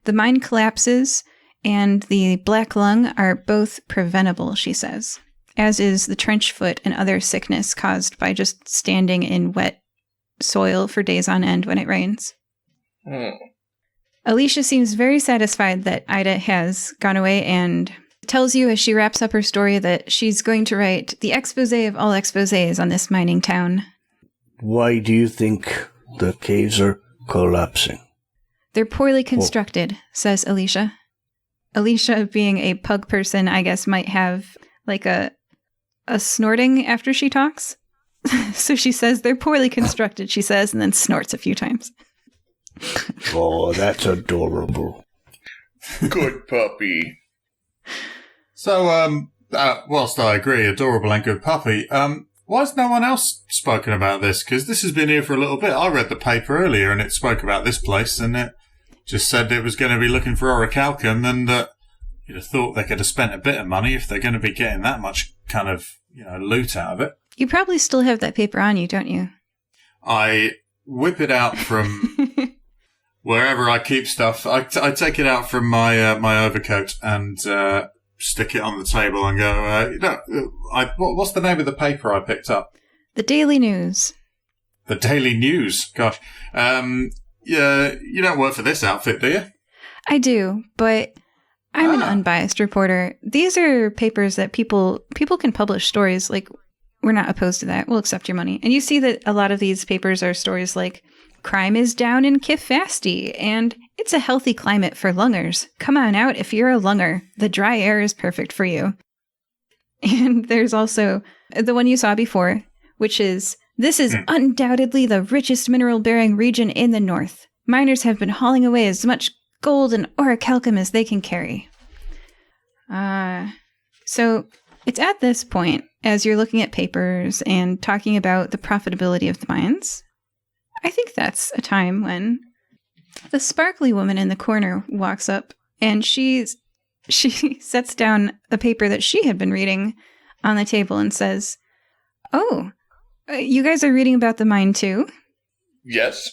The mine collapses and the black lung are both preventable, she says, as is the trench foot and other sickness caused by just standing in wet soil for days on end when it rains. Alicia seems very satisfied that Ida has gone away and tells you as she wraps up her story that she's going to write the expose of all exposés on this mining town. Why do you think the caves are collapsing? They're poorly constructed, says Alicia. Alicia, being a pug person, I guess might have like a snorting after she talks. So she says they're poorly constructed, she says, and then snorts a few times. Oh, that's adorable. Good puppy. So, whilst I agree, adorable and good puppy, why has no one else spoken about this? Because this has been here for a little bit. I read the paper earlier and it spoke about this place and it just said it was going to be looking for orichalcum and that you'd have thought they could have spent a bit of money if they're going to be getting that much kind of, loot out of it. You probably still have that paper on you, don't you? I whip it out from wherever I keep stuff. I take it out from my my overcoat and stick it on the table and go, what's the name of the paper I picked up? The Daily News. the Daily News. Gosh. Yeah, you don't work for this outfit, do you? I do, but I'm an unbiased reporter. These are papers that people can publish stories. Like, we're not opposed to that. We'll accept your money. And you see that a lot of these papers are stories like, crime is down in Kifasti, and it's a healthy climate for lungers. Come on out if you're a lunger. The dry air is perfect for you. And there's also the one you saw before, which is, this is undoubtedly the richest mineral-bearing region in the north. Miners have been hauling away as much gold and orichalcum as they can carry. So it's at this point, as you're looking at papers and talking about the profitability of the mines, I think that's a time when the sparkly woman in the corner walks up and she sets down the paper that she had been reading on the table and says, "Oh, you guys are reading about the mine too?" Yes.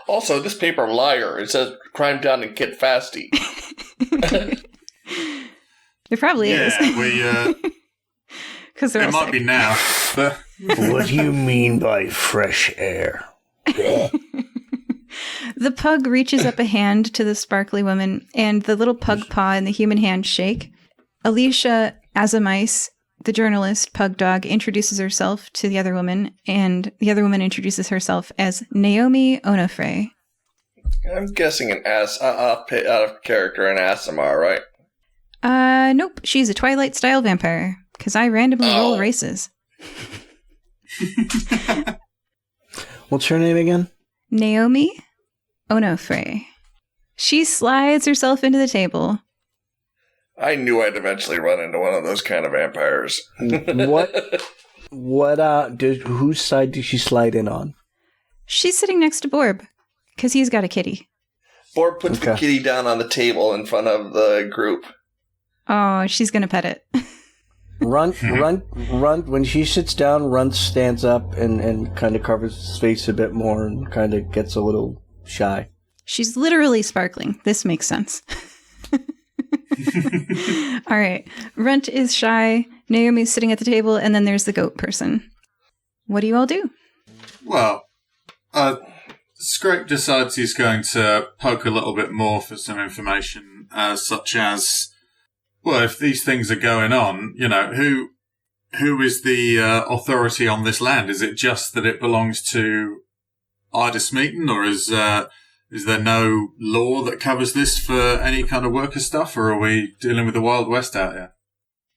Also, this paper liar. It says crime down in Kit Fasty. It probably is. Yeah, we. Because it might be now. But What do you mean by fresh air? The pug reaches up a hand to the sparkly woman, and the little pug paw and the human hand shake. Alicia Azamice, the journalist pug dog, introduces herself to the other woman, and the other woman introduces herself as Naomi Onofre. I'm guessing an out of character in Asimar, right? Nope. She's a Twilight-style vampire, because I randomly roll races. What's her name again? Naomi Onofre. She slides herself into the table. I knew I'd eventually run into one of those kind of vampires. Whose side did she slide in on? She's sitting next to Borb, because he's got a kitty. Borb puts the kitty down on the table in front of the group. Oh, she's going to pet it. Runt. When she sits down, Runt stands up and kind of covers his face a bit more and kind of gets a little shy. She's literally sparkling. This makes sense. All right. Runt is shy. Naomi's sitting at the table, and then there's the goat person. What do you all do? Well, Scrape decides he's going to poke a little bit more for some information, such as, well, if these things are going on, you know, who is the authority on this land? Is it just that it belongs to Ida Smeaton, or is there no law that covers this for any kind of worker stuff, or are we dealing with the Wild West out here?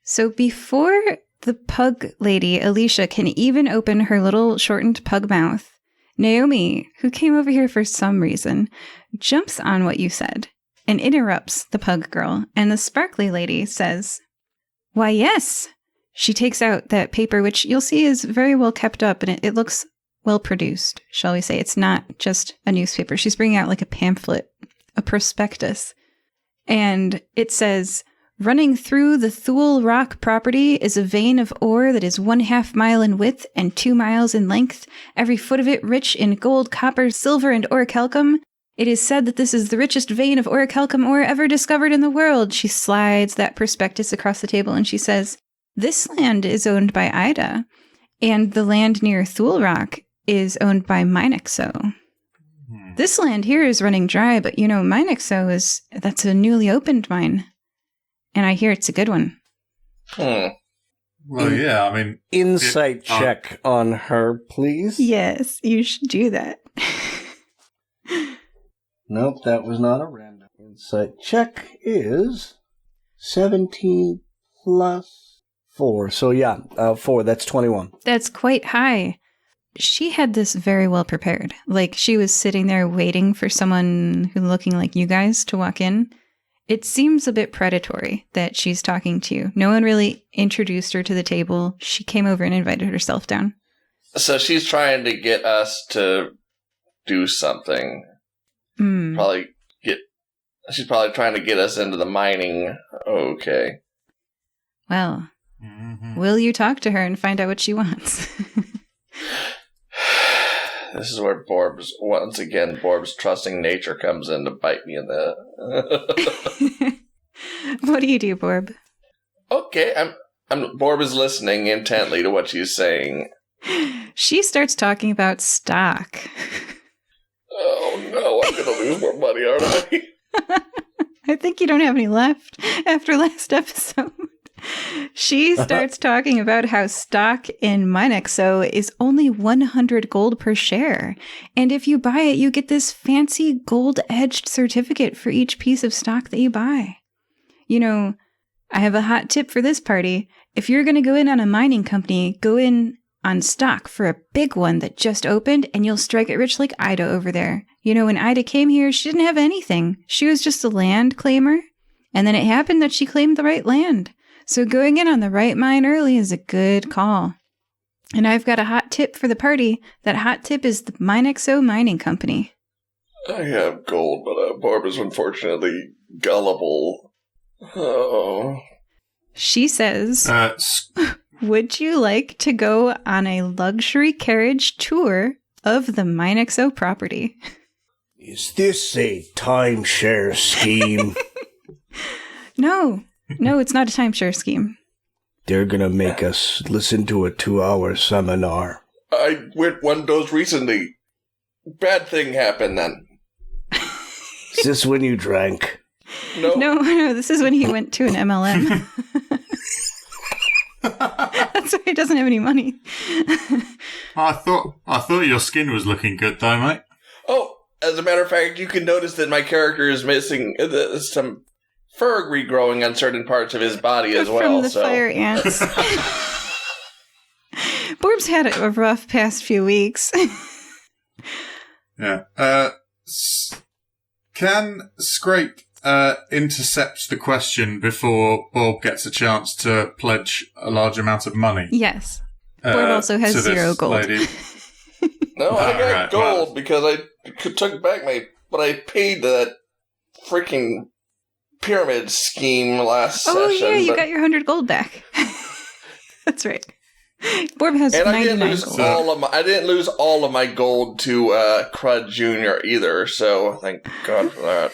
So before the pug lady, Alicia, can even open her little shortened pug mouth, Naomi, who came over here for some reason, jumps on what you said and interrupts the pug girl, and the sparkly lady says, "Why, yes." She takes out that paper, which you'll see is very well kept up, and it looks well produced, shall we say. It's not just a newspaper. She's bringing out like a pamphlet, a prospectus, and it says, "Running through the Thule Rock property is a vein of ore that is 1/2 mile in width and 2 miles in length, every foot of it rich in gold, copper, silver, and orichalcum. It is said that this is the richest vein of orichalcum ore ever discovered in the world." She slides that prospectus across the table and she says, "This land is owned by Ida, and the land near Thule Rock is owned by Minexo. This land here is running dry, but you know, Minexo that's a newly opened mine. And I hear it's a good one." Well, yeah, I mean... Insight check on her, please. Yes, you should do that. Nope, that was not a random. Insight check is 17 plus 4. So yeah, 4, that's 21. That's quite high. She had this very well prepared. Like, she was sitting there waiting for someone who looking like you guys to walk in. It seems a bit predatory that she's talking to you. No one really introduced her to the table. She came over and invited herself down. So she's trying to get us to do something. She's probably trying to get us into the mining. Okay. Well, will you talk to her and find out what she wants? This is where Borb's trusting nature comes in to bite me in the... What do you do, Borb? Okay, Borb is listening intently to what she's saying. She starts talking about stock. Oh no, I'm gonna lose more money, aren't I? I think you don't have any left after last episode. She starts talking about how stock in Minexo is only 100 gold per share. And if you buy it, you get this fancy gold-edged certificate for each piece of stock that you buy. You know, I have a hot tip for this party. If you're going to go in on a mining company, go in on stock for a big one that just opened, and you'll strike it rich like Ida over there. You know, when Ida came here, she didn't have anything. She was just a land claimer. And then it happened that she claimed the right land. So going in on the right mine early is a good call. And I've got a hot tip for the party. That hot tip is the Minexo Mining Company. I have gold, but Barb is unfortunately gullible. Oh. She says, would you like to go on a luxury carriage tour of the Minexo property? Is this a timeshare scheme? No, it's not a timeshare scheme. They're gonna make us listen to a 2-hour seminar. I went one of those recently. Bad thing happened then. Is this when you drank? No, this is when he went to an MLM. That's why he doesn't have any money. I thought your skin was looking good though, mate. Oh, as a matter of fact, you can notice that my character is missing some fur regrowing on certain parts of his body as well. From the fire ants. Borb's had a rough past few weeks. Yeah. Can Scrape intercept the question before Bob gets a chance to pledge a large amount of money? Yes. Borb also has 0 gold. Lady? No, I got gold because I took back but I paid that freaking pyramid scheme last session. Oh yeah, you got your 100 gold back. That's right. Borb has and 99 gold. I didn't lose all of my gold to Crud Jr. either, so thank God for that.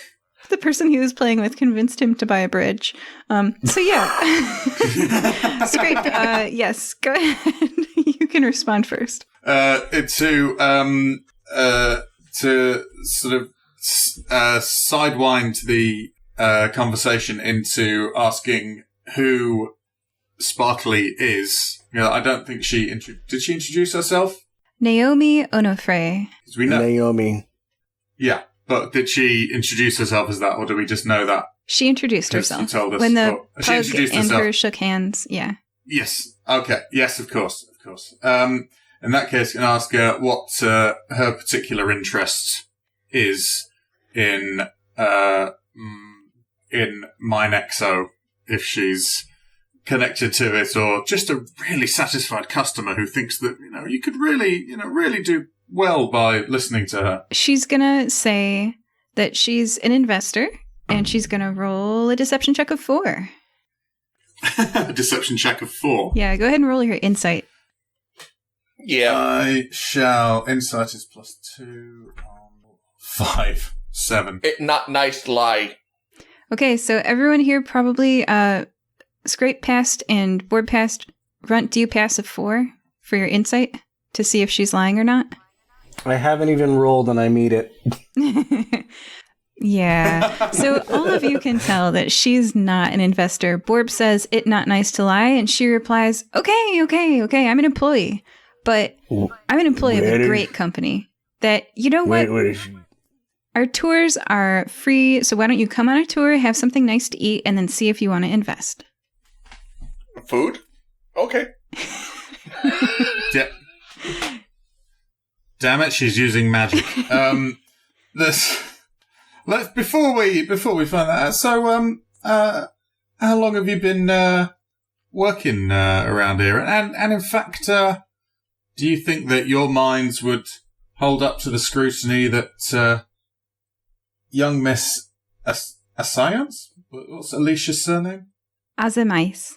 The person he was playing with convinced him to buy a bridge. So yeah. Scrape, yes, go ahead. You can respond first. To sort of sidewind the conversation into asking who Sparkly is. You know, I don't think did she introduce herself? Naomi Onofre. We know. Naomi. Yeah, but did she introduce herself as that, or do we just know that? She introduced herself. You told us. When the pug and her shook hands, yeah. Yes. Okay. Yes, of course. In that case, you can ask her what her particular interest is in Minexo, if she's connected to it, or just a really satisfied customer who thinks that, you could really do well by listening to her. She's gonna say that she's an investor, and she's gonna roll a deception check of 4. A deception check of 4. Yeah, go ahead and roll your insight. Yeah. I shall. Insight is +2. 5. 7. Not nice lie. Okay, so everyone here probably Scrape passed and Borb passed. Runt, do you pass a 4 for your insight to see if she's lying or not? I haven't even rolled and I meet it. Yeah. So all of you can tell that she's not an investor. Borb says it not nice to lie, and she replies, okay, I'm an employee. But I'm an employee of a great company that, you know what? Where is she? Our tours are free, so why don't you come on a tour, have something nice to eat, and then see if you want to invest. Food? Okay. Yeah. Damn it, she's using magic. Before we find that out. So, how long have you been working around here? And in fact, do you think that your minds would hold up to the scrutiny that young Miss Ascience? What's Alicia's surname? Azamais.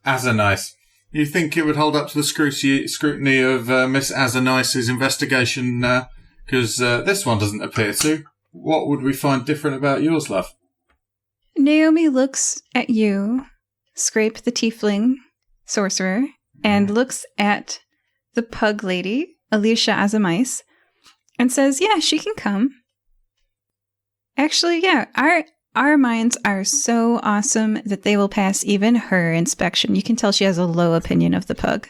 Azanice. You think it would hold up to the scrutiny of Miss Azanice's investigation? Because this one doesn't appear to. What would we find different about yours, love? Naomi looks at you, Scrape the tiefling sorcerer, and looks at the pug lady, Alicia Azamice, and says, yeah, she can come. Actually, yeah, our minds are so awesome that they will pass even her inspection. You can tell she has a low opinion of the pug.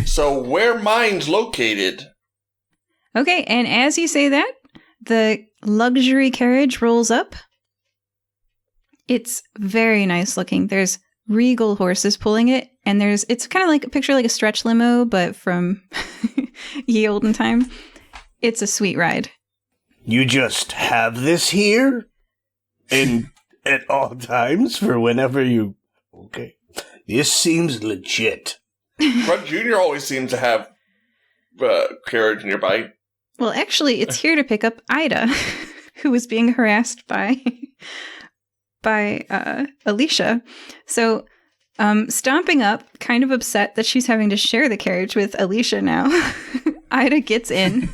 So where mine's located? Okay, and as you say that, the luxury carriage rolls up. It's very nice looking. There's regal horses pulling it, and it's kind of like a picture like a stretch limo, but from ye olden time. It's a sweet ride. You just have this here? And at all times for whenever you... Okay. This seems legit. Runt Jr. always seems to have carriage nearby. Well, actually, it's here to pick up Ida, who was being harassed by Alicia. So, stomping up, kind of upset that she's having to share the carriage with Alicia now, Ida gets in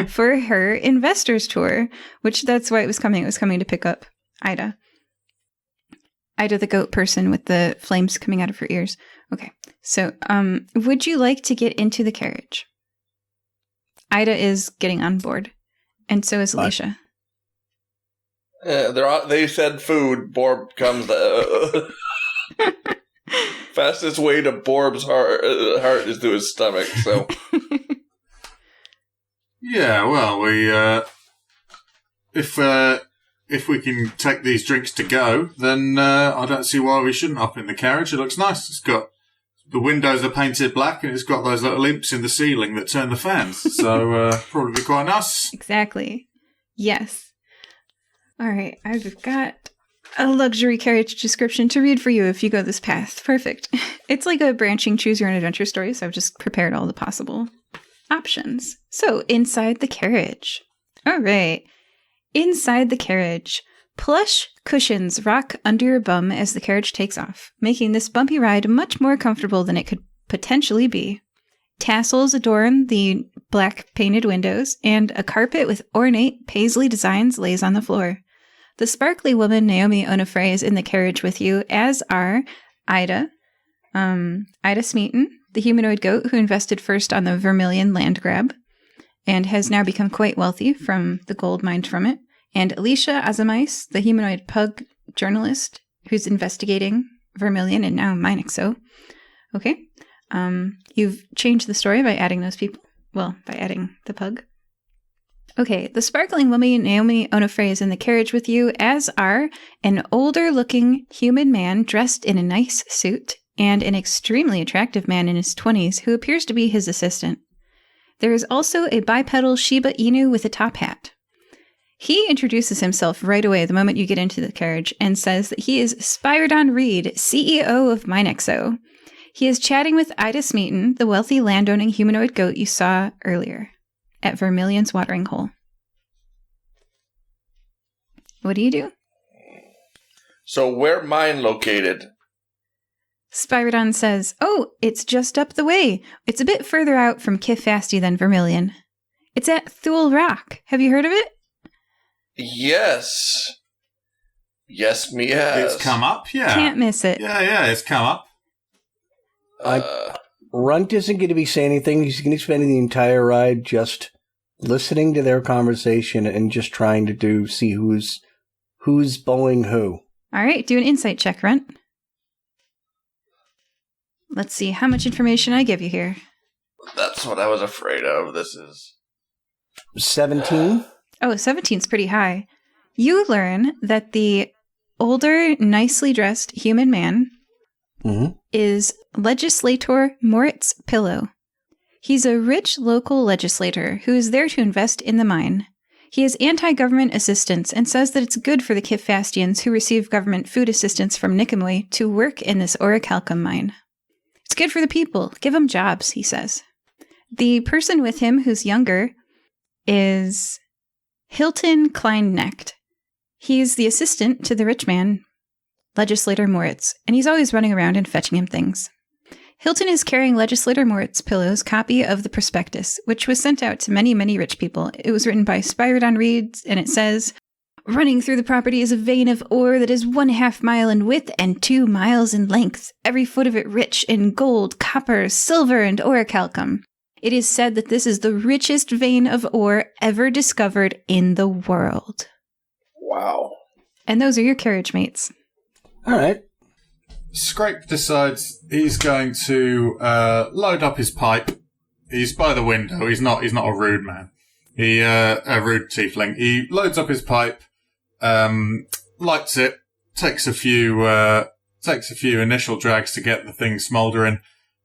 for her investors tour, which that's why it was coming. It was coming to pick up Ida. Ida, the goat person with the flames coming out of her ears. Okay, so would you like to get into the carriage? Ida is getting on board, and so is Alicia. They said food. Borb comes. Fastest way to Borb's heart is through his stomach. So. Yeah, well, if we can take these drinks to go, then I don't see why we shouldn't hop in the carriage. It looks nice. It's got the windows are painted black, and it's got those little imps in the ceiling that turn the fans. So probably be quite nice. Exactly. Yes. All right, I've got a luxury carriage description to read for you if you go this path. Perfect. It's like a branching choose your own adventure story, so I've just prepared all the possible options. So, inside the carriage. All right. Inside the carriage. Plush cushions rock under your bum as the carriage takes off, making this bumpy ride much more comfortable than it could potentially be. Tassels adorn the black painted windows, and a carpet with ornate paisley designs lays on the floor. The sparkly woman Naomi Onofre is in the carriage with you, as are Ida Smeaton, the humanoid goat who invested first on the Vermilion land grab and has now become quite wealthy from the gold mined from it, and Alicia Azamice, the humanoid pug journalist who's investigating Vermilion and now Minexo. Okay. You've changed the story by adding those people. Well, by adding the pug. Okay, the sparkling woman Naomi Onofre is in the carriage with you, as are an older-looking human man dressed in a nice suit and an extremely attractive man in his 20s who appears to be his assistant. There is also a bipedal Shiba Inu with a top hat. He introduces himself right away the moment you get into the carriage and says that he is Spyridon Reed, CEO of Minexo. He is chatting with Ida Smeaton, the wealthy landowning humanoid goat you saw earlier at Vermilion's watering hole. What do you do? So where mine located? Spyridon says, oh, it's just up the way. It's a bit further out from Kifasti than Vermilion. It's at Thule Rock. Have you heard of it? Yes. Yes, me has. It's come up, yeah. Can't miss it. Yeah, it's come up. Runt isn't going to be saying anything. He's going to spend the entire ride just listening to their conversation and just trying to see who's bowling who. All right, do an insight check, Runt. Let's see how much information I give you here. That's what I was afraid of. This is 17. Oh, 17's pretty high. You learn that the older, nicely dressed human man is Legislator Moritz Pillow. He's a rich local legislator who is there to invest in the mine. He has anti-government assistance and says that it's good for the Kiffastians who receive government food assistance from Nikamui to work in this orichalcum mine. It's good for the people. Give them jobs, he says. The person with him who's younger is Hilton Kleinnecht. He's the assistant to the rich man, Legislator Moritz, and he's always running around and fetching him things. Hilton is carrying Legislator Moritz Pillow's copy of the prospectus, which was sent out to many, many rich people. It was written by Spyridon Reed, and it says, Running through the property is a vein of ore that is 1/2 mile in width and 2 miles in length, every foot of it rich in gold, copper, silver, and orichalcum. It is said that this is the richest vein of ore ever discovered in the world. Wow. And those are your carriage mates. All right. Scrape decides he's going to load up his pipe. He's by the window. He's not a rude man. A rude tiefling. He loads up his pipe, lights it, takes a few initial drags to get the thing smouldering,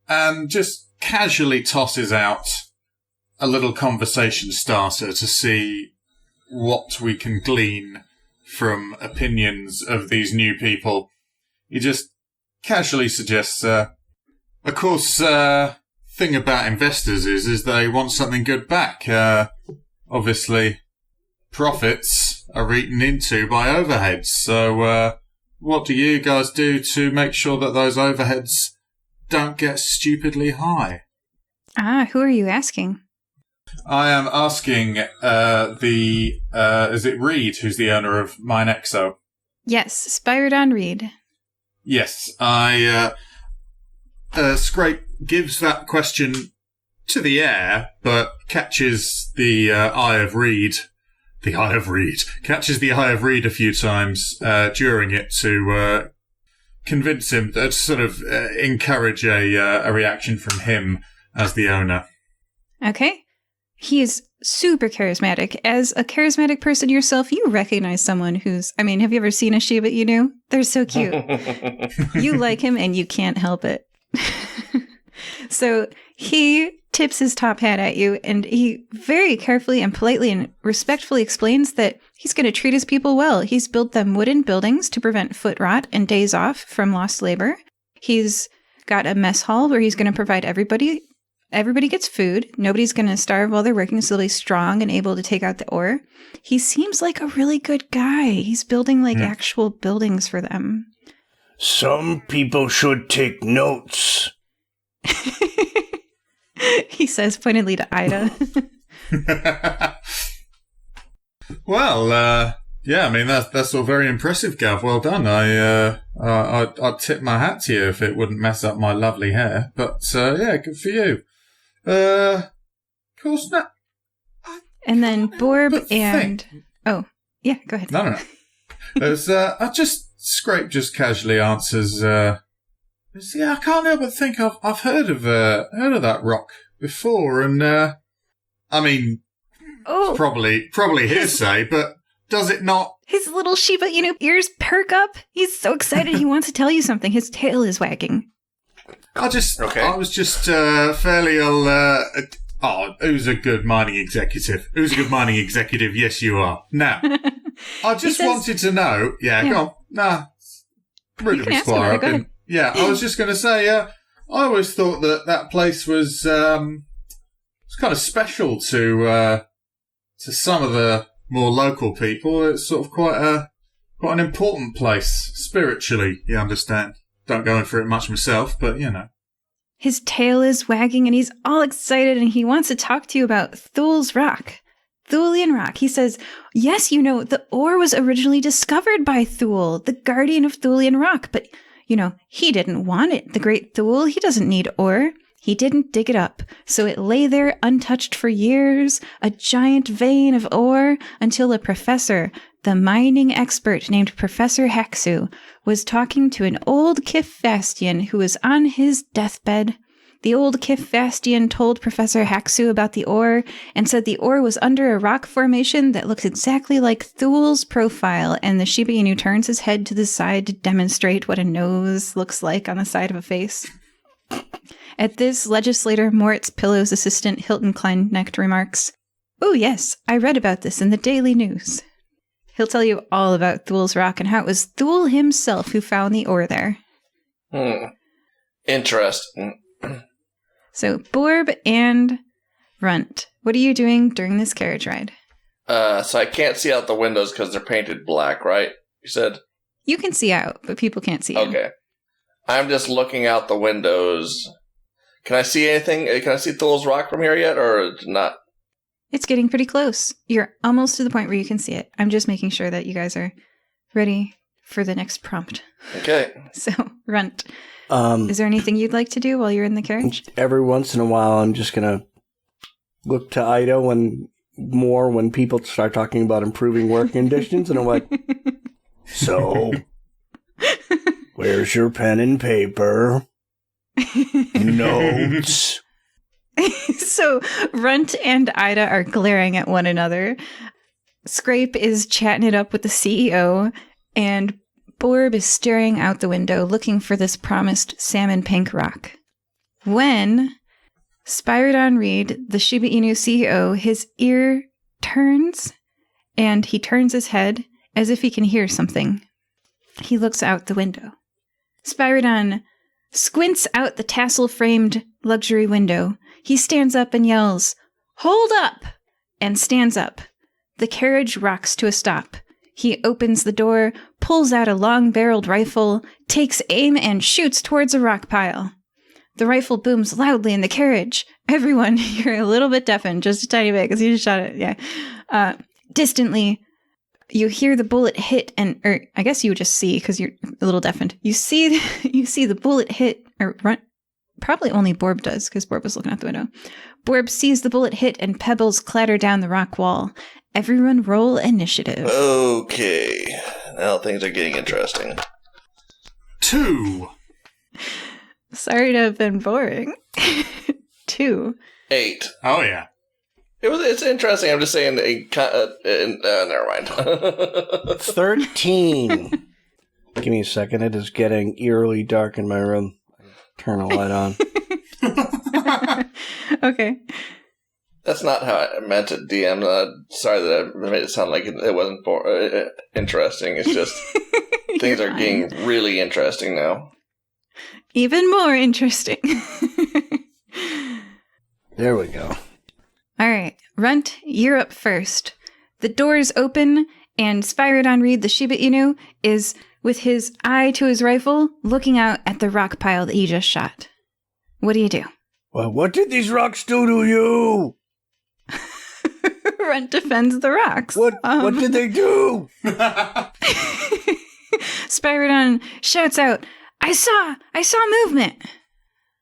and just casually tosses out a little conversation starter to see what we can glean from opinions of these new people. He just casually suggests, of course, thing about investors is they want something good back. Obviously, profits are eaten into by overheads. So, what do you guys do to make sure that those overheads don't get stupidly high? Who are you asking? I am asking is it Reed who's the owner of Minexo? Yes, Spyrodon Reed. Yes, Scrape gives that question to the air, but catches the eye of Reed. Catches the eye of Reed a few times during it to convince him, to sort of encourage a reaction from him as the owner. Okay. He is super charismatic. As a charismatic person yourself, you recognize someone who's... have you ever seen a Shiba Inu? They're so cute. You like him and you can't help it. So he tips his top hat at you, and he very carefully and politely and respectfully explains that he's going to treat his people well. He's built them wooden buildings to prevent foot rot and days off from lost labor. He's got a mess hall where he's going to provide everybody gets food. Nobody's going to starve while they're working, so they'll be strong and able to take out the ore. He seems like a really good guy. He's building actual buildings for them. Some people should take notes. He says pointedly to Ida. Well, that's all very impressive, Gav. Well done. I'd tip my hat to you if it wouldn't mess up my lovely hair. But good for you. Of course not. And then Borb and... Oh, yeah, go ahead. No. Scrape just casually answers, I can't help but think I've heard of that rock before, and it's probably hearsay, but does it not? His little Shiba Inu ears perk up. He's so excited he wants to tell you something. His tail is wagging. I was just fairly who's a good mining executive? Who's a good mining executive? Yes, you are. Now, I just wanted to know. Yeah, go on. Nah, rude of me, Squire. I was just going to say, I always thought that place was kind of special to some of the more local people. It's sort of quite an important place spiritually. You understand? Don't go in for it much myself, but you know. His tail is wagging and he's all excited and he wants to talk to you about Thul's Rock. Thulian Rock. He says, yes, the ore was originally discovered by Thul, the guardian of Thulian Rock, but, he didn't want it. The great Thul, he doesn't need ore. He didn't dig it up, so it lay there untouched for years, a giant vein of ore, until a professor, the mining expert named Professor Haxu, was talking to an old Kiffastian who was on his deathbed. The old Kiffastian told Professor Haxu about the ore and said the ore was under a rock formation that looks exactly like Thul's profile, and the Shiba Inu turns his head to the side to demonstrate what a nose looks like on the side of a face. At this, legislator Moritz Pillow's assistant Hilton Kleinknecht remarks, "Oh yes, I read about this in the Daily News." He'll tell you all about Thul's Rock and how it was Thul himself who found the ore there. Interesting. So, Borb and Runt, what are you doing during this carriage ride? So I can't see out the windows because they're painted black, right? You said? You can see out, but people can't see in. Okay. I'm just looking out the windows. Can I see anything? Can I see Thul's Rock from here yet, or not? It's getting pretty close. You're almost to the point where you can see it. I'm just making sure that you guys are ready for the next prompt. Okay. So, Runt, is there anything you'd like to do while you're in the carriage? Every once in a while, I'm just going to look to Ida when people start talking about improving work conditions, and I'm like, so, where's your pen and paper? Notes. So, Runt and Ida are glaring at one another. Scrape is chatting it up with the CEO, and Borb is staring out the window looking for this promised salmon pink rock. When Spyridon Reed, the Shiba Inu CEO, his ear turns, and he turns his head as if he can hear something. He looks out the window. Spyridon squints out the tassel-framed luxury window. He stands up and yells, "Hold up!" and stands up. The carriage rocks to a stop. He opens the door, pulls out a long-barreled rifle, takes aim, and shoots towards a rock pile. The rifle booms loudly in the carriage. Everyone, you're a little bit deafened, just a tiny bit, because you just shot it, yeah. Distantly, you hear the bullet hit, or I guess you would just see, because you're a little deafened. You see the bullet hit, or run. Probably only Borb does, because Borb was looking out the window. Borb sees the bullet hit, and pebbles clatter down the rock wall. Everyone roll initiative. Okay. Now things are getting interesting. 2. Sorry to have been boring. 2. 8. Oh, yeah. It's interesting. I'm just saying. Never mind. 13. Give me a second. It is getting eerily dark in my room. Turn a light on. Okay. That's not how I meant it, DM. Sorry that I made it sound like it wasn't interesting. It's just things are getting really interesting now. Even more interesting. There we go. All right. Runt, you're up first. The doors open, and Spyridon Reed, the Shiba Inu, is with his eye to his rifle, looking out at the rock pile that he just shot. What do you do? Well, what did these rocks do to you? Runt defends the rocks. What did they do? Spyridon shouts out, I saw movement.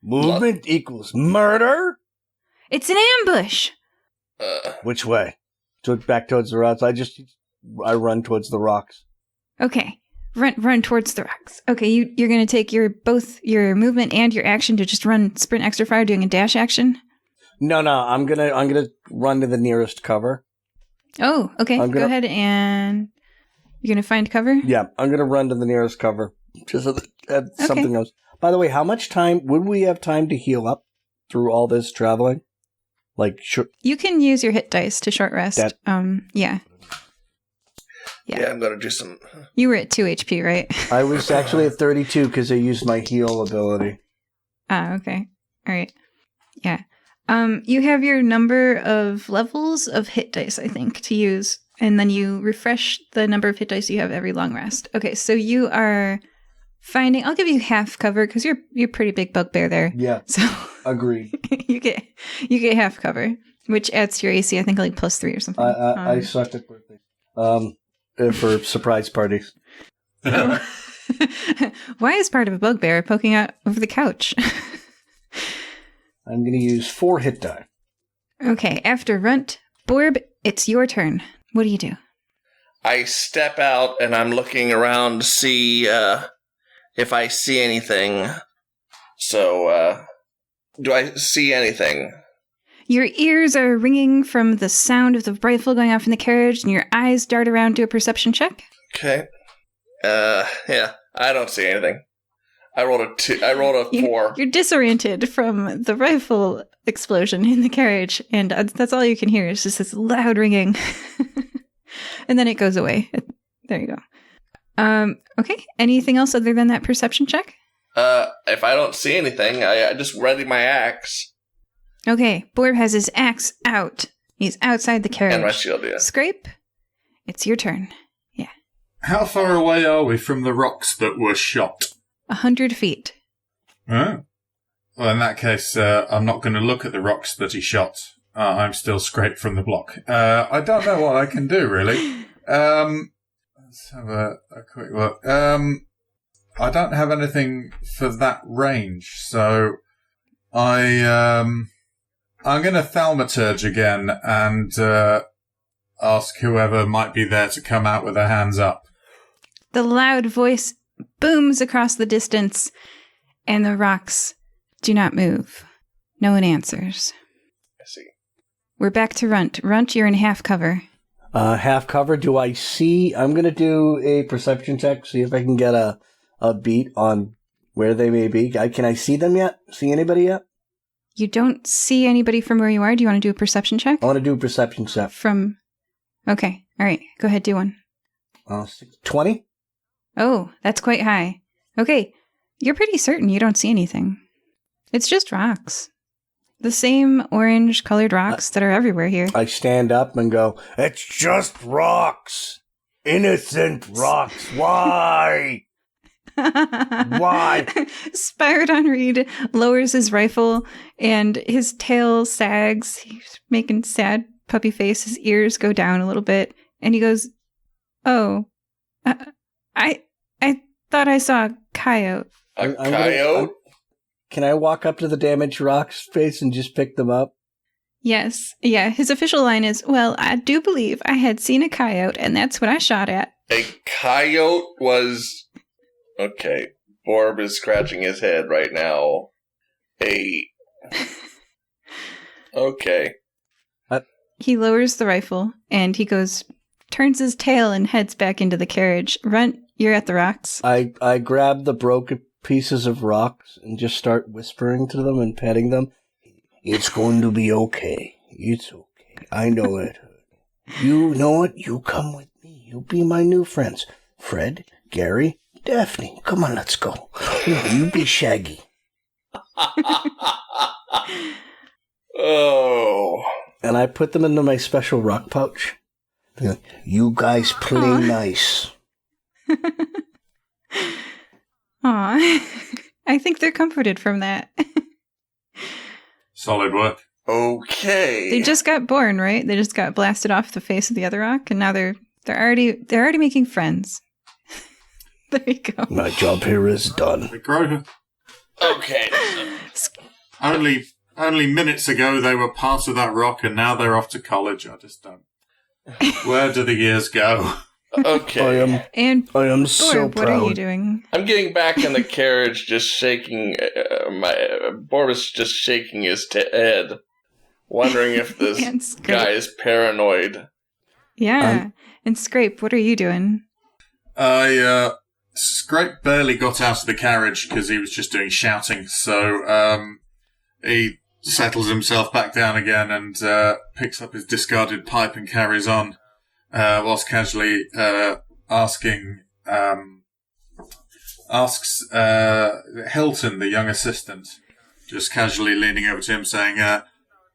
Movement equals murder? It's an ambush. Which way? Back towards the rocks. I run towards the rocks. Okay. Run towards the rocks. Okay, you're going to take both your movement and your action to just sprint extra fire, doing a dash action? No, I'm gonna run to the nearest cover. Oh, okay. Go ahead, and you're going to find cover? Yeah, I'm gonna run to the nearest cover. Just so that something else. By the way, how much time would we have time to heal up through all this traveling? You can use your hit dice to short rest. Yeah. Yeah, I'm going to do some... You were at 2 HP, right? I was actually at 32 because I used my heal ability. Okay. All right. Yeah. You have your number of levels of hit dice, I think, to use, and then you refresh the number of hit dice you have every long rest. Okay, so you are finding... I'll give you half cover, because you're a pretty big bugbear there. Yeah. So agreed. you get half cover, which adds to your AC, I think, like +3 or something. I sucked at birthdays. For surprise parties. Why is part of a bugbear poking out over the couch? I'm going to use 4 hit die. Okay, after Runt, Borb, it's your turn. What do you do? I step out and I'm looking around to see if I see anything. So, do I see anything? Your ears are ringing from the sound of the rifle going off in the carriage, and your eyes dart around to a perception check. Okay. Yeah, I don't see anything. I rolled a 2. I rolled a 4. You're disoriented from the rifle explosion in the carriage, and that's all you can hear. It's just this loud ringing. And then it goes away. There you go. Okay. Anything else other than that perception check? If I don't see anything, I just ready my axe. Okay, Borb has his axe out. He's outside the carriage. And my shield, yeah. Scrape, it's your turn. Yeah. How far away are we from the rocks that were shot? 100 feet. Oh. Well, in that case, I'm not going to look at the rocks that he shot. I'm still scraped from the block. I don't know what I can do, really. Let's have a quick look. I don't have anything for that range, so I'm going to thaumaturge again and ask whoever might be there to come out with their hands up. The loud voice booms across the distance, and the rocks do not move. No one answers. I see. We're back to Runt. Runt, you're in half cover. Half cover. Do I see? I'm going to do a perception check, see if I can get a beat on where they may be. Can I see them yet? See anybody yet? You don't see anybody from where you are. Do you want to do a perception check? I want to do a perception check. Okay. All right. Go ahead. Do one. 20? Oh, that's quite high. Okay. You're pretty certain you don't see anything. It's just rocks. The same orange-colored rocks that are everywhere here. I stand up and go, "It's just rocks. Innocent rocks. Why? Why?" Spiridon Reed lowers his rifle, and his tail sags. He's making sad puppy face. His ears go down a little bit, and he goes, "Oh, I thought I saw a coyote." A coyote? Can I walk up to the damaged rocks face and just pick them up? Yes. Yeah, his official line is, "Well, I do believe I had seen a coyote, and that's what I shot at." A coyote was... Okay, Borb is scratching his head right now. Okay. He lowers the rifle, and he turns his tail and heads back into the carriage. Runt, you're at the rocks. I grab the broken pieces of rocks and just start whispering to them and petting them. "It's going to be okay. It's okay. I know it. You know what? You come with me. You'll be my new friends. Fred, Gary, Daphne. Come on, let's go. You be Shaggy." Oh. And I put them into my special rock pouch. "You guys play nice." Aw. I think they're comforted from that. Solid work. Okay. They just got born, right? They just got blasted off the face of the other rock, and now they're already making friends. There you go. My job here is done. The grow. Okay. Only minutes ago they were part of that rock, and now they're off to college. I just don't. Where do the years go? Okay. I am Borb, so proud. what are you doing? I'm getting back in the carriage, just shaking. Borb is just shaking his head, wondering if this guy is paranoid. Yeah. And Scrape, what are you doing? Scrape barely got out of the carriage because he was just doing shouting. So he settles himself back down again and picks up his discarded pipe and carries on. Whilst casually asks Hilton, the young assistant, just casually leaning over to him saying,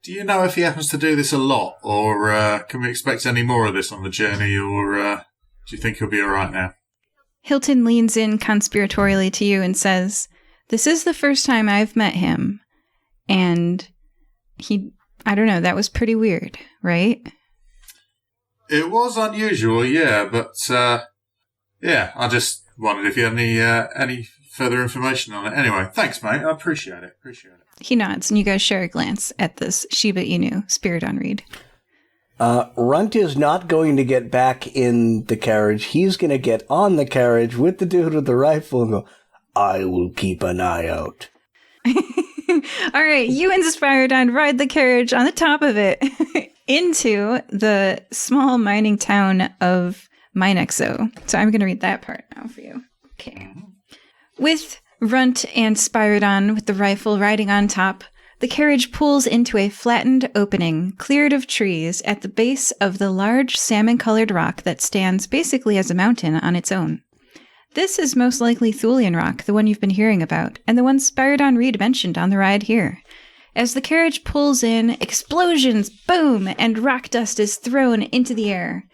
"Do you know if he happens to do this a lot, or can we expect any more of this on the journey, or do you think he'll be all right now?" Hilton leans in conspiratorially to you and says, "This is the first time I've met him, and I don't know, that was pretty weird, right?" It was unusual, yeah, but I just wondered if you had any further information on it. Anyway, thanks, mate. I appreciate it. He nods, and you guys share a glance at this Shiba Inu, Spiridon Reed. Runt is not going to get back in the carriage. He's going to get on the carriage with the dude with the rifle and go, "I will keep an eye out." All right, you and Spiridon ride the carriage on the top of it into the small mining town of Minexo. So I'm going to read that part now for you. Okay. With Runt and Spiridon with the rifle riding on top, the carriage pulls into a flattened opening, cleared of trees, at the base of the large salmon-colored rock that stands basically as a mountain on its own. This is most likely Thulian rock, the one you've been hearing about, and the one Spiridon Reed mentioned on the ride here. As the carriage pulls in, explosions boom, and rock dust is thrown into the air.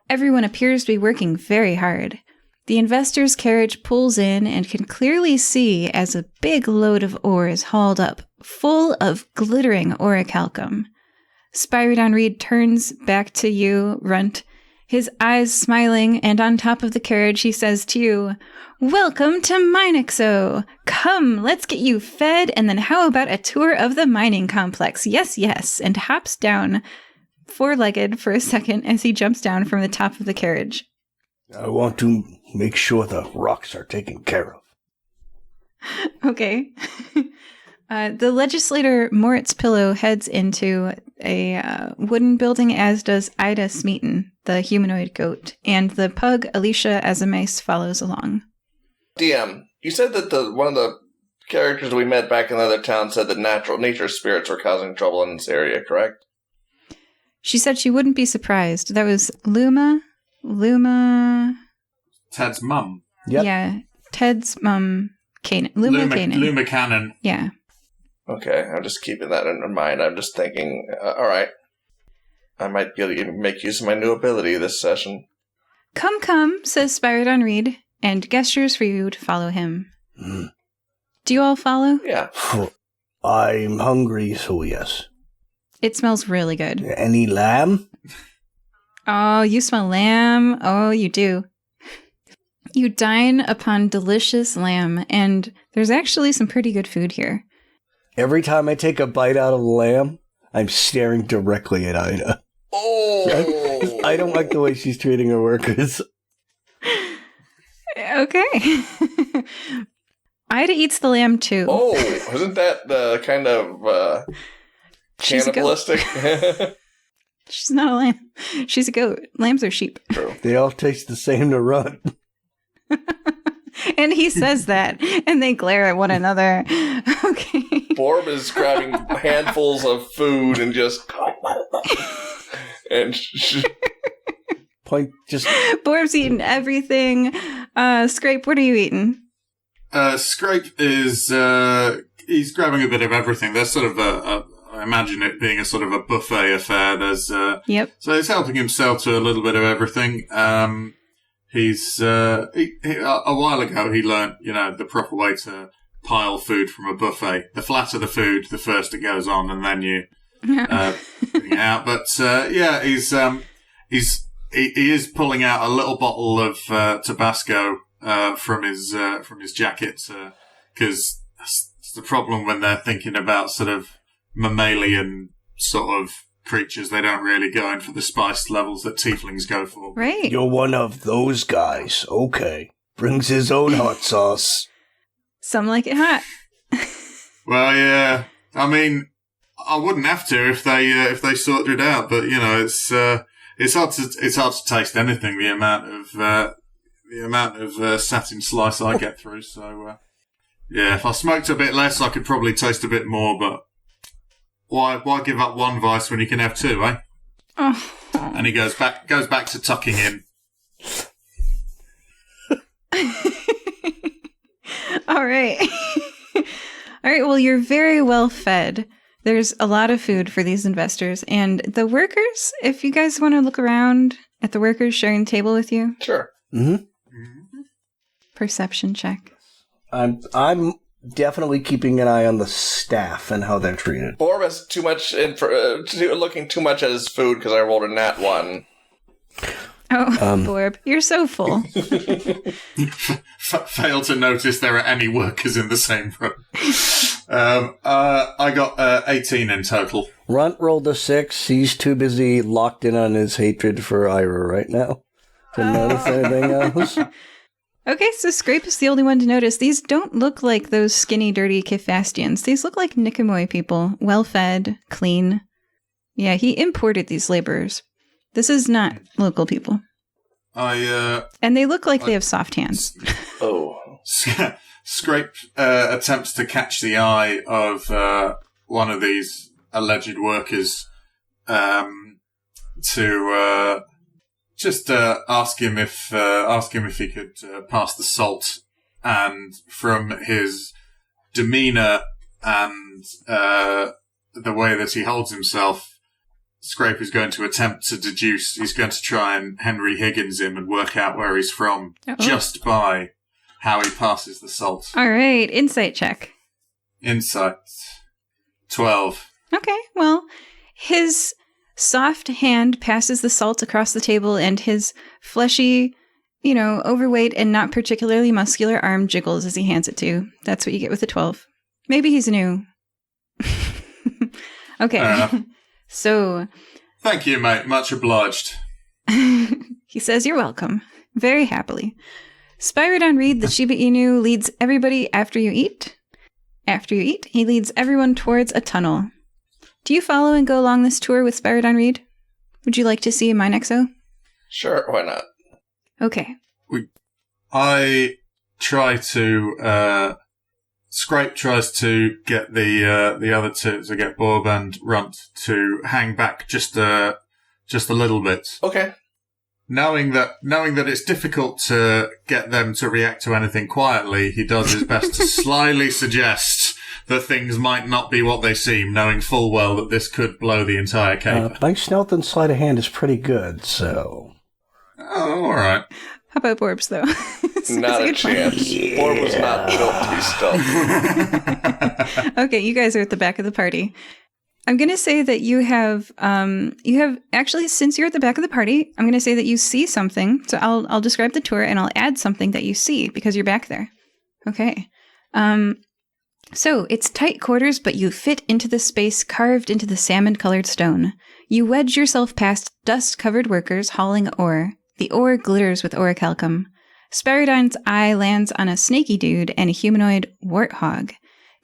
Everyone appears to be working very hard. The investor's carriage pulls in and can clearly see as a big load of ore is hauled up, full of glittering orichalcum. Spyridon Reed turns back to you, Runt, his eyes smiling, and on top of the carriage he says to you, "Welcome to Minexo! Come, let's get you fed, and then how about a tour of the mining complex? Yes, yes," and hops down, four-legged for a second as he jumps down from the top of the carriage. I want to make sure the rocks are taken care of. Okay. The legislator Moritz Pillow heads into a wooden building, as does Ida Smeaton, the humanoid goat, and the pug Alicia Azamice follows along. DM, you said that one of the characters we met back in the other town said that nature spirits were causing trouble in this area, correct? She said she wouldn't be surprised. That was Luma. Ted's mum. Yep. Yeah, Ted's mum, Luma Kanan. Luma Cannon. Yeah. Okay, I'm just keeping that in mind. I'm just thinking, all right, I might be able to make use of my new ability this session. Come, says Spyridon Reed, and gestures for you to follow him. Do you all follow? Yeah. I'm hungry, so yes. It smells really good. Any lamb? Oh, you smell lamb. Oh, you do. You dine upon delicious lamb, and there's actually some pretty good food here. Every time I take a bite out of the lamb, I'm staring directly at Ida. Oh! I don't like the way she's treating her workers. Okay. Ida eats the lamb too. Oh, isn't that kind of She's a goat. cannibalistic? She's not a lamb. She's a goat. Lambs are sheep. True. They all taste the same to Runt. And he says that, and they glare at one another. Okay. Borb is grabbing handfuls of food and just... Point just... Borb's eating everything. Scrape, what are you eating? Scrape is, he's grabbing a bit of everything. There's sort of I imagine it being a sort of a buffet affair. There's, Yep. So he's helping himself to a little bit of everything. He's, a while ago he learnt, the proper way to pile food from a buffet. The flatter the food, the first it goes on, and then you, bring it out. But, yeah, he is pulling out a little bottle of, Tabasco, from his jacket, cause that's the problem when they're thinking about sort of mammalian sort of creatures. They don't really go in for the spice levels that tieflings go for. Right. You're one of those guys. Okay. Brings his own hot sauce. Some like it hot. Well, yeah. I mean, I wouldn't have to if they sorted it out, but it's hard to taste anything. The amount of satin slice I get through. So, yeah, if I smoked a bit less, I could probably taste a bit more, but why give up one vice when you can have two, eh? Oh. And he goes back to tucking in. All right. All right, well, you're very well fed. There's a lot of food for these investors. And the workers, if you guys want to look around at the workers sharing the table with you. Sure. Mm-hmm. Perception check. I'm definitely keeping an eye on the staff and how they're treated. Borb has too much looking too much at his food because I rolled a nat 1. Oh, Borb, you're so full. Fail to notice there are any workers in the same room. I got 18 in total. Runt rolled a 6. He's too busy locked in on his hatred for Ira right now to notice anything else. Okay, so Scrape is the only one to notice. These don't look like those skinny, dirty Kiphastians. These look like Nicomoy people. Well-fed, clean. Yeah, he imported these laborers. This is not local people. And they look like they have soft hands. Oh. Scrape attempts to catch the eye of one of these alleged workers to just ask him if he could pass the salt. And from his demeanor and the way that he holds himself, Scrape is going to attempt to deduce. He's going to try and Henry Higgins him and work out where he's from just by how he passes the salt. All right, insight check. Insight 12. Okay, well, his soft hand passes the salt across the table, and his fleshy, overweight and not particularly muscular arm jiggles as he hands it to you. That's what you get with a 12. Maybe he's new. Okay. So. Thank you, mate. Much obliged. He says you're welcome. Very happily. Spyrodon Reed, the Shiba Inu, leads everybody after you eat. After you eat, he leads everyone towards a tunnel. Do you follow and go along this tour with Spyrodon Reed? Would you like to see MineXO? Sure, why not? Okay. I try to, Scrape tries to get the other two, to get Borb and Runt to hang back just a little bit. Okay. Knowing that it's difficult to get them to react to anything quietly, he does his best to slyly suggest that things might not be what they seem, knowing full well that this could blow the entire cave. My stealth and sleight of hand is pretty good, so... Oh, all right. How about Borb's, though? Not a chance. Borb was not built to be stealthy. Okay, you guys are at the back of the party. I'm going to say that you have actually, since you're at the back of the party, I'm going to say that you see something. So I'll describe the tour and I'll add something that you see because you're back there. Okay. So it's tight quarters, but you fit into the space carved into the salmon-colored stone. You wedge yourself past dust-covered workers hauling ore. The ore glitters with orichalcum. Spyrodon's eye lands on a snaky dude and a humanoid warthog.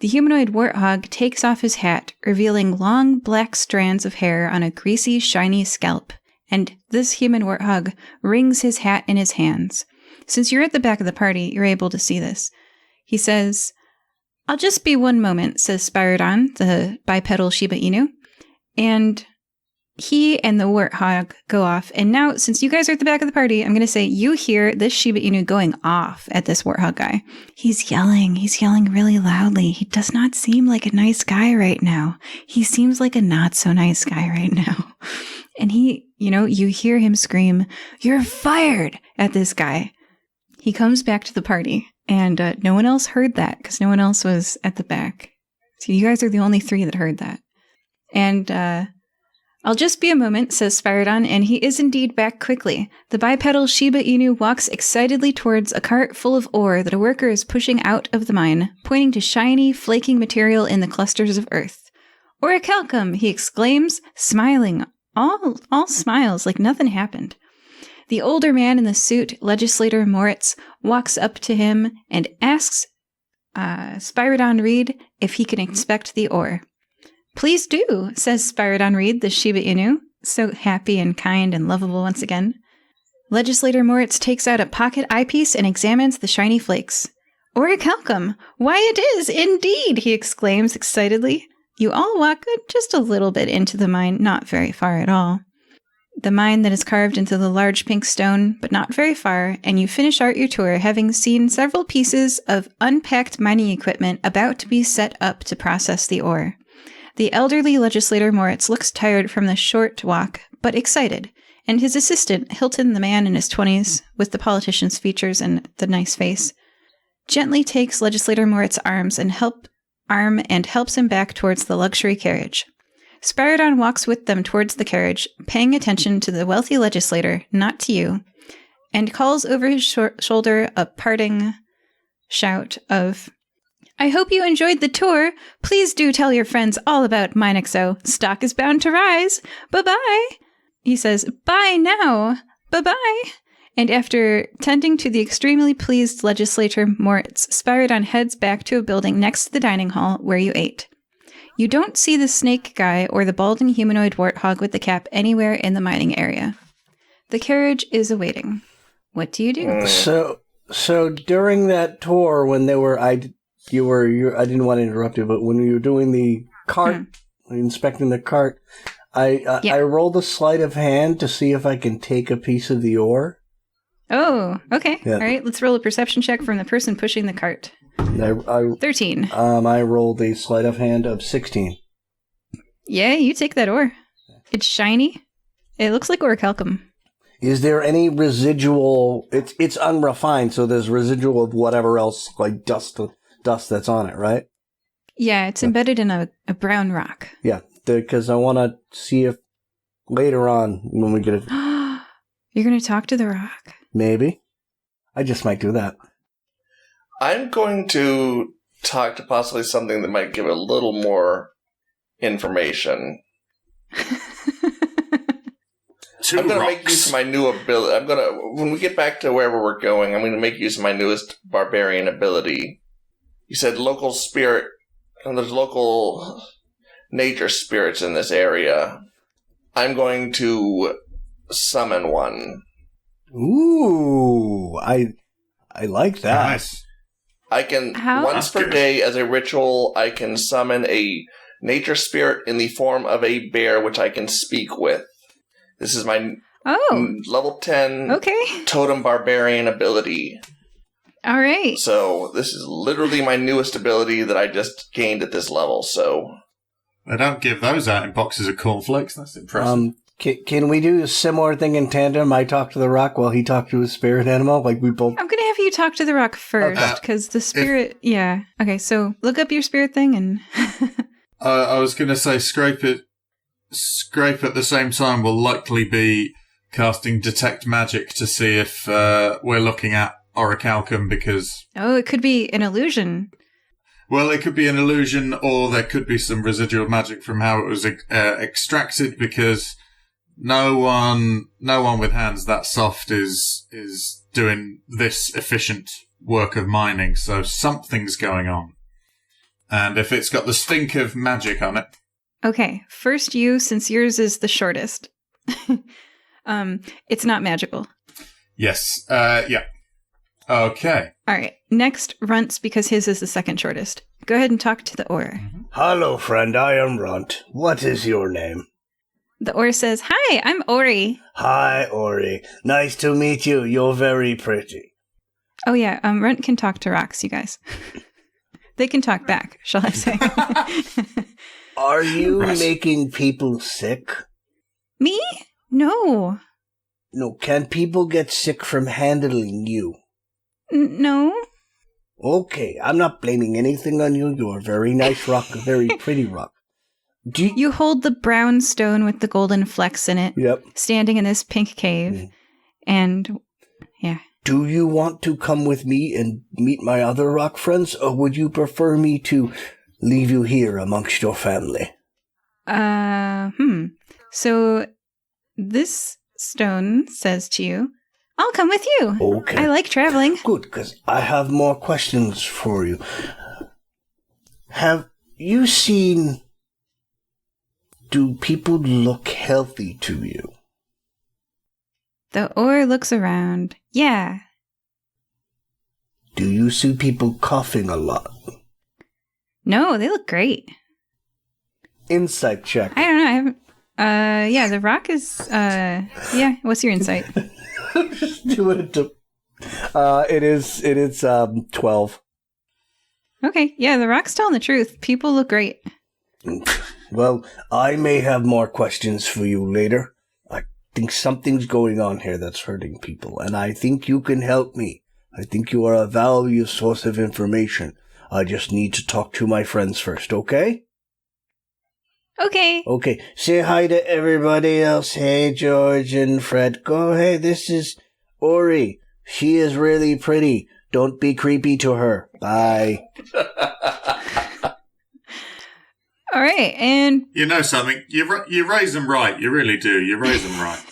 The humanoid warthog takes off his hat, revealing long black strands of hair on a greasy, shiny scalp. And this human warthog wrings his hat in his hands. Since you're at the back of the party, you're able to see this. He says, "I'll just be one moment," says Spyrodon, the bipedal Shiba Inu. And he and the warthog go off. And now, since you guys are at the back of the party, I'm going to say you hear this Shiba Inu going off at this warthog guy. He's yelling really loudly. He does not seem like a nice guy right now. He seems like a not so nice guy right now. And he, you hear him scream, "You're fired!" at this guy. He comes back to the party, and no one else heard that because no one else was at the back. So you guys are the only three that heard that. And, "I'll just be a moment," says Spyrodon, and he is indeed back quickly. The bipedal Shiba Inu walks excitedly towards a cart full of ore that a worker is pushing out of the mine, pointing to shiny, flaking material in the clusters of earth. "Orichalcum!" he exclaims, smiling, all smiles like nothing happened. The older man in the suit, Legislator Moritz, walks up to him and asks Spyrodon Reed if he can inspect the ore. "Please do," says Spyrodon Reed, the Shiba Inu, so happy and kind and lovable once again. Legislator Moritz takes out a pocket eyepiece and examines the shiny flakes. "Orichalcum! Why, it is, indeed!" he exclaims excitedly. You all walk just a little bit into the mine, not very far at all. The mine that is carved into the large pink stone, but not very far, and you finish out your tour having seen several pieces of unpacked mining equipment about to be set up to process the ore. The elderly Legislator Moritz looks tired from the short walk, but excited, and his assistant, Hilton, the man in his 20s, with the politician's features and the nice face, gently takes Legislator Moritz's arm and helps him back towards the luxury carriage. Spyrodon walks with them towards the carriage, paying attention to the wealthy legislator, not to you, and calls over his shoulder a parting shout of, "I hope you enjoyed the tour. Please do tell your friends all about MineXO. Stock is bound to rise. Bye-bye." He says, "Bye now. Bye-bye." And after tending to the extremely pleased Legislator Moritz, Spyrodon heads back to a building next to the dining hall where you ate. You don't see the snake guy or the balding humanoid warthog with the cap anywhere in the mining area. The carriage is awaiting. What do you do? So during that tour, when they were, I didn't want to interrupt you, but when you were doing the cart, inspecting the cart, I rolled a sleight of hand to see if I can take a piece of the ore. Oh, okay. Yeah. All right, let's roll a perception check from the person pushing the cart. 13. I rolled a sleight of hand of 16. Yeah, you take that ore. It's shiny. It looks like orichalcum. Is there any residual? It's unrefined, so there's residual of whatever else, like dust that's on it, right? Yeah, it's embedded in a brown rock. Yeah, because I want to see if Later on, when we get it. You're going to talk to the rock? Maybe. I just might do that. I'm going to talk to possibly something that might give a little more information. I'm going to make use of my new ability. When we get back to wherever we're going, I'm going to make use of my newest barbarian ability. You said local spirit, and there's local nature spirits in this area. I'm going to summon one. Ooh, I like that. Nice. I can, How? once per day as a ritual, I can summon a nature spirit in the form of a bear, which I can speak with. This is my level 10 totem barbarian ability. All right. So this is literally my newest ability that I just gained at this level, so... They don't give those out in boxes of cornflakes. That's impressive. Can we do a similar thing in tandem? I talk to the rock while he talks to his spirit animal? Like we both... I'm going to have you talk to the rock first, because the spirit... Yeah. Okay, so look up your spirit thing and... I was going to say Scrape at the same time will likely be casting Detect Magic to see if we're looking at Orichalcum because... Oh, it could be an illusion. Well, it could be an illusion or there could be some residual magic from how it was extracted because no one with hands that soft is doing this efficient work of mining. So something's going on. And if it's got the stink of magic on it... Okay, first you, since yours is the shortest. It's not magical. Yes. Yeah. Okay. All right. Next, Runt's, because his is the second shortest. Go ahead and talk to the Or. Hello, friend. I am Runt. What is your name? The Or says, "Hi, I'm Ori." Hi, Ori. Nice to meet you. You're very pretty. Oh yeah, Runt can talk to rocks, you guys. They can talk back, shall I say. Are you making people sick? Me? No. No, can people get sick from handling you? No. Okay, I'm not blaming anything on you. You're a very nice rock, a very pretty rock. You hold the brown stone with the golden flecks in it, standing in this pink cave, and yeah. Do you want to come with me and meet my other rock friends, or would you prefer me to leave you here amongst your family? So this stone says to you, "I'll come with you." Okay. I like traveling. Good, because I have more questions for you. Have you seen... Do people look healthy to you? The Or looks around. Yeah. Do you see people coughing a lot? No, they look great. Insight check. I don't know. I haven't... yeah, the rock is... yeah, what's your insight? Just do it. It is 12. Okay, yeah, the rock's telling the truth. People look great. Well, I may have more questions for you later. I think something's going on here that's hurting people, and I think you can help me. I think you are a valuable source of information. I just need to talk to my friends first, okay? Okay. Okay, say hi to everybody else. Hey, George and Fred. Go ahead, this is Ori. She is really pretty. Don't be creepy to her. Bye. All right, and... You know something? You raise them right. You really do. You raise them right.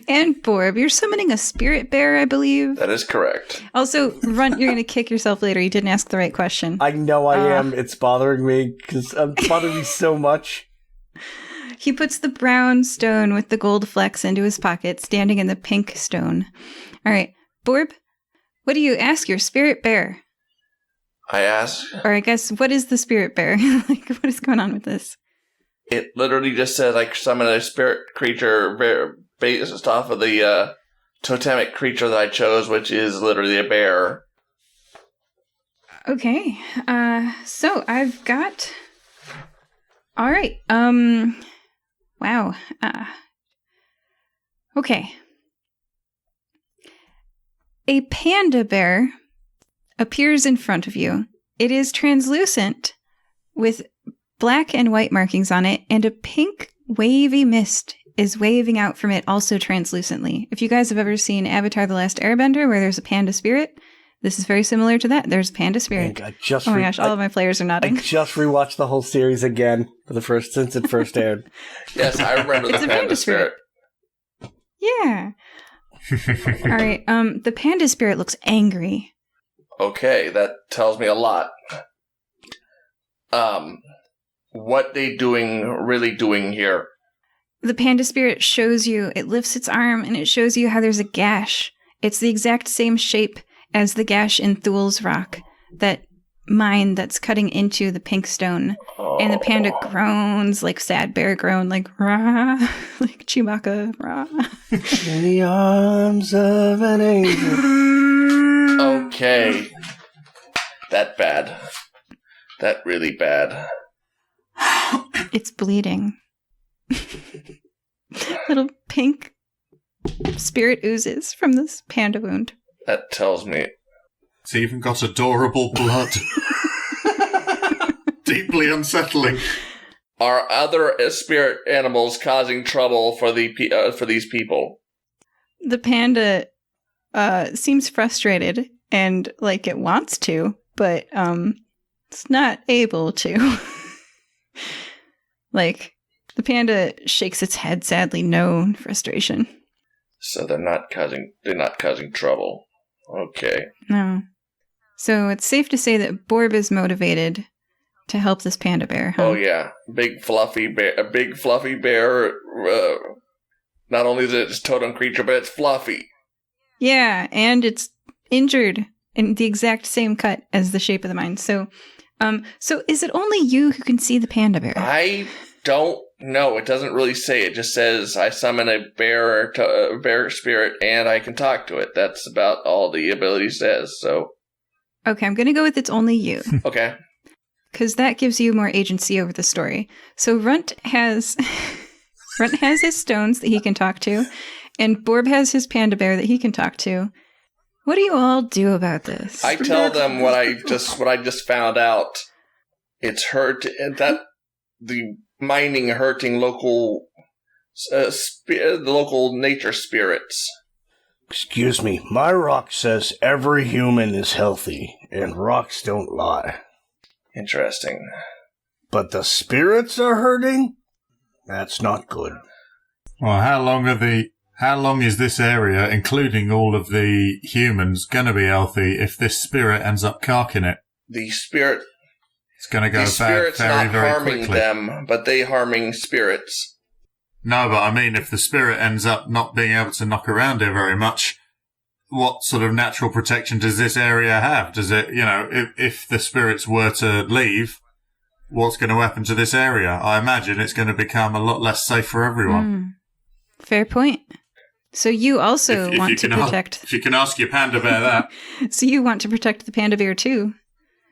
And Borb, you're summoning a spirit bear, I believe. That is correct. Also, Runt, you're going to kick yourself later. You didn't ask the right question. I know I am. It's bothering me because it's bothering me so much. He puts the brown stone with the gold flecks into his pocket, standing in the pink stone. All right, Borb, what do you ask your spirit bear? I ask. Or I guess, what is the spirit bear? Like, what is going on with this? It literally just says I summon a spirit creature based off of the totemic creature that I chose, which is literally a bear. Okay. So I've got... All right. Wow. Okay. A panda bear appears in front of you. It is translucent with black and white markings on it, and a pink wavy mist is waving out from it also translucently. If you guys have ever seen Avatar: The Last Airbender, where there's a panda spirit, this is very similar to that. There's a panda spirit. Oh my gosh, all of my players are nodding. I just rewatched the whole series again since it first aired. Yes, I remember the panda spirit. Yeah. All right. The panda spirit looks angry. Okay, that tells me a lot. What they really doing here? The panda spirit shows you, it lifts its arm and it shows you how there's a gash. It's the exact same shape as the gash in Thul's rock, that mine that's cutting into the pink stone. And the panda groans like sad bear groan, like rah, like Chewbacca, rah. In the arms of an angel. Okay. That bad. That really bad. It's bleeding. Little pink spirit oozes from this panda wound. That tells me. It's even got adorable blood. Deeply unsettling. Are other spirit animals causing trouble for these people? The panda seems frustrated and like it wants to, but it's not able to. Like, the panda shakes its head sadly, no, in frustration. So they're not causing trouble. Okay. No. So it's safe to say that Borb is motivated to help this panda bear, huh? Oh yeah, a big fluffy bear. Not only is it a totem creature, but it's fluffy. Yeah, and it's injured in the exact same cut as the shape of the mine. So is it only you who can see the panda bear? I don't know. It doesn't really say. It just says I summon a bear spirit and I can talk to it. That's about all the ability says. So. Okay, I'm gonna go with it's only you. Okay. Because that gives you more agency over the story. So Runt has his stones that he can talk to, and Borb has his panda bear that he can talk to. What do you all do about this? I tell them what I just found out. It's that the mining hurting local the local nature spirits. Excuse me, my rock says every human is healthy, and rocks don't lie. Interesting. But the spirits are hurting? That's not good. Well, how long is this area, including all of the humans, going to be healthy if this spirit ends up carking it? The spirit... It's going to go the bad spirit's very, not very harming quickly. them, but they harming spirits. No, but I mean, if the spirit ends up not being able to knock around here very much, what sort of natural protection does this area have? Does it, if the spirits were to leave, what's going to happen to this area? I imagine it's going to become a lot less safe for everyone. Fair point. So you also want to protect... If you can ask your panda bear that. So you want to protect the panda bear too.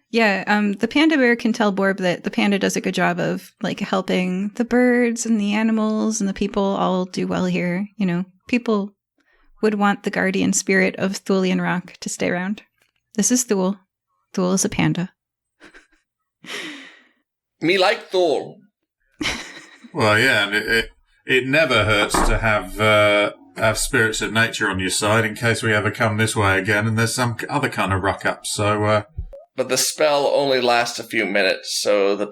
Yeah, the panda bear can tell Borb that the panda does a good job of, like, helping the birds and the animals and the people all do well here. People would want the guardian spirit of Thulian Rock to stay around. This is Thul. Thul is a panda. Me like Thul. Well, yeah, and it never hurts to have spirits of nature on your side in case we ever come this way again and there's some other kind of ruck-up, so... But the spell only lasts a few minutes, so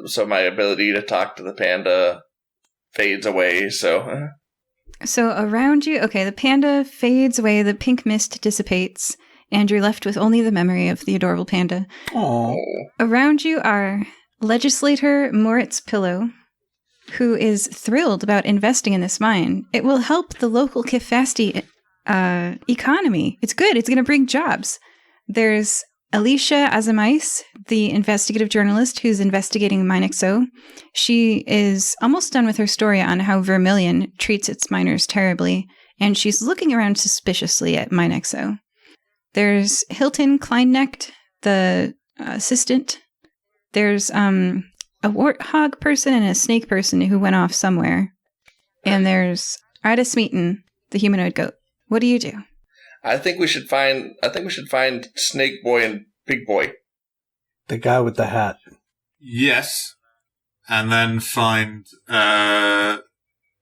so my ability to talk to the panda fades away, so... So around you, okay, the panda fades away, the pink mist dissipates, and you're left with only the memory of the adorable panda. Aww. Around you are Legislator Moritz Pillow, who is thrilled about investing in this mine. It will help the local Kifasti economy. It's good. It's going to bring jobs. There's Alicia Azamais, the investigative journalist who's investigating MineXO. She is almost done with her story on how Vermilion treats its miners terribly, and she's looking around suspiciously at MineXO. There's Hilton Kleinknecht, the assistant. There's a warthog person and a snake person who went off somewhere. And there's Ida Smeaton, the humanoid goat. What do you do? I think we should find Snake Boy and Big Boy. The guy with the hat. Yes. And then find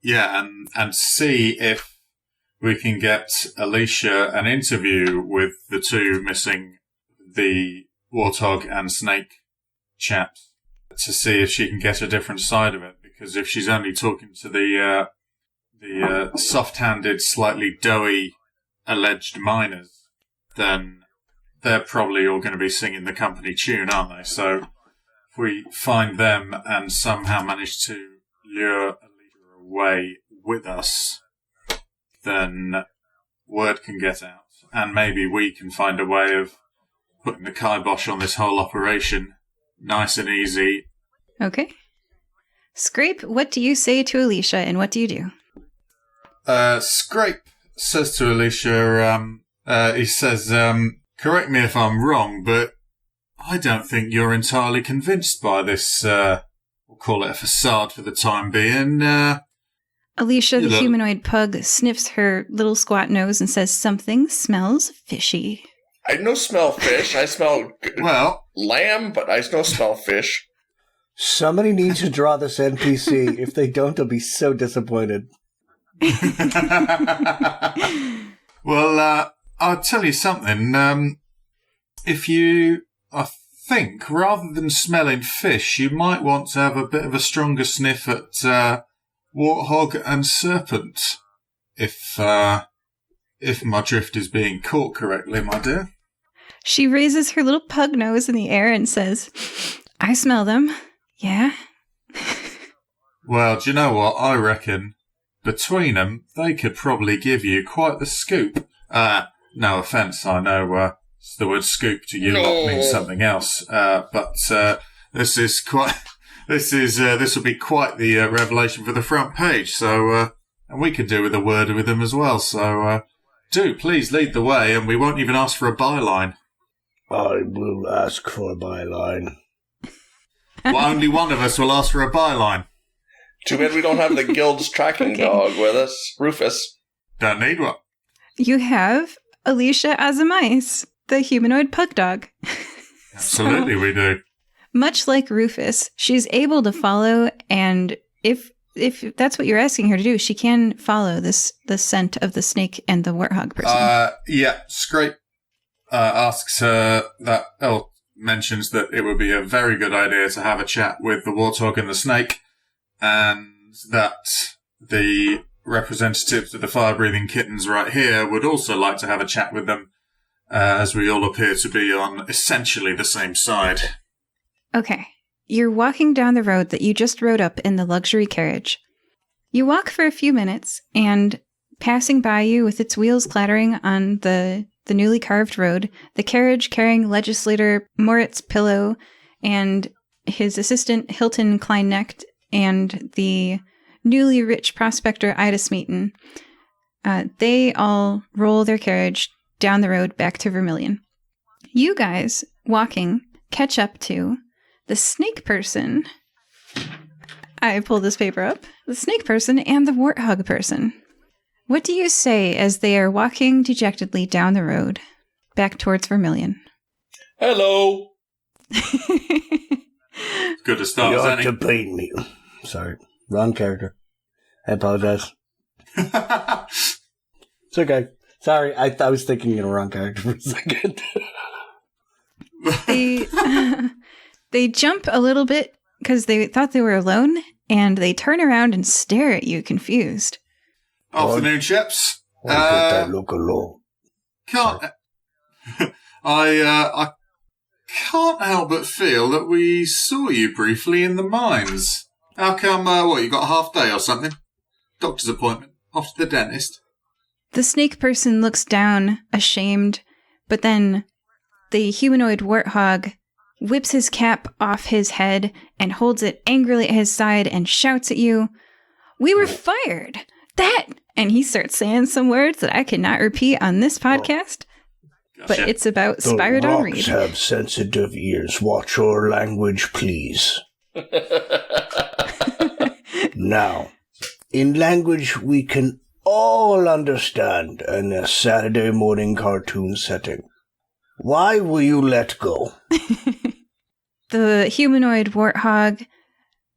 Yeah, and see if we can get Alicia an interview with the two missing, the warthog and snake chaps, to see if she can get a different side of it. Because if she's only talking to the soft-handed, slightly doughy alleged miners, then they're probably all going to be singing the company tune, aren't they? So if we find them and somehow manage to lure Alicia away with us, then word can get out. And maybe we can find a way of putting the kibosh on this whole operation nice and easy. Okay. Scrape, what do you say to Alicia, and what do you do? Scrape says to Alicia, he says, correct me if I'm wrong, but I don't think you're entirely convinced by this, we'll call it a facade for the time being. Alicia, the humanoid pug, sniffs her little squat nose and says, something smells fishy. I no smell fish. I smell lamb, but I no smell fish. Somebody needs to draw this NPC. If they don't, they'll be so disappointed. Well, I'll tell you something. I think, rather than smelling fish, you might want to have a bit of a stronger sniff at warthog and serpent. If my drift is being caught correctly, my dear. She raises her little pug nose in the air and says, I smell them. Yeah. Well, do you know what? I reckon between them, they could probably give you quite the scoop. No offence, I know the word scoop to you lot means something else, but this will be quite the revelation for the front page. So, and we could do with a word with them as well. So, do please lead the way, and we won't even ask for a byline. I will ask for a byline. Well, only one of us will ask for a byline. Too bad we don't have the guild's tracking dog with us, Rufus. Don't need one. You have Alicia as a mice, the humanoid pug dog. Absolutely, we do. Much like Rufus, she's able to follow, and if that's what you're asking her to do, she can follow the scent of the snake and the warthog person. Yeah, Scrape asks her that. Mentions that it would be a very good idea to have a chat with the warthog and the snake, and that the representatives of the fire-breathing kittens right here would also like to have a chat with them, as we all appear to be on essentially the same side. Okay. You're walking down the road that you just rode up in the luxury carriage. You walk for a few minutes, and passing by you with its wheels clattering on the newly carved road, the carriage carrying legislator Moritz Pillow and his assistant Hilton Kleinnecht and the newly rich prospector Ida Smeaton, they all roll their carriage down the road back to Vermilion. You guys, walking, catch up to the snake person. I pull this paper up. The snake person and the warthog person. What do you say as they are walking dejectedly down the road, back towards Vermilion? Hello. Good to start, You ought Zanny. to beat me. Sorry. Wrong character. I apologize. It's okay. Sorry, I was thinking in a wrong character for a second. They jump a little bit because they thought they were alone, and they turn around and stare at you confused. Afternoon, chaps. I get that look alone. I can't help but feel that we saw you briefly in the mines. How come, you got a half day or something? Doctor's appointment? Off to the dentist? The snake person looks down, ashamed, but then the humanoid warthog whips his cap off his head and holds it angrily at his side and shouts at you, "We were fired! That!" And he starts saying some words that I cannot repeat on this podcast, but it's about The Spyrodon rocks Reed. have sensitive ears. Watch your language, please. Now, in language we can all understand in a Saturday morning cartoon setting. Why will you let go? The humanoid warthog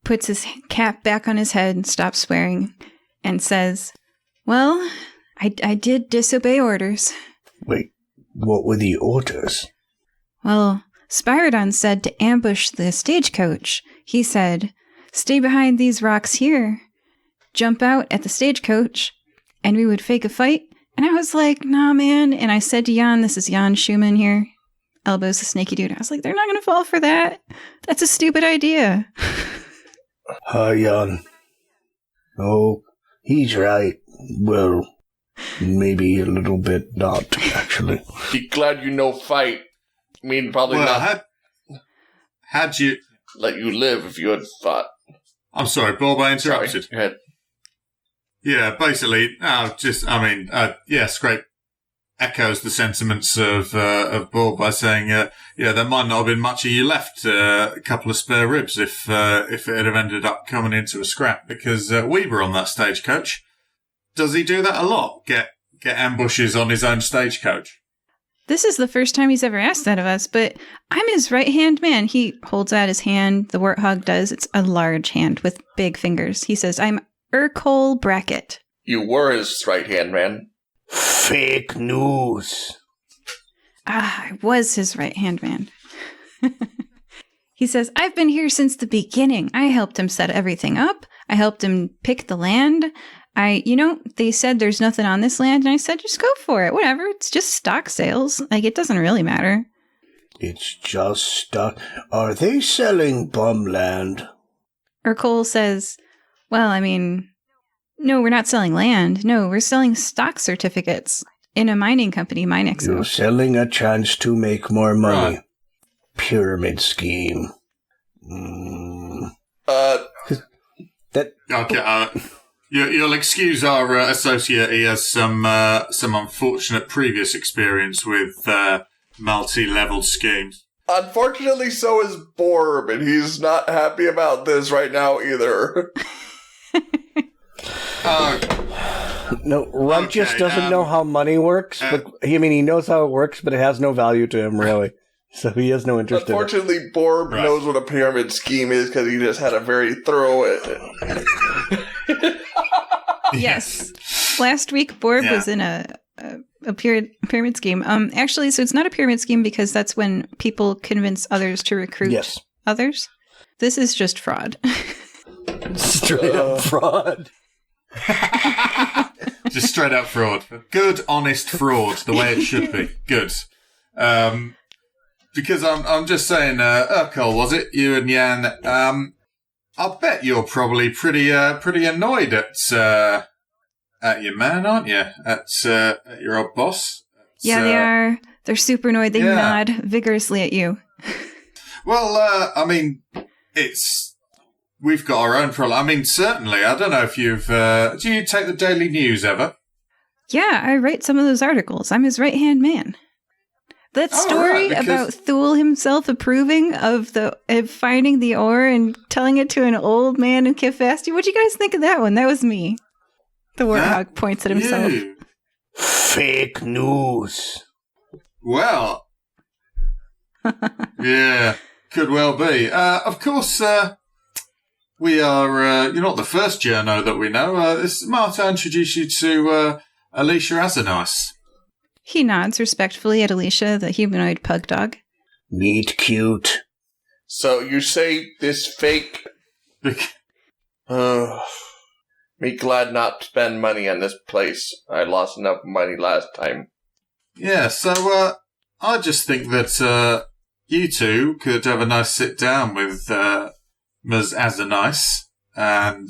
puts his cap back on his head and stops swearing. and says, well, I did disobey orders. Wait, what were the orders? Well, Spyrodon said to ambush the stagecoach. He said, stay behind these rocks here, jump out at the stagecoach, and we would fake a fight. And I was like, nah, man. And I said to Jan, this is Jan Schumann here, Elbows the snaky dude. I was like, they're not going to fall for that. That's a stupid idea. Hi, Jan. Oh, he's right. Well, maybe a little bit not, actually. Be glad you no fight. I mean, probably not. How'd you let you live if you had fought? I'm sorry, Bob, I interrupted. Sorry, go ahead. Yeah, basically, Scrape echoes the sentiments of Bob by saying, there might not have been much of you left, a couple of spare ribs if it had have ended up coming into a scrap, because we were on that stagecoach. Does he do that a lot? Get ambushes on his own stagecoach? This is the first time he's ever asked that of us, but I'm his right-hand man. He holds out his hand. The warthog does. It's a large hand with big fingers. He says, I'm Urkel Brackett. You were his right-hand man. Fake news. I was his right-hand man. He says, I've been here since the beginning. I helped him set everything up. I helped him pick the land. They said there's nothing on this land, and I said, just go for it. Whatever. It's just stock sales. Like, it doesn't really matter. It's just stock. Are they selling bum land? Urkel says, well, I mean, no, we're not selling land. No, we're selling stock certificates in a mining company, Minexo. You're selling a chance to make more money. Right. Pyramid scheme. Okay, you'll excuse our associate. He has some unfortunate previous experience with multi-level schemes. Unfortunately, so is Borb, and he's not happy about this right now either. No, Runt just doesn't know how money works. But he knows how it works, but it has no value to him, really. So he has no interest in it. Unfortunately, Borb knows what a pyramid scheme is because he just had a very thorough... Yes. Last week, Borb was in a pyramid scheme. Actually, so it's not a pyramid scheme because that's when people convince others to recruit others. This is just fraud. Straight up fraud. Just straight up fraud. Good, honest fraud, the way it should be. Good. Because I'm just saying, Urkel, was it? You and Jan, I'll bet you're probably pretty annoyed at your man, aren't you? At your old boss. Yeah, they are. They're super annoyed. They nod vigorously at you. Well, we've got our own problem. Certainly. I don't know if you've... do you take the Daily News ever? Yeah, I write some of those articles. I'm his right-hand man. That story about Thule himself approving of finding the ore and telling it to an old man in Kefasti. What'd you guys think of that one? That was me. The warthog points at himself. Fake news. Well, yeah, could well be. Of course, we are. You're not the first journo that we know. This Marta introduced you to Alicia Azanice. He nods respectfully at Alicia, the humanoid pug dog. Meet cute. So you say this fake... me glad not to spend money on this place. I lost enough money last time. Yeah, so I just think that you two could have a nice sit down with Ms. Azanice and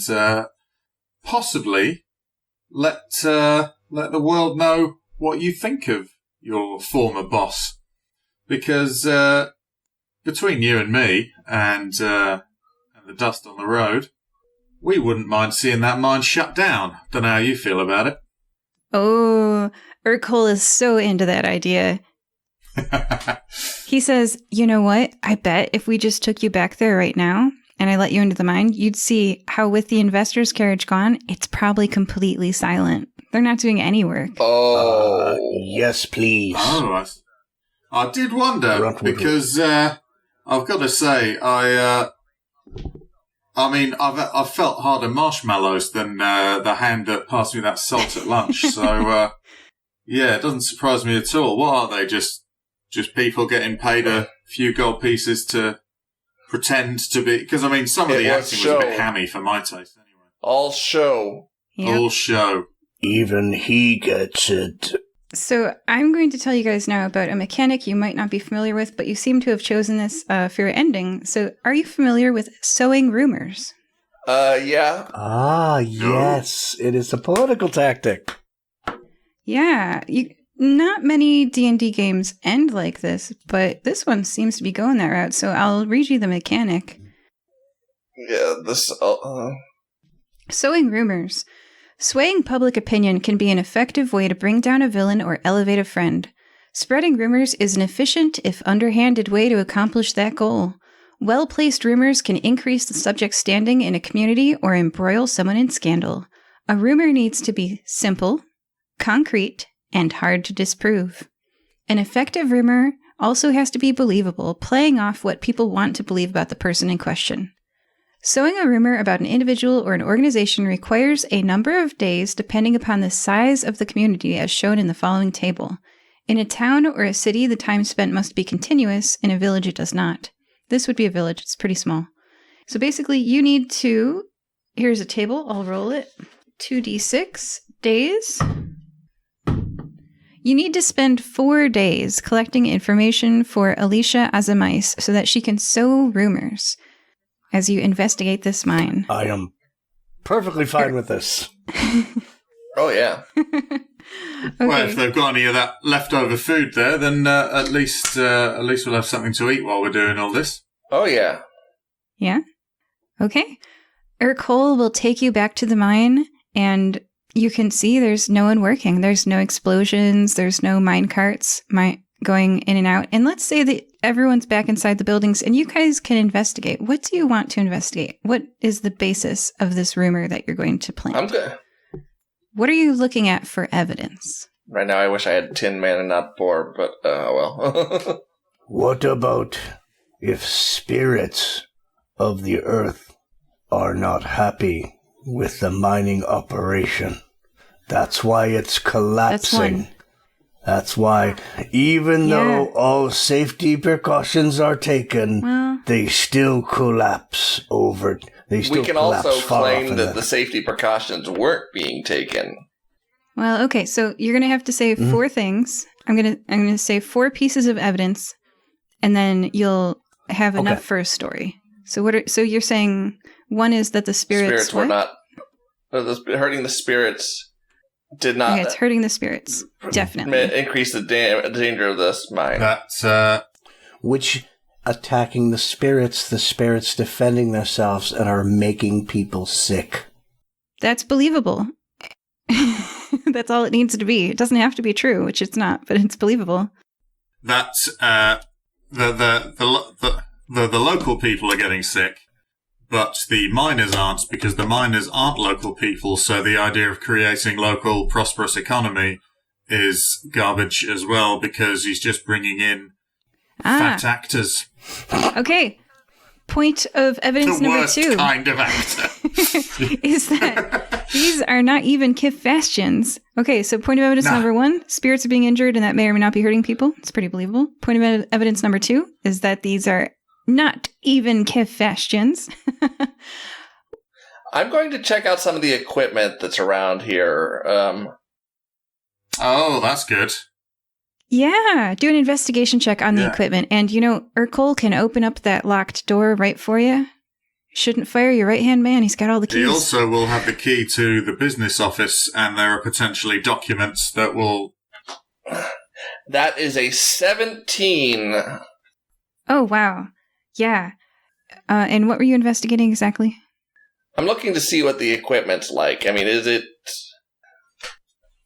possibly let the world know what you think of your former boss. Because between you and me and the dust on the road, we wouldn't mind seeing that mine shut down. Don't know how you feel about it. Oh, Urkel is so into that idea. He says, you know what? I bet if we just took you back there right now and I let you into the mine, you'd see how with the investor's carriage gone, it's probably completely silent. They're not doing any work. Oh. Yes, please. Oh, I did wonder, because I've got to say, I I mean, I've felt harder marshmallows than the hand that passed me that salt at lunch. So, yeah, it doesn't surprise me at all. What are they? Just people getting paid a few gold pieces to pretend to be? Because, I mean, some of the acting was a bit hammy for my taste anyway. All show. Yep. All show. Even he gets it. So I'm going to tell you guys now about a mechanic you might not be familiar with, but you seem to have chosen this for your ending. So are you familiar with sowing rumors? Yeah. Ah, yes. It is a political tactic. Yeah. Not many D&D games end like this, but this one seems to be going that route. So I'll read you the mechanic. Yeah, this... Sowing rumors. Swaying public opinion can be an effective way to bring down a villain or elevate a friend. Spreading rumors is an efficient, if underhanded, way to accomplish that goal. Well-placed rumors can increase the subject's standing in a community or embroil someone in scandal. A rumor needs to be simple, concrete, and hard to disprove. An effective rumor also has to be believable, playing off what people want to believe about the person in question. Sowing a rumor about an individual or an organization requires a number of days depending upon the size of the community as shown in the following table. In a town or a city, the time spent must be continuous. In a village, it does not. This would be a village. It's pretty small. So basically, you need to... Here's a table. I'll roll it. 2d6 days. You need to spend 4 days collecting information for Alicia as a mice so that she can sow rumors as you investigate this mine. I am perfectly fine with this. Oh, yeah. Okay. Well, if they've got any of that leftover food there, then at least we'll have something to eat while we're doing all this. Oh, yeah. Yeah? Okay. Urkol will take you back to the mine, and you can see there's no one working. There's no explosions. There's no mine carts going in and out. And let's say that everyone's back inside the buildings, and you guys can investigate. What do you want to investigate? What is the basis of this rumor that you're going to plant? I'm good. What are you looking at for evidence? Right now, I wish I had Tin Man and not Borb, but, well. What about if spirits of the earth are not happy with the mining operation? That's why it's collapsing. That's why, even though all safety precautions are taken, they still collapse over. We can also claim that the safety precautions weren't being taken. Well, okay, so you're going to have to say 4 things. I'm going to say 4 pieces of evidence, and then you'll have enough for a story. So so you're saying one is that the spirits were not hurting the spirits. Did not. Okay, it's hurting the spirits. Definitely. Increase the danger of this mine. That's, which attacking the spirits defending themselves and are making people sick. That's believable. That's all it needs to be. It doesn't have to be true, which it's not, but it's believable. That's, the local people are getting sick. But the miners aren't, because the miners aren't local people, so the idea of creating local prosperous economy is garbage as well, because he's just bringing in fat actors. Okay. Point of evidence number 2. The worst kind of actor. is that these are not even Kif bastions. Okay, so point of evidence number 1, spirits are being injured and that may or may not be hurting people. It's pretty believable. Point of evidence number 2 is that these are not even Kif bastions. I'm going to check out some of the equipment that's around here. Oh, that's good. Yeah, do an investigation check on the equipment. And, Urkol can open up that locked door right for you. Shouldn't fire your right-hand man. He's got all the keys. He also will have the key to the business office, and there are potentially documents that will... That is a 17. Oh, wow. Yeah. And what were you investigating exactly? I'm looking to see what the equipment's like. I mean, is it...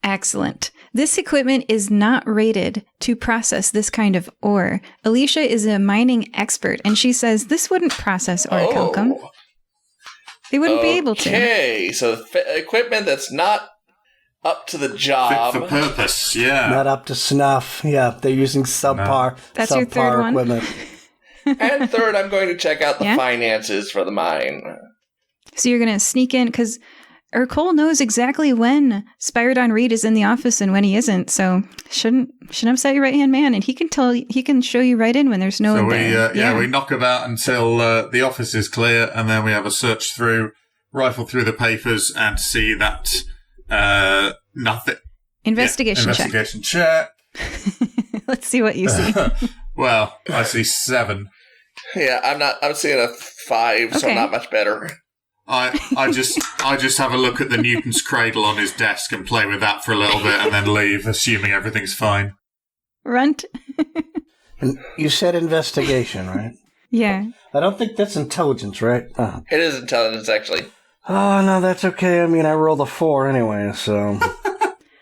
Excellent. This equipment is not rated to process this kind of ore. Alicia is a mining expert, and she says this wouldn't process ore, Kelcom. They wouldn't be able to. Okay, so equipment that's not up to the job. Fit for purpose, yeah. Not up to snuff. Yeah, they're using subpar your third one? equipment. And third, I'm going to check out the finances for the mine. So you're going to sneak in because Urkel knows exactly when Spyridon Reed is in the office and when he isn't. So shouldn't upset your right-hand man, and he can show you right in when there's no one there. We knock about until the office is clear, and then we have a search through, rifle through the papers, and see that nothing. Investigation check. Let's see what you see. Well, I see 7. Yeah, I'm seeing a 5, so Okay. not much better. I just have a look at the Newton's cradle on his desk and play with that for a little bit, and then leave, assuming everything's fine. Runt. And you said investigation, right? Yeah. I don't think that's intelligence, right? It is intelligence, actually. Oh, no, that's okay. I mean, I rolled a 4 anyway, so...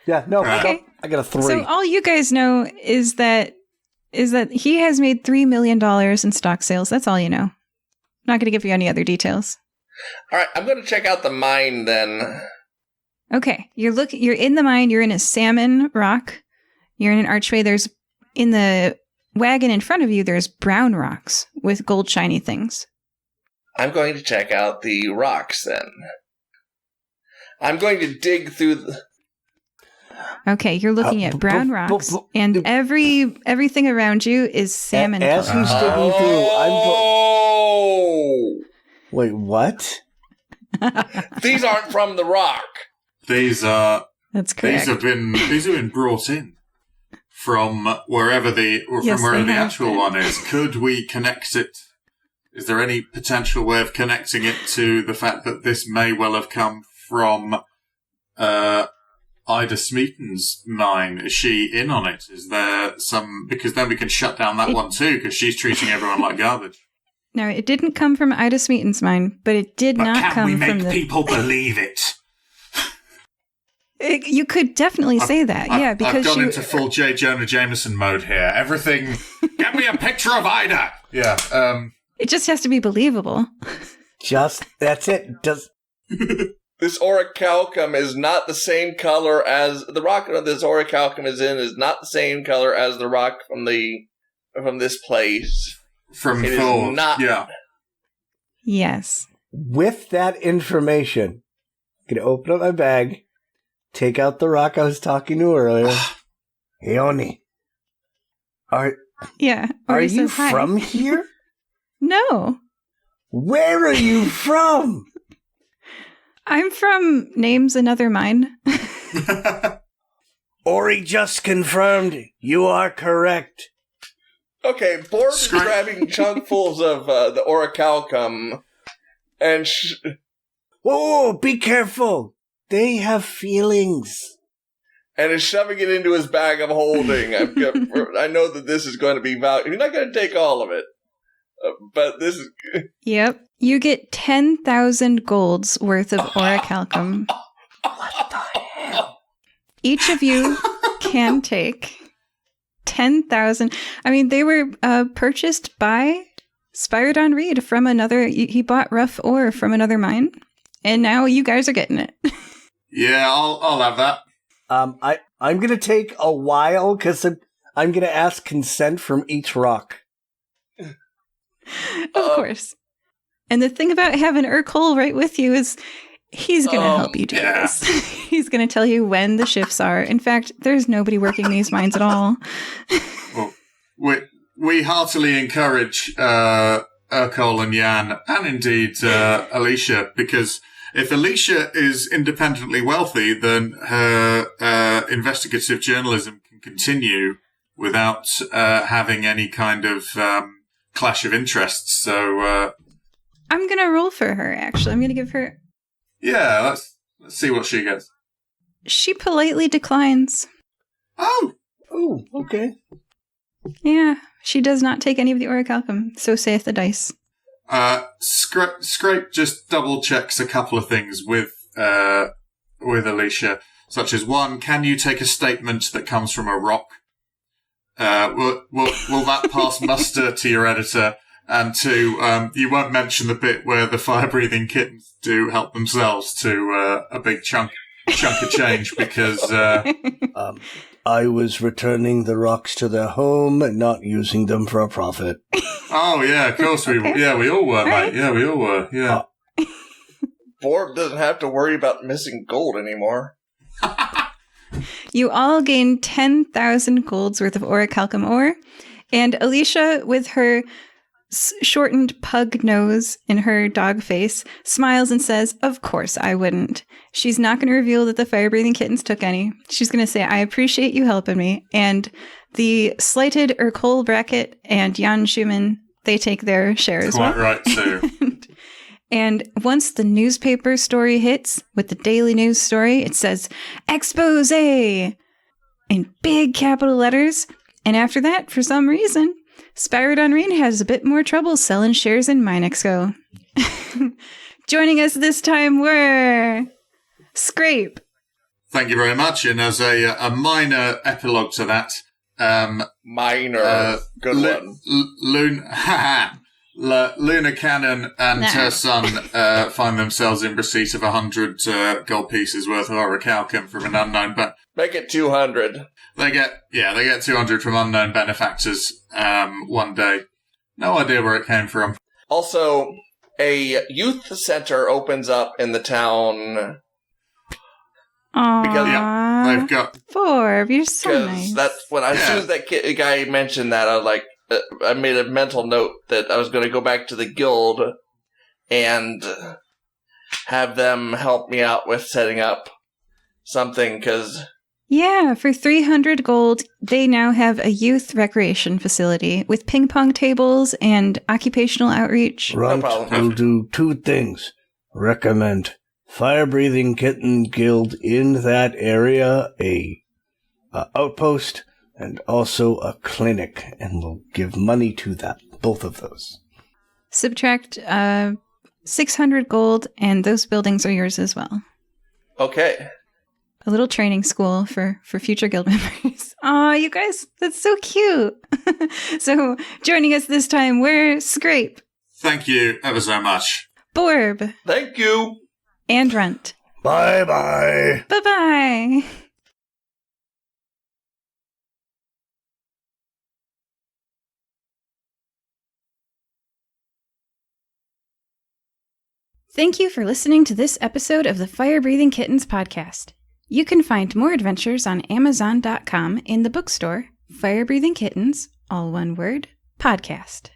Yeah, no, Okay. I got a 3. So all you guys know is that he has made $3 million in stock sales. That's all you know. I'm not going to give you any other details. All right, I'm going to check out the mine then. Okay, you're in the mine. You're in a salmon rock. You're in an archway. There's in the wagon in front of you. There's brown rocks with gold shiny things. I'm going to check out the rocks then. I'm going to dig through. Okay, you're looking at brown rocks, and everything around you is salmon As color. he's digging through, Oh! Wait, what? These aren't from the rock. These That's correct. these have been brought in from wherever the actual one is. Could we connect it? Is there any potential way of connecting it to the fact that this may well have come from Ida Smeaton's mine? Is she in on it? Is there some... Because then we can shut down that one too, because she's treating everyone like garbage. No, it didn't come from Ida Smeaton's mine, but it did not come from the... Can we make people believe it? You could definitely say that, yeah, because I've gone into full J. Jonah Jameson mode here. Everything... Get me a picture of Ida! Yeah, It just has to be believable. That's it. This orichalcum is not the same color as... The rock that this orichalcum is in is not the same color as the rock from this place. from It Thor. is not... Yeah. Yes. With that information, I'm going to open up my bag, take out the rock I was talking to earlier. Hey, Oni. Are Yeah. you says hi. from here? No. Where are you from? I'm from Names Another Mine. Ori just confirmed you are correct. Okay, Borb is grabbing chunkfuls of the orichalcum, and Whoa, be careful. They have feelings. and is shoving it into his bag of holding. I know that this is going to be valuable. You're not going to take all of it, but this is... Yep. You get 10,000 golds worth of orichalcum. What the hell? Each of you can take 10,000. I mean, they were purchased by Spyridon Reed from another... He bought rough ore from another mine, and now you guys are getting it. Yeah, I'll have that. I'm going to take a while because I'm going to ask consent from each rock. Of course. And the thing about having Urkel right with you is he's going to help you do this. He's going to tell you when the shifts are. In fact, there's nobody working these mines at all. Well, we heartily encourage Urkel and Jan, and indeed Alicia, because if Alicia is independently wealthy, then her investigative journalism can continue without having any kind of clash of interests. So I'm going to roll for her, actually. I'm going to give her... yeah, let's see what she gets. She politely declines. Oh, Okay. Yeah, she does not take any of the orichalcum, so saith the dice. Scrape just double checks a couple of things with Alicia, such as one, can you take a statement that comes from a rock? Will that pass muster to your editor? And two, you won't mention the bit where the fire-breathing kittens do help themselves to a big chunk of change because I was returning the rocks to their home and not using them for a profit. oh yeah, of course we all were, mate. Yeah, we all were. Yeah. Borb doesn't have to worry about missing gold anymore. You all gain 10,000 golds worth of orichalcum ore, and Alicia, with her shortened pug nose and her dog face, smiles and says, "Of course I wouldn't." She's not going to reveal that the fire-breathing kittens took any. She's going to say, "I appreciate you helping me." And the slighted Urkel Brackett and Jan Schumann, they take their share as well. Quite right, too. And once the newspaper story hits with the daily news story, it says, "Expose!" in big capital letters. And after that, for some reason, Spyrodon Reen has a bit more trouble selling shares in Minexco. Joining us this time were Scrape. Thank you very much. And as a minor epilogue to that, Good one. Luna Cannon and her son find themselves in receipt of 100 gold pieces worth of orichalcum from an unknown, but Make it 200. they get 200 from unknown benefactors one day. No idea where it came from. Also, a youth center opens up in the town. Aww. They've got Borb, you're so Because nice. that's when as soon as that guy mentioned that, I was like, I made a mental note that I was going to go back to the guild and have them help me out with setting up something, because Yeah, for 300 gold, they now have a youth recreation facility with ping pong tables and occupational outreach. Runt problem. will do two things. Recommend Firebreathing Kitten Guild in that area, a outpost, and also a clinic, and will give money to that, both of those. Subtract 600 gold, and those buildings are yours as well. okay. A little training school for future guild members. Aw, you guys, that's so cute. So, joining us this time, we're Scrape, Thank you ever so much. Borb, Thank you. and Runt. Bye-bye. Bye-bye. Thank you for listening to this episode of the Fire-Breathing Kittens podcast. You can find more adventures on Amazon.com in the bookstore, Fire-Breathing Kittens, all one word, podcast.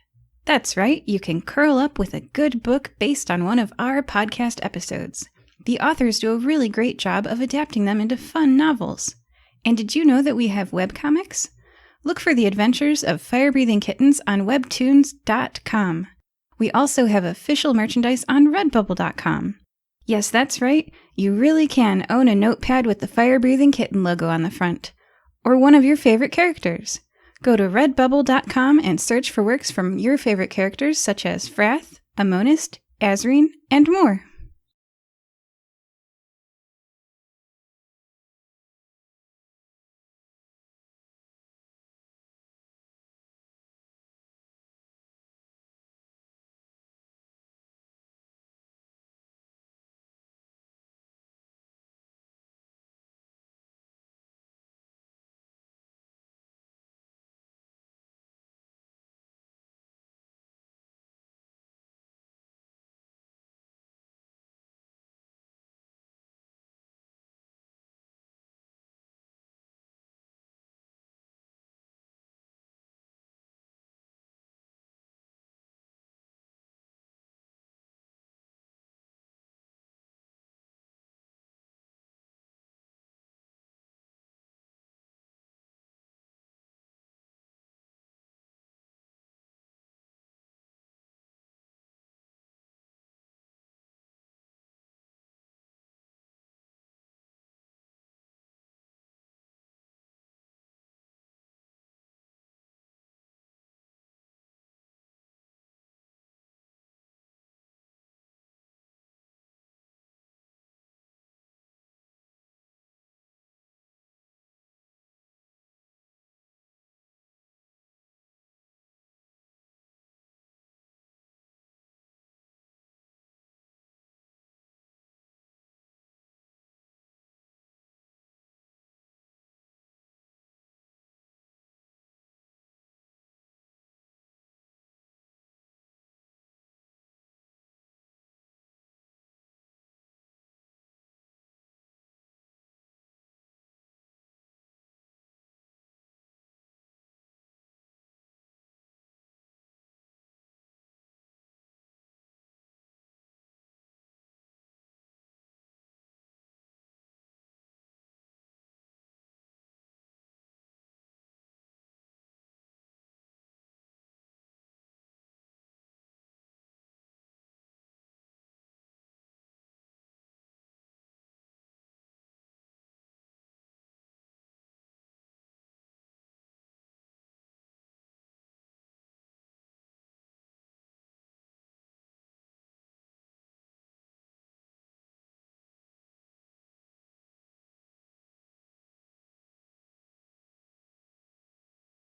That's right, you can curl up with a good book based on one of our podcast episodes. The authors do a really great job of adapting them into fun novels. And did you know that we have webcomics? Look for the adventures of Fire-Breathing Kittens on webtoons.com. We also have official merchandise on redbubble.com. Yes, that's right. You really can own a notepad with the Fire-Breathing Kitten logo on the front. Or one of your favorite characters. Go to redbubble.com and search for works from your favorite characters such as Frath, Amonist, Azreen, and more.